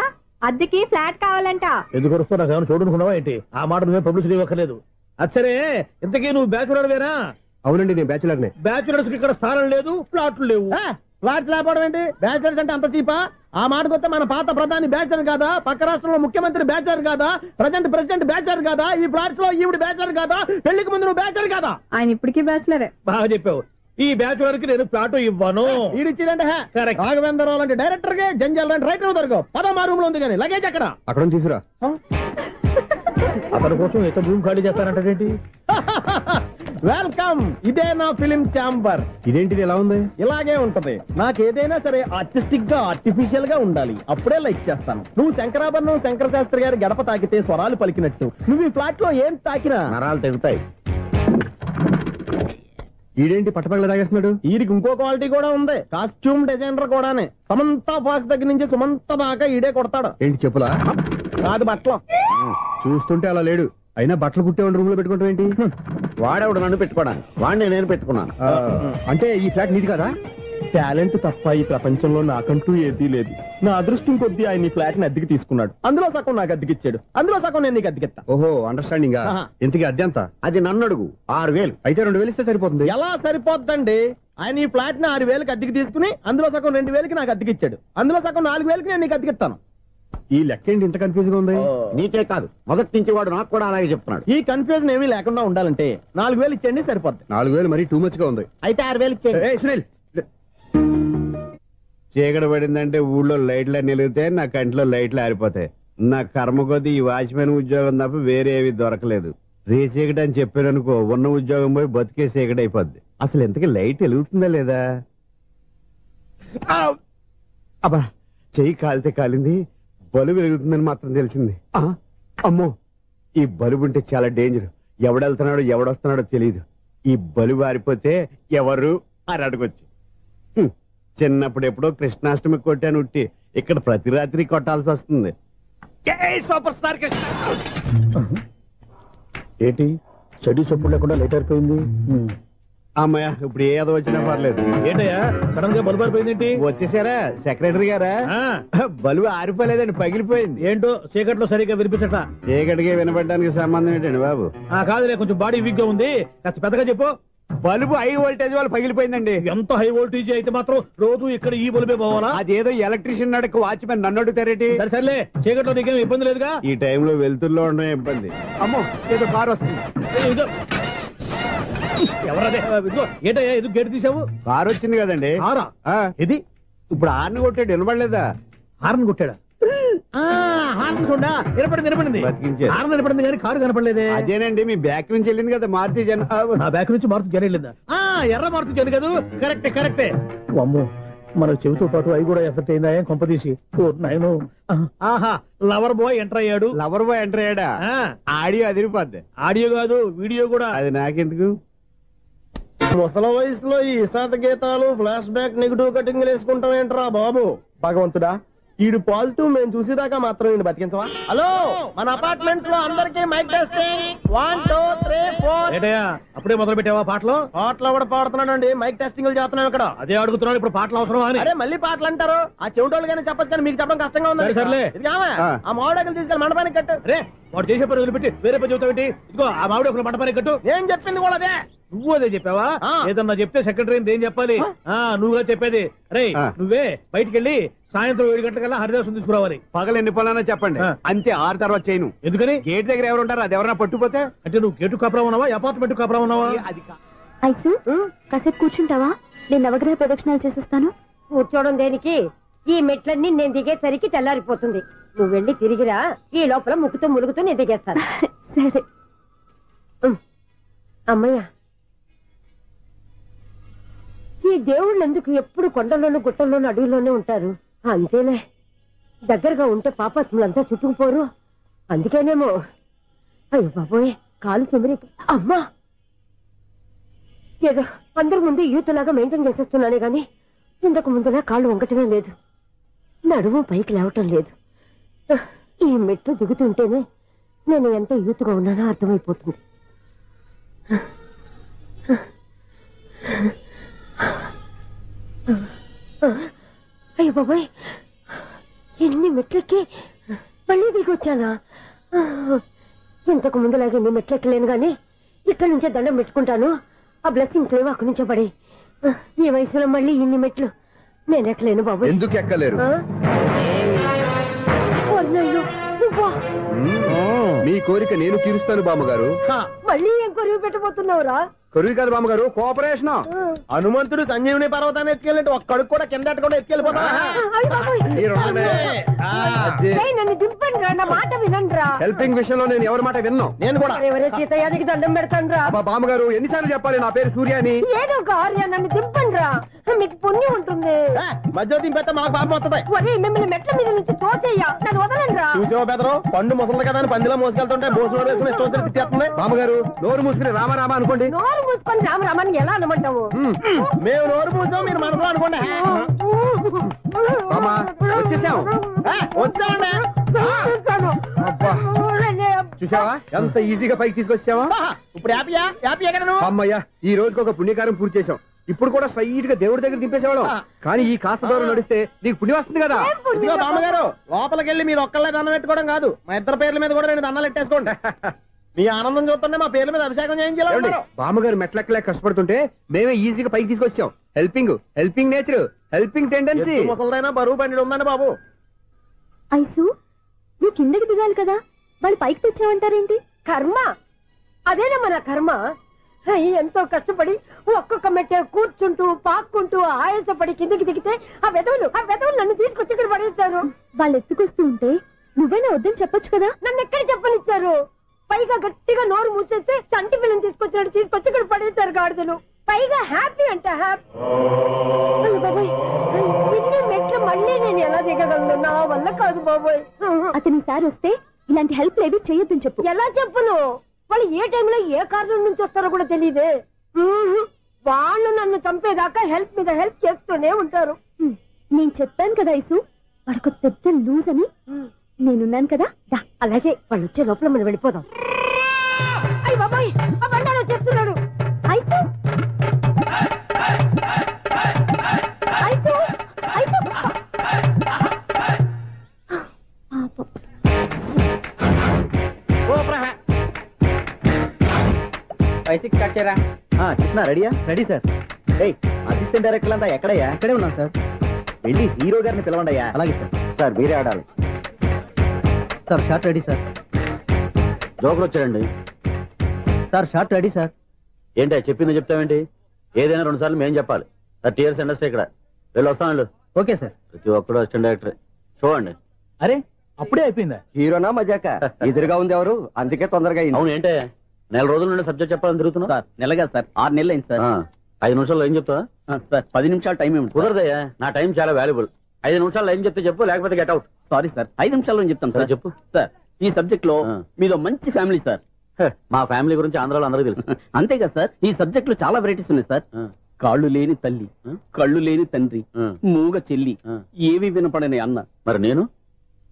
S5: అద్దెకి ఫ్లాట్ కావాలంట.
S1: ఎందుకు వస్తున్నా నాకు చూడనుకున్నావా ఏంటి? ఆ మాట నువ్వే పబ్లిసిటీ ఇవ్వక్కర్లేదు. అచ్చరే, ఇంతకీ నువ్వు బ్యాచులర్ వేరా?
S11: అవునండి, నేను బ్యాచులర్నే.
S1: బ్యాచులర్స్ కి ఇక్కడ స్థానం లేదు, ఫ్లాట్లు లేవు. ఫ్లాట్స్ లేకపోవడం ఏంటి? బ్యాచులర్స్ అంటే అంత చీపా? ఆ మాటకొస్తే మన పాత ప్రధాని బ్యాచర్ కాదా? పక్క రాష్ట్రంలో ముఖ్యమంత్రి బ్యాచర్ కాదా? ప్రెసిడెంట్ బ్యాచర్ కాదా? ఈ ఫ్లాట్స్ లో ఈవిడ బ్యాచర్ కాదా? పెళ్లికి ముందు నువ్వు బ్యాచర్ కాదా?
S5: ఆయన ఇప్పటికీ బ్యాచులరే.
S1: బాగా చెప్పావు. ఈ బ్యాచులర్ కి నేను ఫ్లాట్ ఇవ్వను. ఇడిచ్చిందంటే రాఘవేంద్రరావు లాంటి డైరెక్టర్ కి, జంజాల్ లాంటి రైటర్ దొరకవు. 10వ రూమ్ లో ఉంది కానీ లగేజ్ అక్కడ.
S11: అక్కడ తీసుకురా.
S1: అతని కోసం ఎంత భూమి ఖాళీ చేస్తారంటే. వెల్కమ్. ఇదే నా ఫిలిం ఛాంబర్.
S11: ఇదేంటిది ఎలా ఉంది?
S1: ఇలాగే ఉంటది. నాకు ఏదైనా సరే ఆర్టిస్టిక్ గా, ఆర్టిఫిషియల్ గా ఉండాలి. అప్పుడే లైక్ చేస్తాను. నువ్వు శంకరాభరణం శంకర శాస్త్రి గారి గడప తాకితే స్వరాలు పలికినట్టు నువ్వు ఈ ఫ్లాట్ లో ఏం తాకినా నరాలు తెగుతాయి.
S11: ఈడేంటి పట్టపగల తాగేస్తున్నాడు?
S1: వీడికి ఇంకో క్వాలిటీ కూడా ఉంది. కాస్ట్యూమ్ డిజైనర్ కూడానే. సమంత ఫాక్స్ దగ్గర నుంచి సుమంత దాకా ఈడే కొడతాడు.
S11: ఏంటి చెప్పులా?
S1: కాదు, బట్టలు.
S11: చూస్తుంటే అలా లేడు. అయినా బట్టలు కుట్టేవాడి రూమ్ లో పెట్టుకుంటాం ఏంటి?
S1: వాడేవాడు నన్ను పెట్టుకోవడానికి, వాడిని నేను పెట్టుకున్నాను.
S11: అంటే ఈ ఫ్లాట్ నీది కదా?
S1: టాలెంట్ తప్ప ఈ ప్రపంచంలో నాకంటూ ఏదీ లేదు. నా అదృష్టం కొద్దీ ఆయన ఈ ఫ్లాట్ ని అద్దెకి తీసుకున్నాడు. అందులో సగం నాకు అద్దెకిచ్చాడు, అందులో సగం నేను నీకు అద్దెకిస్తా.
S11: ఓహో, అండర్స్టాండింగ్. ఇంతకీ అద్దె ఎంత?
S1: అది నన్ను అడుగు.
S11: 6000. అయితే 2000 ఇస్తే సరిపోతుంది.
S1: ఎలా సరిపోద్దండి? ఆయన ఈ ఫ్లాట్ ని 6000కి అద్దెకి తీసుకుని అందులో సగం 2000కి నాకు అద్దెకిచ్చాడు, అందులో సగం 4000కి నేను నీకు అద్దెకిస్తాను.
S11: ఈ లెక్క ఏంటి ఇంత కన్ఫ్యూజ్ గా ఉంది?
S1: నీకే కాదు, మొదటి నుంచి వాడు నాకు కూడా అలాగే చెప్తున్నాడు. ఈ కన్ఫ్యూజన్ ఏమీ లేకుండా ఉండాలంటే 4000 ఇచ్చేయండి, సరిపోద్ది.
S11: 4000 మరీ టూ మచ్ గా ఉంది.
S1: అయితే 6000 ఇచ్చేయండి.
S11: సునీల్,
S12: చీకటి పడిందంటే ఊళ్ళో లైట్లు అన్ని వెలిగితే నా కంటిలో లైట్లు ఆరిపోతాయి. నా కర్మ కొద్దీ ఈ వాచ్మెన్ ఉద్యోగం తప్ప వేరే ఏవి దొరకలేదు. రేచీకటి అని చెప్పారనుకో, ఉన్న ఉద్యోగం పోయి బతికే చీకటి అయిపోద్ది. అసలు ఇంతకీ లైట్ వెలుగుతుందా లేదా? అబ్బా, చెయ్యి కాలితే కాలింది, బలుబు వెలుగుతుందని మాత్రం తెలిసింది. అమ్మో, ఈ బలుబు ఉంటే చాలా డేంజర్. ఎవడెళ్తున్నాడో ఎవడొస్తున్నాడో తెలియదు. ఈ బలుబు ఆరిపోతే ఎవరు అని అడగొచ్చు. చిన్నప్పుడు ఎప్పుడో కృష్ణాష్టమి కొట్టాను ఉట్టి, ఇక్కడ ప్రతి రాత్రి కొట్టాల్సి వస్తుంది.
S1: Super star Krishna. ఏంటి చెడు చప్పుడు లేకుండా లేట్ అయిపోయింది?
S12: అమ్మయ్య ఇప్పుడు ఏదో వచ్చినా పర్లేదు.
S20: ఏంటయ్యా సడన్ గా బల్బు ఆరిపోయింది?
S12: వచ్చేసారా సెక్రటరీ గారా? బల్బు ఆరిపోలేదండి, పగిలిపోయింది.
S20: ఏంటో చీకట్లో సరిగ్గా వినిపించట.
S12: చీకటికి వినపడడానికి సంబంధం ఏంటండి బాబు?
S20: కాదులే, కొంచెం బాడీ వీక్ గా ఉంది, కాస్త పెద్దగా చెప్పు.
S12: బల్బు హై వోల్టేజ్ వాళ్ళు పగిలిపోయిందండి.
S20: ఎంత హై వోల్టేజ్ అయితే మాత్రం రోజు ఇక్కడ ఈ బల్బే పోవాలా?
S12: అదేదో ఎలక్ట్రీషియన్ అడగ వాచ్మెన్ నన్ను అడుగుతారేటి?
S20: సర్లే, చీకట్లో నీకేం ఇబ్బంది లేదుగా?
S12: ఈ టైంలో వెళ్తుల్లో ఉండడం ఇబ్బంది. అమ్మో ఏదో కారు వస్తుంది.
S20: ఎవరదే? ఏంటయ్యా ఎందుకు గేటు తీసావు?
S12: కారు వచ్చింది కదండి.
S20: ఇది
S12: ఇప్పుడు హార్న్ కొట్టాడు, వినపడలేదా?
S20: హార్న్ కొట్టాడా? హార్న్ చూడా వినపడింది. హార్న్ వినపడింది కానీ కారు కనపడలేదే.
S12: అదేనండి మీ బ్యాక్ నుంచి వెళ్ళింది కదా మారుతి జన్.
S20: నా బ్యాక్ నుంచి మారుతి జన్ వెళ్ళిందా? ఎర్ర మారుతి జన్ కదా. కరెక్టే. అమ్మో, మన చెవితో పాటు అవి కూడా ఎఫెక్ట్ అయిందా? ఏం కొంపదీసి నాయను. ఆహా, లవర్ బాయ్ ఎంటర్ అయ్యాడు.
S12: లవర్ బాయ్ ఎంటర్ అయ్యాడా? ఆడియో అదిరిపోద్ది.
S20: ఆడియో కాదు, వీడియో కూడా.
S12: అది నాకెందుకు?
S1: ముసల వయసులో ఈ ఇసాత గీతాలు, ఫ్లాష్ బ్యాక్, నెగిటివ్ కటింగ్ వేసుకుంటాం ఏంట్రా బాబు? భగవంతుడా, ఈడు పాజిటివ్ మేము చూసేదాకా మాత్రం ఈయన బతికించవా? హలో, మన అపార్ట్మెంట్స్ లో అందరికీ మైక్ టెస్టింగ్ 1 2 3 4.
S20: ఏంటయ్యా అప్పుడే మొదలు పెట్టావా పాటలు?
S1: పాటలు కూడా పాడుతున్నాడు అండి, మైక్ టెస్టింగ్ చేస్తున్నాం ఇక్కడ.
S20: అదే అడుగుతున్నాడు, ఇప్పుడు పాటలు అవసరమా అని.
S1: అరే మళ్ళీ పాటలు అంటారు, ఆ చెవిటోళ్ళు కానీ చెప్పచ్చు కానీ మీకు చెప్పడం కష్టంగా ఉంది.
S20: సర్లే,
S1: ఆ మామిడాకులు తీసుకెళ్ళి మండపానికి కట్టు.
S20: రే, వాడు చేసే పని వదిలిపెట్టి వేరే పని చెబుతావు ఏంటి? ఇదిగో ఆ మామిడి ఒకరు మండపానికి కట్టు.
S1: నేను చెప్పింది కూడా అదే.
S20: నువ్వు అదే చెప్పావా? ఏదన్నా చెప్తే సెక్రటరీ ఏం చెప్పాలి? నువ్వుగా చెప్పేది. రే, నువ్వే బయటికి వెళ్ళి సాయంత్రం 7 గంటలకల్లా హరిదాసు తీసుకురావాలి.
S12: పగలు ఎన్ని పనులన్నా చెప్పండి, అంతే 6 తర్వాత చేయను.
S20: ఎందుకని?
S12: గేట్ దగ్గర ఎవరు ఉంటారు, అది ఎవరన్నా పట్టుపోతే.
S20: అంటే నువ్వు గేటు కాపురా ఉన్నావా, అపార్ట్మెంట్ కాపురా ఉన్నావా?
S3: ఐసు, కాసేపు కూర్చుంటావా? నేను నవగ్రహ ప్రదక్షిణాలు చేసేస్తాను.
S5: కూర్చోవడం దేనికి? ఈ మెట్లన్నీ నేను దిగేసరికి తెల్లారిపోతుంది. నువ్వు వెళ్ళి తిరిగిరా, ఈ లోపల ముక్కుతూ ములుగుతూ నేను దిగేస్తాను.
S3: సరే
S5: అమ్మయ్య, ఈ దేవుళ్ళు ఎందుకు ఎప్పుడు కొండల్లోనూ గుట్టల్లోనూ అడవిలోనే ఉంటారు? అంతేలే, దగ్గరగా ఉంటే పాపాత్ములంతా చుట్టుకుపోరు. అందుకేనేమో. అయ్యో బాబోయ్, కాలు చెమిరి. అమ్మా, ఏదో అందరి ముందు యూత్లాగా మెయింటైన్ చేసేస్తున్నానే గాని ఇంతకు ముందులా కాళ్ళు వంకటమే లేదు, నడుము పైకి లేవటం లేదు. ఈ మెట్లు దిగుతుంటేనే నేను ఎంత యూత్గా ఉన్నానో అర్థమైపోతుంది. అయ్యో బాబాయ్, ఎన్ని మెట్లెక్కి మళ్ళీ దిగొచ్చానా? ఇంతకు ముందులాగే ఎన్ని మెట్లెక్కలేను గాని ఇక్కడ నుంచే దండం పెట్టుకుంటాను. ఆ బ్లెస్సింగ్స్ లేవు అక్కడి నుంచే పడి. ఈ వయసులో మళ్ళీ ఇన్ని మెట్లు నేను ఎక్కలేను బాబు.
S11: ఎందుకు ఎక్కలేరు? మీ కోరిక నేను తీరుస్తాను బామ్మగారు.
S5: మళ్ళీ ఏం కొరివి పెట్టబోతున్నావురా?
S11: కొరివి కాదు బామ్మగారు, కోఆపరేషన్.
S1: హనుమంతుడు సంజీవుని పర్వతాన్ని ఎత్తుకెళ్ళి ఒక్కడికి కూడా కింద కూడా ఎత్తుకెళ్ళిపోతా.
S5: నన్ను దింపండి రా, నా మాట వినండి రా.
S11: హెల్పింగ్ విషయంలో నేను ఎవరి మాట విన్నాను.
S1: నేను కూడా
S5: ఎవరే సీతయ్యానికి దండం పెడతాను రా.
S11: బామ్మగారు ఎన్నిసార్లు చెప్పాలి నా పేరు సూర్యాని?
S5: ఏదో ఒక ఆర్య, నన్ను దింపండి రా, మీకు పుణ్యం ఉంటుంది.
S1: మధ్య దింపేస్తే మాకు పాపం వస్తుంది.
S5: మిమ్మల్ని మెట్ల మీద నుంచి తోసేయ్యా, నన్ను వదలండి రా.
S1: చూసావా బెదరు, పండు ముసలి కదా అని పందిలో మోసుకెళ్తుంటే బోసులో వేసుకుని ఇష్టం తిట్టేస్తుంది.
S11: బామ్మగారు నోరు మూసుకుని రామారామ అనుకోండి.
S5: నోరు మూసుకొని రామరామని ఎలా అనమంటావు?
S1: మేము నోరు మూసాం, మీరు మనసులో అనుకోండి.
S11: వచ్చేసాం.
S1: వచ్చామండి.
S11: చూసావా ఎంత ఈజీగా పైకి తీసుకొచ్చావా?
S1: ఇప్పుడు హ్యాపీ ఎక్కడ నువ్వు?
S11: అమ్మయ్యా, ఈ రోజుకి ఒక పుణ్యకారం పూర్తి చేసాం. ఇప్పుడు కూడా స్ట్రైట్ గా దేవుడి దగ్గర దింపేసేవాళ్ళం. కానీ ఈ కాస్త దూరం నడిస్తే నీకు పుణ్యం వస్తుంది కదా.
S1: ఇదిగో బామ్మగారు, లోపలికి వెళ్ళి మీరు ఒక్కళ్ళే దండం పెట్టుకోవడం కాదు, మా ఇద్దరు పేర్ల మీద కూడా 2 దండాలు ఎట్టేసుకోండి. మీ ఆనందం చూస్తుంటే మా పేర్ల మీద అభిషేకం చేయించాలి.
S11: బామ్మగారు మెట్లెక్కలే కష్టపడుతుంటే మేమే ఈజీగా పైకి తీసుకొచ్చాం. Helping nature, helping tendency.
S1: ముసలిదైనా బరువు బండి ఉందండి బాబు.
S3: ఐసు, నువ్వు కిందకి దిగాలి కదా, వాళ్ళు పైకి తెచ్చావంటారేంటి?
S5: కర్మ, అదేనా మన కర్మ. ఎంతో కష్టపడి ఒక్కొక్క మెట్టే కూర్చుంటూ పాక్కుంటూ ఆయాసపడి కిందకి దిగితే ఆ వెధవులు నన్ను తీసుకొచ్చి ఇక్కడ పడేశారు.
S3: వాళ్ళు ఎత్తుకొస్తూ ఉంటే నువ్వేనా వద్దని చెప్పొచ్చు కదా.
S5: నన్ను ఎక్కడ చెప్పనిచ్చారు? పైగా గట్టిగా నోరు మూసేస్తే చంటి పిల్లని తీసుకొచ్చి ఇక్కడ పడేశారు గాడిదలు. పైగా హ్యాపీ అంట హ్యాపీ. బాబోయ్, ఇన్ని మెట్లు మళ్ళీ నేను ఎలా దిగగలను? నా వల్ల కాదు బాబోయ్.
S3: అతని సార్ వస్తే ఇలాంటి హెల్ప్ లేవి చేయొద్దని చెప్పు.
S5: ఎలా చెప్పును? వాళ్ళు ఏ టైంలో ఏ కారణం నుంచి వస్తారో కూడా తెలియదే. వాళ్ళు నన్ను చంపేదాకా హెల్ప్ మీద హెల్ప్ చేస్తూనే ఉంటారు.
S3: నేను చెప్పాను కదా ఐసు, వాడికి పెద్ద లూజ్ అని. నేనున్నాను కదా.
S5: అలాగే, వాళ్ళు వచ్చే లోపల మనం వెళ్ళిపోదాం. అయ్య బాబాయ్, ఆ బండారు వచ్చేస్తున్నాడు.
S3: ఐసు
S10: వచ్చారా
S1: కృష్ణ రెడీయా? Ready sir. అసిస్టెంట్ డైరెక్టర్ అంతా ఎక్కడయ్యా? ఇక్కడే ఉన్నాం సార్. వెళ్ళి హీరో గారిని పిలవండి అయ్యా. అలాగే సార్. సార్ మీరే ఆడాలి sir. Short ready sir. Joker వచ్చాడండి సార్. Short ready sir. ఏంటి చెప్పింది చెప్తావేంటి? ఏదైనా 2 సార్లు మేము చెప్పాలి. 30 years ఇండస్ట్రీ ఇక్కడ. వెళ్ళి వస్తాం వెళ్ళు. Okay sir. ప్రతి ఒక్కడు అసిస్టెంట్ డైరెక్టర్. చూడండి. అరే అప్పుడే అయిపోయిందా? హీరోనా మజాక? ఎదురుగా ఉంది ఎవరు, అందుకే తొందరగా అయింది. అవును ఏంటే 4 రోజుల నుండి సబ్జెక్ట్ చెప్పాలని తిరుగుతున్నా సార్. నెలగా సార్, 6 నెలలు అయింది సార్. 5 నిమిషాల్లో ఏం చెప్తా సార్? 10 నిమిషాలు టైం ఏమి కుదరదయ్యా. నా టైం చాలా వాల్యుబుల్. 5 నిమిషాల్లో ఏం చెప్తే చెప్పు, లేకపోతే గెట్ అవుట్. సారీ సార్, 5 నిమిషాల్లో చెప్తాం సార్. చెప్పు సార్. ఈ సబ్జెక్ట్ లో మీదో మంచి ఫ్యామిలీ సార్. మా ఫ్యామిలీ గురించి ఆంధ్రాలో అందరికీ తెలుసు. అంతేగా సార్, ఈ సబ్జెక్ట్ లో చాలా వెరైటీస్ ఉన్నాయి సార్. కాళ్ళు లేని తల్లి, కళ్ళు లేని తండ్రి, మూగ చెల్లి, ఏవి వినపడని అన్న. మరి నేను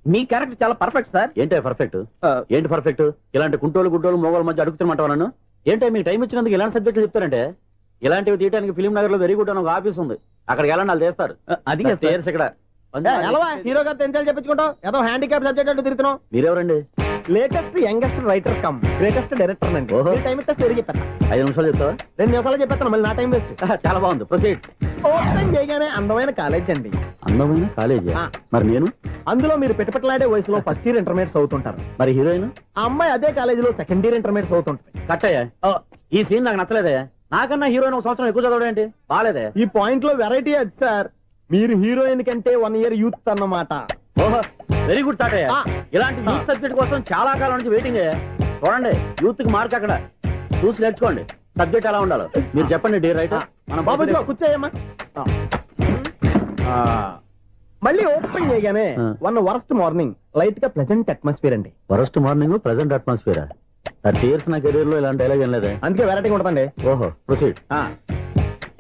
S1: మీ క్యారెక్టర్ చాలా పర్ఫెక్ట్ సార్. ఏంటి పర్ఫెక్ట్? ఏంటి పర్ఫెక్ట్? ఇలాంటి కుంటోలు గుడ్డోలు మోగోల మధ్య అడుగుతున్నమాట నన్ను. ఏంటో మీకు టైం ఇచ్చినందుకు ఇలాంటి సబ్జెక్టులు చెప్తారంటే, ఇలాంటివి తీయడానికి ఫిలిం నగర్ లో వెరీ గుడ్ అని ఒక ఆఫీస్ ఉంది. అక్కడికి వెళ్ళండి, వాళ్ళు చేస్తారు. అది ఇక్కడ హీరో గారితో ఎంత చెప్పించుకుంటావు? ఏదో హ్యాండిక్యాప్ సబ్జెక్ట్ అంటూ తిరుగుతున్నావు. మీరెవరండి? Latest youngest writer cum greatest director అండి. టైం ఇస్తే స్టోరీ చెప్పేస్తా. 5 నిమిషాలు చెప్తావా? 2 నిమిషాలు చెప్పేస్తాను, మళ్ళీ నా టైం వేస్ట్. చాలా బాగుంది, ప్రొసీడ్. ఓపెన్ చేయగానే అందమైన కాలేజ్ అండి. అందమైన కాలేజ్? మరి నేను అందులో మీరు పెట్టుపట్లాడే వయసులో ఫస్ట్ ఇయర్ ఇంటర్మీడియట్స్ అవుతుంటారు. మరి హీరోయిన్ ఆ అమ్మాయి అదే కాలేజీలో సెకండ్ ఇయర్ ఇంటర్మీడియట్స్ అవుతుంటాయి. కట్టయ్యా, ఈ సీన్ నాకు నచ్చలేదే. నాకన్నా హీరోయిన్ 1 సంవత్సరం ఎక్కువ చదవడం ఏంటి? బాలేదే. ఈ పాయింట్ లో వెరైటీ అది సార్. మీరు హీరోయిన్ కంటే 1 year యూత్ అన్నమాట. ఓహో, వెరీ గుడ్ తాటయ్య. ఇలాంటి యూత్ సబ్జెక్ట్ కోసం చాలా కాలం నుంచి వెయిటింగ్. చూడండి, యూత్ కి మార్క్ అక్కడ చూసి నేర్చుకోండి. సబ్జెక్ట్ ఎలా ఉండాలో మీరు చెప్పండి. డే రైటర్ మన బాబు కూర్చోయమ్మా. మళ్ళీ ఓపెన్ చేయగానే వరస్ట్ మార్నింగ్, లైట్ గా ప్లెజెంట్ అట్మాస్ఫియర్ అండి. Worst morning, pleasant atmosphere. 30 years నా కెరీర్ లో ఇలాంటి డైలాగ్ ఏం లేదే. అందుకే వెరైటీ ఉంటుందండి. ఓహో, ప్రొసీడ్.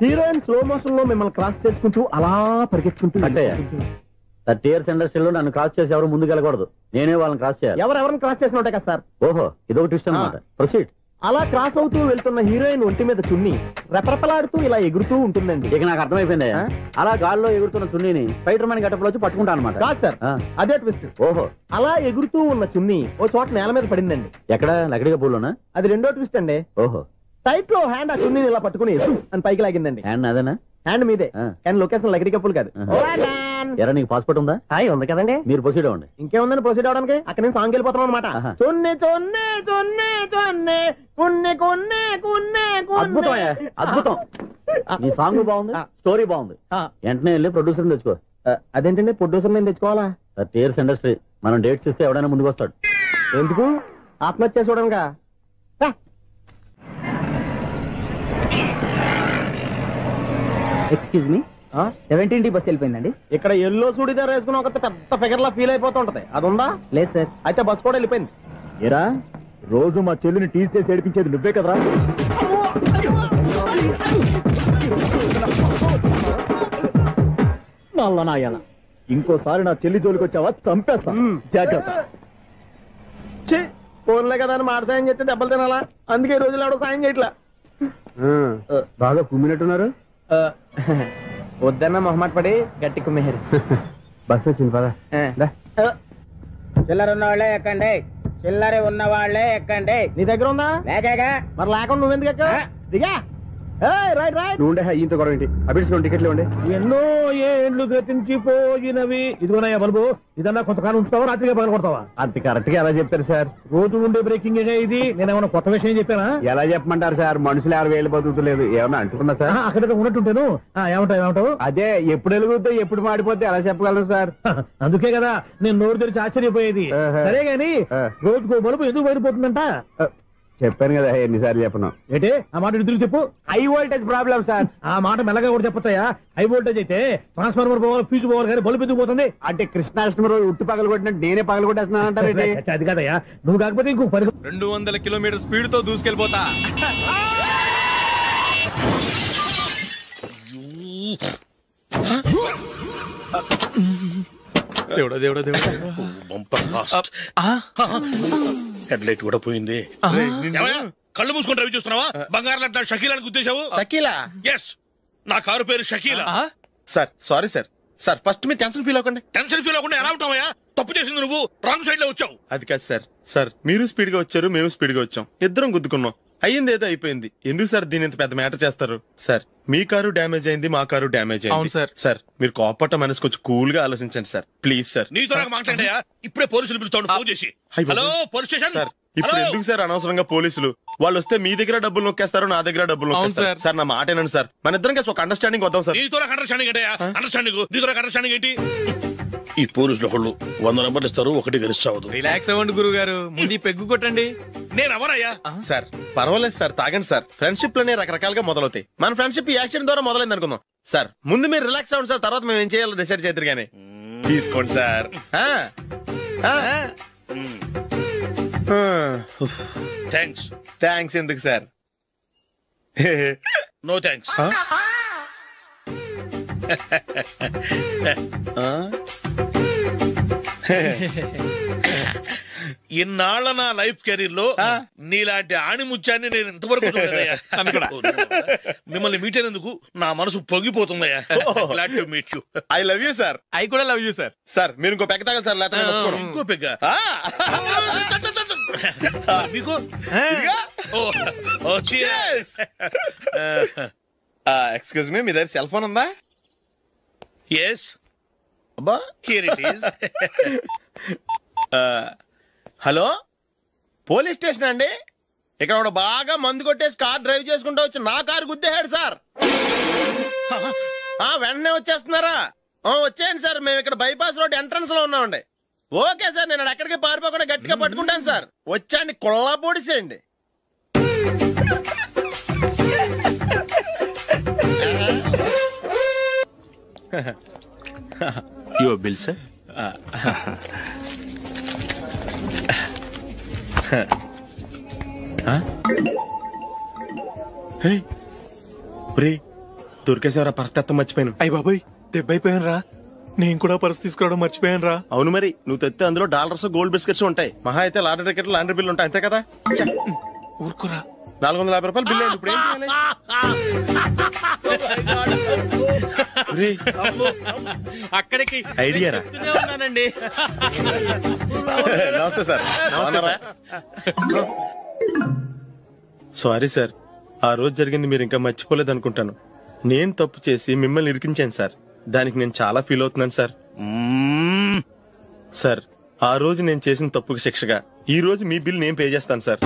S1: హీరోయిన్ స్లో మోషన్ లో మిమ్మల్ని క్రాస్ చేసుకుంటూ అలా పరిగెత్తుకుంటూ 30 years ఇండస్ట్రీలో నన్ను క్రాస్ చేసి ఎవరు ముందుకు వెళ్ళకూడదు. నేనే వాళ్ళని క్రాస్ చేయాలి. ఎవరెవరిని క్రాస్ చేసిన ఉంటాయి కదా సార్. ఓహో, ఇదొక ట్విస్ట్ అన్నమాట. ప్రొసీడ్. అలా క్రాస్ అవుతూ వెళ్తున్న హీరోయిన్ ఒంటి మీద చున్ని రెపరెపలాడుతూ ఇలా ఎగురుతూ ఉంటుందండి. ఇక నాకు అర్థమైపోయింది. అలా గాల్లో ఎగురుతున్న చున్నీని స్పైడర్ మ్యాన్ గెటప్లో వచ్చి పట్టుకుంటా అనమాట. కాదు సార్, అదే ట్విస్ట్. ఓహో, అలా ఎగురుతూ ఉన్న చున్ని ఓ చోట నేల మీద పడిందండి. ఎక్కడ? లకడిగా పూలోనా? అది రెండో ట్విస్ట్ అండి. ఓహో, టైట్ లో హ్యాండ్ ఆ చున్నీని ఇలా పట్టుకుని అని పైకి లాగిందండి. హ్యాండ్ అదేనా? హ్యాండ్ మీదే, కానీ లొకేషన్ లకడి కప్పులు కాదు. ఎరా, నీకు పాస్పోర్ట్ ఉందా? ఉంది కదండి. మీరు ప్రొసీడ్ అవ్వండి. ఇంకేముందని ప్రొసీడ్ అవడానికి? అక్కడ నుంచి సాంగ్ వెళ్ళిపోతాం అనమాట. అద్భుతం. ఈ సాంగ్ బాగుంది, స్టోరీ బాగుంది. వెంటనే వెళ్ళి ప్రొడ్యూసర్ తెచ్చుకో. అదేంటండి ప్రొడ్యూసర్ నేను తెచ్చుకోవాలా? 30 years ఇండస్ట్రీ, మనం డేట్స్ ఇస్తే ఎవడైనా ముందుకు వస్తాడు. ఎందుకు? ఆత్మహత్య చూడనుగా. Excuse me, 17D bus వెళ్ళిపోయిందండి. ఇక్కడ ఎల్లో చూడిదార్ వేసుకుని ఒక పెద్ద ఫిగర్ లా ఫీల్ అయిపోతుంటది, అది ఉందా? లేదు సార్. అయితే బస్ కూడా వెళ్ళిపోయింది. ఏరా, రోజు మా చెల్లిని టీస్ చేసి ఏడిపించేది నువ్వే కదరా? నాయన, ఇంకోసారి నా చెల్లి జోలికి వచ్చావా చంపేస్తా, జాగ్రత్త. ఫోన్లే కదా అని మాట సాయం చేస్తే దెబ్బలు తినాలా? అందుకే ఈ రోజులు ఎవడో సాయం చేయట్లా. బాగా కుమ్మినట్టున్నారు. వద్దన్న మొహమాట పడి గట్టి కుమ్మేరు. బస్సు వచ్చింది పద.
S10: చిల్లర ఉన్న వాళ్ళే ఎక్కండి, చిల్లర ఉన్న వాళ్ళే ఎక్కండి.
S1: నీ దగ్గర ఉందా?
S10: లేకగా.
S1: మరి లేకుండా నువ్వెందుకు ఎక్కావు? దిగా.
S11: ఇంత గొడవ ఏంటి? అభిడ్స్లో టికెట్లు ఇవ్వండి.
S20: ఎన్నో ఏళ్ళు గతించిపోయినవి. ఇదిగోనయ్యా బల్బు, ఇదన్నా కొంతకాలం ఉంచుతావా, రాత్రిగా పగల కొడతావా?
S1: అంత కరెక్ట్ గా ఎలా చెప్తారు సార్?
S20: రోజు ఉండే బ్రేకింగ్ ఇది. నేనేమన్నా కొత్త విషయం చెప్పానా?
S1: ఎలా చెప్పమంటారు సార్? మనుషులు 60 ఏళ్ళు బతుకుతలేదు. ఏమన్నా అంటున్నా సార్?
S20: అక్కడ ఉన్నట్టుంటాను. ఏమంటావు?
S1: అదే, ఎప్పుడు వెలుగుతో ఎప్పుడు మాడిపోతే ఎలా చెప్పగలరు సార్?
S20: అందుకే కదా నేను నోరు తెరిచి ఆశ్చర్యపోయేది. సరే గాని రోజుకో బల్బు ఎందుకు బయటపోతుందంట?
S1: చెప్పాను కదా ఎన్నిసార్లు చెప్పను.
S20: ఏంటి ఆ మాట ఎదురు చెప్పు.
S1: High voltage problem sir.
S20: ఆ మాట మెల్లగా కూడా చెప్పతాయా? హై వోల్టేజ్ అయితే ట్రాన్స్ఫార్మర్ పోవాలి, ఫ్యూజ్ పోవాలి, కానీ బల్బు ఎందుకు పోతుంది?
S1: అంటే కృష్ణాష్టమి రోజు ఉట్టి పగలు కొట్టినట్టు నేనే పగలు కొట్టేస్తున్నాను అంటారు.
S20: అది కదయ్యా, నువ్వు కాకపోతే ఇంకో
S4: 200 kilometer స్పీడ్ తో దూసుకెళ్ళిపోతా. దేవుడా దేవుడా దేవుడా,
S13: హెడ్ లైట్ కూడా పోయింది. కళ్ళు మూసుకొని రవి చూస్తున్నావా? బంగారం అట్లా షకీలాని గుర్తించావు?
S4: షకీలా?
S13: ఎస్, నా కారు పేరు Shakeela.
S4: Sir sorry sir. Sir first మీరు టెన్షన్ ఫీల్ అవ్వకండి.
S13: టెన్షన్ ఫీల్ అవ్వకుండా ఎలా ఉంటావా? తప్పు చేసింది నువ్వు, రాంగ్ సైడ్ లో వచ్చావు.
S4: అది కాదు సార్. సార్ మీరు స్పీడ్ గా వచ్చారు, మేము స్పీడ్ గా వచ్చాం, ఇద్దరం గుద్దుకున్నాం. అయ్యింది ఏదో అయిపోయింది. ఎందుకు సార్ దీని ఇంత పెద్ద మ్యాటర్ చేస్తారు? సార్ మీ కారు డ్యామేజ్ అయింది, మా కారు డ్యామేజ్ అయింది.
S6: అవును సార్.
S4: సార్ మీరు కోపట్ట మనసు కొంచెం కూల్ గా ఆలోచించండి సార్, ప్లీజ్ సార్.
S13: నీతో నాకు మాట్లాడాయా? ఇప్పుడే పోలీసులు పిలుస్తాను, ఫోన్ చేసి. Hello police station.
S4: సార్ ఇప్పుడు ఎందుకు సార్ అనవసరంగా పోలీసులు? వాళ్ళు వస్తే మీ దగ్గర డబ్బులు నొక్కేస్తారు, నా దగ్గర డబ్బులు నొక్కేస్తారు. సార్ నా మాట ఏనండి సార్, మన ఇద్దరం కలిసి ఒక అండర్స్టాండింగ్ వద్దాం సార్.
S13: నీతో నాకు అండర్స్టాండింగ్ ఏంటయ్యా? అండర్స్టాండింగ్ నీతో నాకు అండర్స్టాండింగ్ ఏంటి? ఈ పోలీసులు ఒకళ్ళు 100 నెంబర్లు ఇస్తారు, ఒకటి గెలుస్తావదు.
S6: రిలాక్స్ అవ్వండి గురువు గారు, ముందు పెగ్గు కొట్టండి.
S13: నేను ఎవరయ్యా?
S4: సార్ పర్వాలేదు సార్, తాగండి సార్. ఫ్రెండ్షిప్ లోనే రకరకాలుగా మొదలవుతాయి. మన ఫ్రెండ్షిప్ ఈ యాక్సిడెంట్ ద్వారా మొదలైంది అనుకుందాం. సార్ ముందు మీరు రిలాక్స్ అవ్వండి సార్, తర్వాత మేము ఏం చేయాలో డిసైడ్ చేద్దరు గానీ. తీసుకోండి సార్. థ్యాంక్స్ ఎందుకు సార్?
S13: No thanks. ఇన్నాళ్ళ నా లైఫ్ కెరీర్ లో నీలాంటి ఆణిముత్యాన్ని నేను ఇంతవరకు చూడలేదయ్యా. మిమ్మల్ని మీట్ అయినందుకు నా మనసు పొంగిపోతుందయ్యా. Glad to meet you.
S4: I love you sir.
S6: I కూడా లవ్ యూ సార్.
S4: సార్ మీరు ఇంకో పెగ్గ తాగాలి సార్, లేకపోతే
S13: ఇంకో పెగ్గ మీకు.
S4: ఎక్స్క్యూజ్ మీ, మీ దగ్గర సెల్ ఫోన్ ఉందా?
S13: ఎస్.
S4: అబ్బా
S13: here it is.
S4: Hello police station అండి. ఇక్కడ ఒక బాగా మందు కొట్టేసి కార్ డ్రైవ్ చేసుకుంటూ వచ్చి నా కారు గుద్దేశాడు సార్. వెంటనే వచ్చేస్తున్నారా? వచ్చేయండి సార్, మేము ఇక్కడ బైపాస్ రోడ్ ఎంట్రన్స్ లో ఉన్నామండి. ఓకే సార్, నేను ఎక్కడికి పారిపోకుండా గట్టిగా పట్టుకుంటాను సార్. వచ్చాండి, కొల్లా పొడిసేయండి.
S6: Your bill sir.
S4: దొరికేసేవరా? పరిస్థితి మర్చిపోయాను.
S6: అయ్య బాబాయ్, దెబ్బైపోయాను రా. నేను కూడా పర్స్ తీసుకురావడం మర్చిపోయాను రా.
S4: అవును మరి, నువ్వు తెస్తే అందులో డాలర్స్ గోల్డ్ బిస్కెట్స్ ఉంటాయి. మహా అయితే లాటరీ టికెట్ లాండ్రీ బిల్లు ఉంటాయి, అంతే కదా?
S6: ఊరుకురా.
S4: 450 రూపాయలు బిల్లు అయింది. ఇప్పుడు ఏం చేయాలి?
S6: అక్కడికి
S4: ఐడియా రా.
S6: ఉన్నానండి.
S4: నమస్తే సార్. సారీ సార్, ఆ రోజు జరిగింది మీరు ఇంకా మర్చిపోలేదు అనుకుంటాను. నేను తప్పు చేసి మిమ్మల్ని ఇరికించాను సార్, దానికి నేను చాలా ఫీల్ అవుతున్నాను సార్. సార్ ఆ రోజు నేను చేసిన తప్పుకి శిక్షగా ఈ రోజు మీ బిల్ నేను పే చేస్తాను సార్.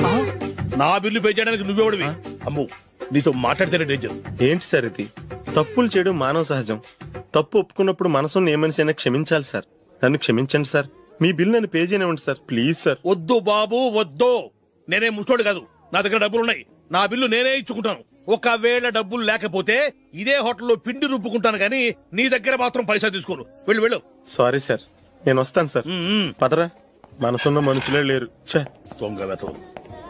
S13: నా బిల్లు పే చేయడానికి నువ్వెవడివి? అమ్మో, నీతో మాట్లాడితేనే డేంజర్.
S4: ఏంటి సార్ ఇది? తప్పులు చేయడం మానవ సహజం. తప్పు ఒప్పుకున్నప్పుడు మనసుని ఏ మనిషి అయినా క్షమించాలి సార్. నన్ను క్షమించండి సార్, మీ బిల్ నన్ను పే చేయనివ్వండి సార్, ప్లీజ్ సార్.
S13: వద్దు బాబు వద్దు, నేనే ముష్టోడు కాదు, నా దగ్గర డబ్బులున్నాయి. నా బిల్లు నేనే ఇచ్చుకుంటాను. ఒకవేళ డబ్బులు లేకపోతే ఇదే హోటల్లో పిండి రుబ్బుకుంటాను, కానీ నీ దగ్గర మాత్రం పైసా తీసుకోను. వెళ్ళు వెళ్ళు.
S4: సారీ సార్, నేను వస్తాను సార్. పదరా, మనసున్న మనుషులే లేరు.
S13: దొంగ వెతవు,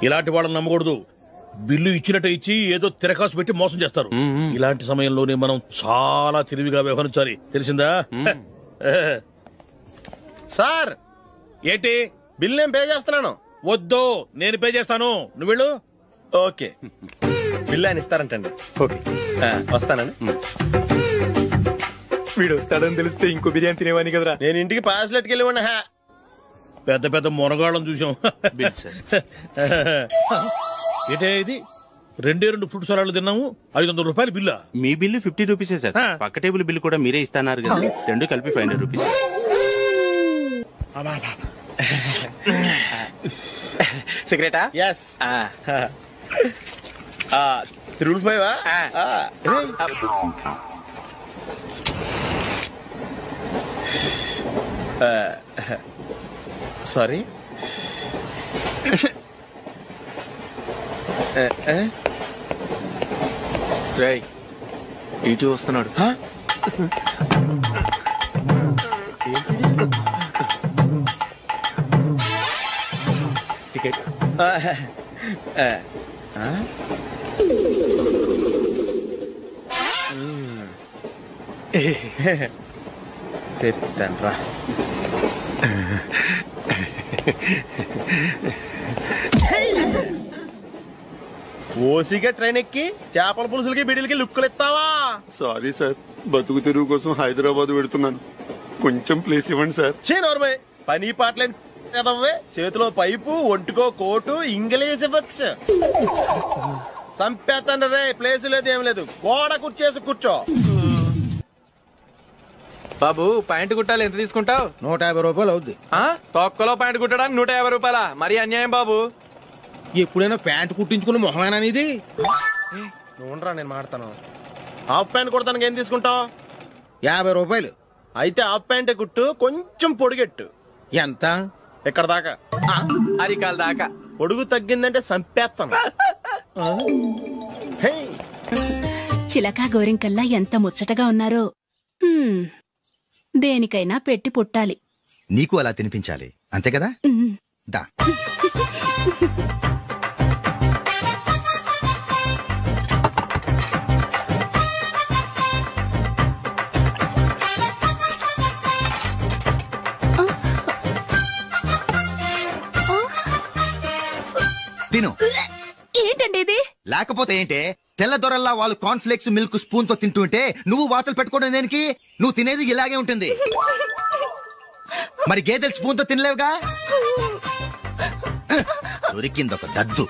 S13: ఇలాంటి వాళ్ళని నమ్మకూడదు. బిల్లు ఇచ్చినట్టు ఇచ్చి ఏదో తిరకాసు పెట్టి మోసం చేస్తారు. ఇలాంటి సమయంలోనే మనం చాలా తెలివిగా వ్యవహరించాలి, తెలిసిందా?
S4: సార్
S13: ఏంటి?
S4: బిల్ నేను పే చేస్తున్నాను.
S13: వద్దు, నేను పే చేస్తాను, నువ్వు వెళ్ళు.
S4: ఓకే, బిల్ ఆయన ఇస్తారంటండి. ఓకే, వస్తానండి.
S6: వీడు వస్తాడని తెలిస్తే ఇంకో బిర్యానీ తినేవాని కదరా.
S4: నేను ఇంటికి పాస్లెట్కి వెళ్ళి ఉన్నా.
S13: పెద్ద పెద్ద మునగాళ్ళం చూసాం. ఏంటే ఇది? 2 ఫ్రూట్ సలాడ్లు తిన్నాము, 500 రూపాయలు బిల్లా?
S15: మీ బిల్లు 50 రూపీసే సార్. పక్క టేబుల్ బిల్లు కూడా మీరే ఇస్తాన్నారు కదా, రెండు కలిపి 500 రూపీస్.
S1: సిగరెటా?
S4: ఎస్. 355 సారీ.
S15: ఇటు వస్తున్నాడు.
S4: టికెట్. చెప్తాను రా. ఓసిగా ట్రైన్ ఎక్కి చేపల పులుసులకి బిడిలకి లుక్కులు ఇస్తావా?
S12: సారీ సార్, బతుకు తెరువు కోసం హైదరాబాద్ పెడుతున్నాను, కొంచెం ప్లేస్ ఇవ్వండి సార్.
S4: నోర్మే, పని పాటలేని చేతిలో పైపు, ఒంటికో కోటు, ఇంగ్లీష్ బుక్స్. సంపేతండ్రి రే, ప్లేస్ లేదు ఏం లేదు, గోడ కుర్చేసి కూర్చో.
S18: బాబు ప్యాంటు కుట్టాలి, ఎంత తీసుకుంటావు?
S4: 150 రూపాయలు అవుద్ది.
S18: తొక్కలో ప్యాంటు కుట్టడానికి 150 రూపాయల? మరి అన్యాయం బాబు.
S4: ఎప్పుడైనా ప్యాంటు కుట్టించుకున్న మొహమేనా ఇది? నువ్వురా, నేను మాడతాను. హాఫ్ ప్యాంట్ కుడతానికి ఏం తీసుకుంటావు? 50 రూపాయలు. అయితే హాఫ్ ప్యాంటే కుట్టు, కొంచెం పొడిగెట్టు. ఎంత? ఇక్కడ దాకా,
S18: అరికాల దాకా.
S4: పొడుగు తగ్గిందంటే సంపేస్తాను.
S19: చిలకా గోరింకల్లా ఎంత ముచ్చటగా ఉన్నారో. దేనికైనా పెట్టి పుట్టాలి.
S21: నీకు అలా తినిపించాలి, అంతే కదా? దా. తిను.
S19: ఏంటండి ఇది?
S21: లేకపోతే ఏంటే, తెల్ల దొరల్లా వాళ్ళు కార్న్ఫ్లేక్స్ మిల్క్ స్పూన్ తో తింటుంటే నువ్వు వాతలు పెట్టుకోవడం దేనికి? నువ్వు తినేది ఇలాగే ఉంటుంది. మరి గేదెలు స్పూన్ తో తినలేవుగా. దొరికింది ఒక దద్దు.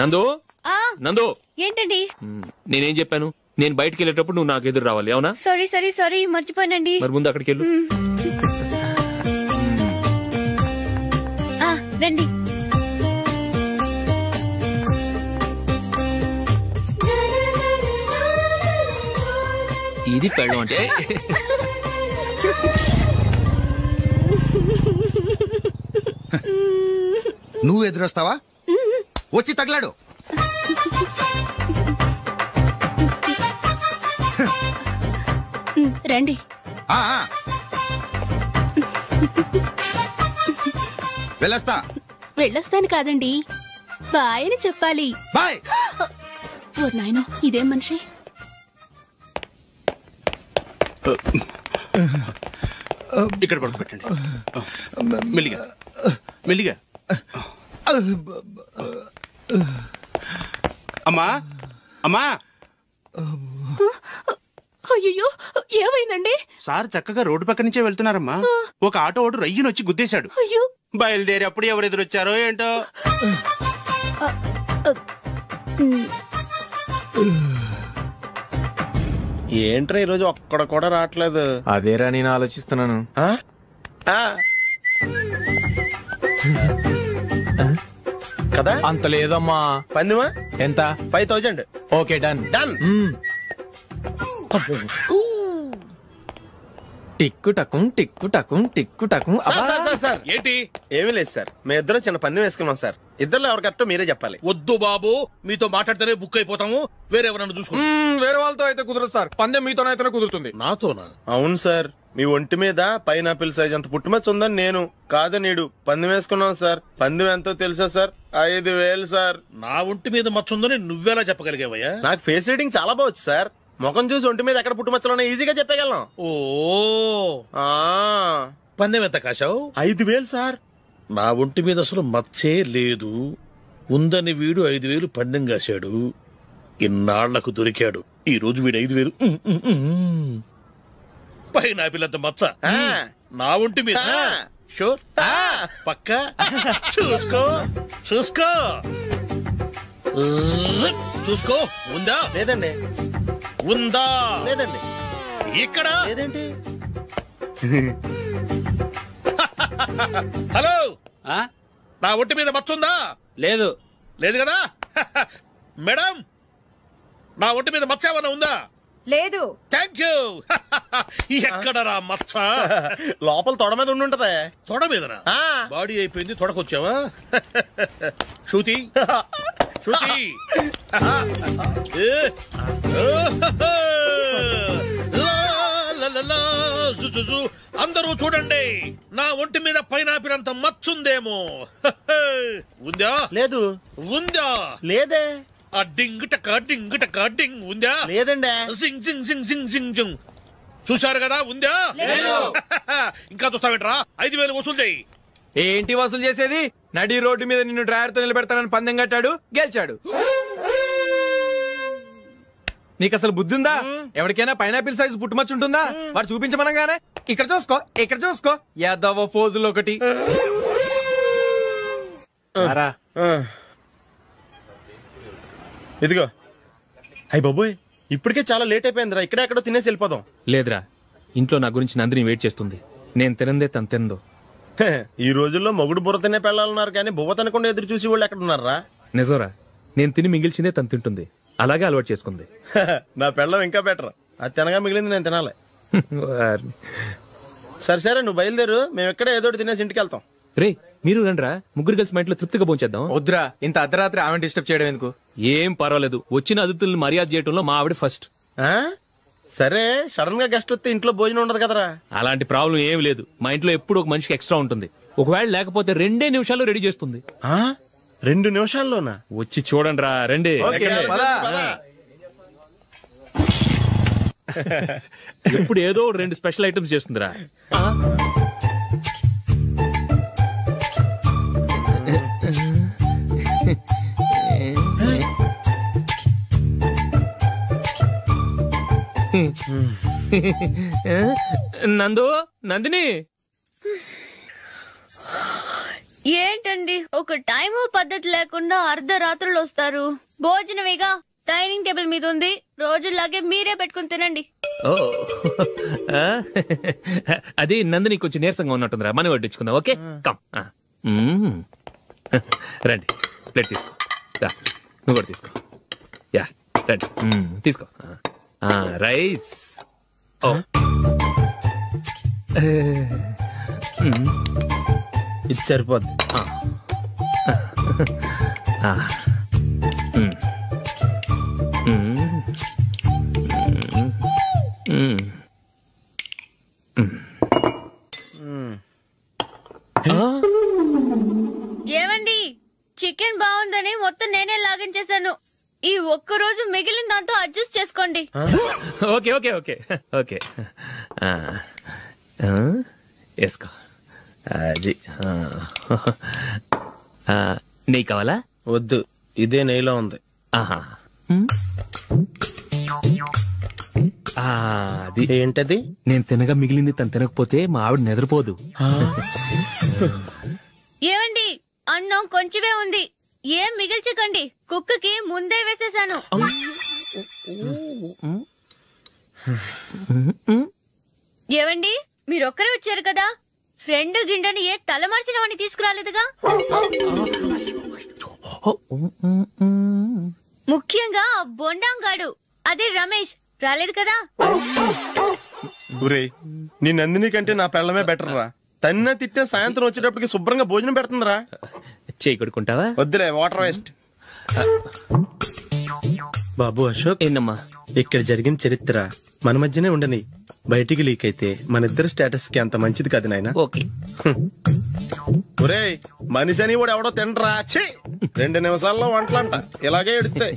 S6: నందు, నందు,
S22: ఏంటండి?
S6: నేనేం చెప్పాను? నేను బయటికి వెళ్ళేటప్పుడు నువ్వు నాకు ఎదురు రావాలి, అవునా?
S22: సారీ మర్చిపోయానండి.
S6: మరి ముందు అక్కడికి వెళ్ళు.
S22: రండి.
S6: ఇది పెళ్ళం అంటే.
S21: నువ్వు ఎదురొస్తావా? వచ్చి తగలాడు.
S19: రండి.
S21: వెళ్ళొస్తా.
S19: వెళ్ళొస్తాను కాదండి, బాయ్ అని చెప్పాలి.
S21: బాయ్.
S19: ఓ నాయనో, ఇదేం మనిషి?
S15: ఇక్కడ పడుకోబెట్టండి. మెల్లిగా మెల్లిగా. అమ్మా అమ్మా.
S19: అయ్యో, ఏమైందండి?
S15: సార్ చక్కగా రోడ్డు పక్క నుంచే వెళ్తున్నారమ్మా. ఒక ఆటో ఓడు రయ్యను వచ్చి గుద్దేశాడు. బయలుదేరి అప్పుడు ఎవరు ఎదురొచ్చారో ఏంటో.
S4: ఏంట్రా ఈరోజు ఒక్కడ కూడా రావట్లేదు?
S18: అదేరా నేను ఆలోచిస్తున్నాను.
S4: కదా
S18: అంత లేదమ్మా.
S4: పందిమా
S18: ఎంత?
S4: 5000.
S18: Okay, done. టిక్కు టకుం టిక్కు టకుం టిక్కు టకుం.
S4: సార్ ఏంటి? ఏమీ లేదు సార్, మేము ఇద్దరు చిన్న పందెం వేసుకున్నాం సార్. ఇద్దరు ఎవరు కరెక్టో మీరే చెప్పాలి.
S13: వద్దు బాబు, మీతో మాట్లాడితేనే బుక్ అయిపోతాము. వేరెవరన్నా చూసుకుంటాం.
S18: వేరే వాళ్ళతో అయితే కుదరదు సార్, పందెం మీతోనైతేనే కుదురుతుంది.
S13: నాతోనా?
S4: అవును సార్, మీ ఒంటి మీద పైనాపిల్ సైజ్ అంత పుట్టుమచ్చ ఉందని నేను కాదు నీడు పందెం వేసుకున్నాం సార్. పందెం ఎంతో తెలుసా సార్? 5000 సార్.
S13: నా ఒంటి మీద మచ్చ ఉందని నువ్వెలా చెప్పగలిగావయ్యా?
S4: నాకు ఫేస్ రీడింగ్ చాలా బాగుంది సార్. ముఖం చూసి ఒంటి మీద ఎక్కడ పుట్టుమచ్చలో ఈజీగా చెప్పగలం.
S13: ఓ, పందెం ఎంత కాశావు?
S4: 5000 సార్.
S13: నా ఒంటి మీద అసలు మచ్చే లేదు. ఉందని వీడు 5000 పందెం కాశాడు. ఇన్నాళ్లకు దొరికాడు. ఈ రోజు వీడు 5000. పైన పిల్లంత మచ్చ నా ఒంటి మీద. షూర్? పక్క చూసుకో చూసుకో చూసుకో. ఉందా?
S4: లేదండి.
S13: ఉందా?
S4: లేదండి.
S13: ఇక్కడ
S4: లేదేంటి?
S13: హలో, నా ఒంటి మీద మచ్చ ఉందా?
S18: లేదు.
S13: లేదు కదా? మేడం, నా ఒంటి మీద మచ్చ ఏమన్నా ఉందా?
S9: లేదు.
S13: Thank you. ఎక్కడరా మచ్చ?
S4: లోపల తొడ మీద ఉండుంటదే.
S13: తొడ మీదనా? బాడీ అయిపోయింది, తొడకొచ్చావా? శృతి శృతి, అందరూ చూడండి, నా ఒంటి మీద పైనాపిల్ అంత మచ్చుందేమో. ఉందా?
S4: లేదు.
S13: ఉందా?
S4: లేదే.
S13: ఆ డింగ్ టక డింగ్ టక డింగ్ ఉందా?
S4: లేదండి.
S13: జింగ్ జింగ్ జింగ్ జింగ్ జింగ్ జింగ్. చూశారు కదా? ఉందా? ఇంకా చూస్తావేంట్రా? 5000 వసూలు చేయి.
S18: ఏంటి వసూలు చేసేది? నడి రోడ్డు మీద నిన్ను డ్రైవర్ తో నిలబెడతానని పందెం కట్టాడు, గెలిచాడు. నీకు అసలు బుద్ధి ఉందా? ఎవరికైనా పైనాపిల్ సైజ్ పుట్టుమచ్చు ఉంటుందా? వాడు చూపించమనగానే ఇక్కడ చూసుకో ఇక్కడ చూసుకో, యాదవ ఫోజులు ఒకటి.
S4: ఇదిగో అయ్యి బాబోయ్ ఇప్పటికే చాలా లేట్ అయిపోయిందిరా ఇక్కడే ఎక్కడో తినేసి వెళ్ళిపోదాం.
S6: లేదురా, ఇంట్లో నా గురించి నందిని వెయిట్ చేస్తుంది. నేను తినందే తను తిందో.
S4: ఈ రోజుల్లో మొగుడు బుర్ర తినే పెళ్ళాలన్నారు కానీ బువ్వ తినకుండా ఎదురు చూసి వాళ్ళు ఎక్కడ ఉన్నారా?
S6: నిజంరా, నేను తిని మిగిల్చిందే తను తింటుంది. అలాగే అలవాటు చేసుకుంది.
S4: నా పెళ్ళం ఇంకా బెటర్. అది తినగా మిగిలింది నేను తినాలి. సరే సరే నువ్వు బయలుదేరు, మేము ఎక్కడ ఏదో తినేసి ఇంటికి వెళ్తాం.
S6: రే మీరు రండిరా, ముగ్గురు కలిసి మా ఇంట్లో తృప్తిగా పోంచేద్దాం.
S18: వద్దురా, ఇంత అర్ధరాత్రి ఆమె డిస్టర్బ్ చేయడం ఎందుకు?
S6: ఏం పర్వాలేదు, వచ్చిన అతిథుల్ని మర్యాద చేయడంలో మా ఆవిడ ఫస్ట్.
S4: సరే సడన్ గా గెస్ట్ వస్తే ఇంట్లో భోజనం ఉండదు కదరా?
S6: అలాంటి ప్రాబ్లం ఏం లేదు. మా ఇంట్లో ఎప్పుడు ఒక మనిషికి ఎక్స్ట్రా ఉంటుంది. ఒకవేళ లేకపోతే 2 నిమిషాల్లో రెడీ చేస్తుంది.
S4: 2 నిమిషాల్లోనా?
S6: వచ్చి చూడండి రా, రండి. ఇప్పుడు ఏదో 2 స్పెషల్ ఐటమ్స్ చేస్తుందిరా. నందు, నందిని
S8: ఏంటండి ఒక టైము పద్ధతి లేకుండా అర్ధరాత్రులు వస్తారు? భోజనమేగా డైనింగ్ టేబుల్ మీద ఉంది, రోజులాగే మీరే పెట్టుకుని తినండి.
S6: ఓ అది నందిని కొంచెం నీరసంగా ఉన్నట్టుందిరా, మనం వడ్డించుకుందాం. Okay come. రండి, ప్లేట్ తీసుకో. నువ్వు కూడా తీసుకో. యా రండి, తీసుకో. రైస్. ఓ
S4: ఇది సరిపోద్ది.
S8: ఏమండి, చికెన్ బాగుందని మొత్తం నేనే లాగించేశాను. ఈ ఒక్కరోజు మిగిలిన దాంతో అడ్జస్ట్ చేసుకోండి.
S6: ఓకే ఓకే ఓకే ఓకే వేసుకో. అది నెయ్యి కావాలా?
S4: వద్దు, ఇదే నెయ్యిలో ఉంది.
S6: ఆహా, అది
S4: ఏంటది?
S6: నేను తినగా మిగిలింది తను తినకపోతే మా ఆవిడ నిద్రపోదు.
S8: ఏమండి, అన్నం కొంచెమే ఉంది, ఏం మిగిల్చకండి. కుక్కకి ముందే వేసేసాను. ఏవండి, మీరొక్కరే వచ్చారు కదా, ఫ్రెండ్ గిండెని ఏ తలమార్చిన వాడిని తీసుకురాలేదుగా? ముఖ్యంగా బొండాంగాడు, అదే రమేష్ రాలేదు కదా?
S4: నీ నందిని కంటే నా పెళ్ళమే బెటర్ రా. తన్న తిట్టిన సాయంత్రం వచ్చేటప్పటికి శుభ్రంగా భోజనం పెడుతుందిరా.
S6: చేయి కొడుకుంటావా?
S4: వద్దులే, వాటర్ వేస్ట్. బాబు అశోక్,
S6: ఏంటమ్మా
S4: ఇక్కడ జరిగిన చరిత్ర మన మధ్యనే ఉండని, బయటికి లీక్ అయితే మన ఇద్దరు స్టేటస్ కి అంత మంచిది కాదు నాయన.
S6: ఓకే.
S4: ఒరేయ్, మనిషి అని కూడా ఎవడో తినరా. 2 నిమిషాల్లో వంటలంట ఇలాగే ఎడితే.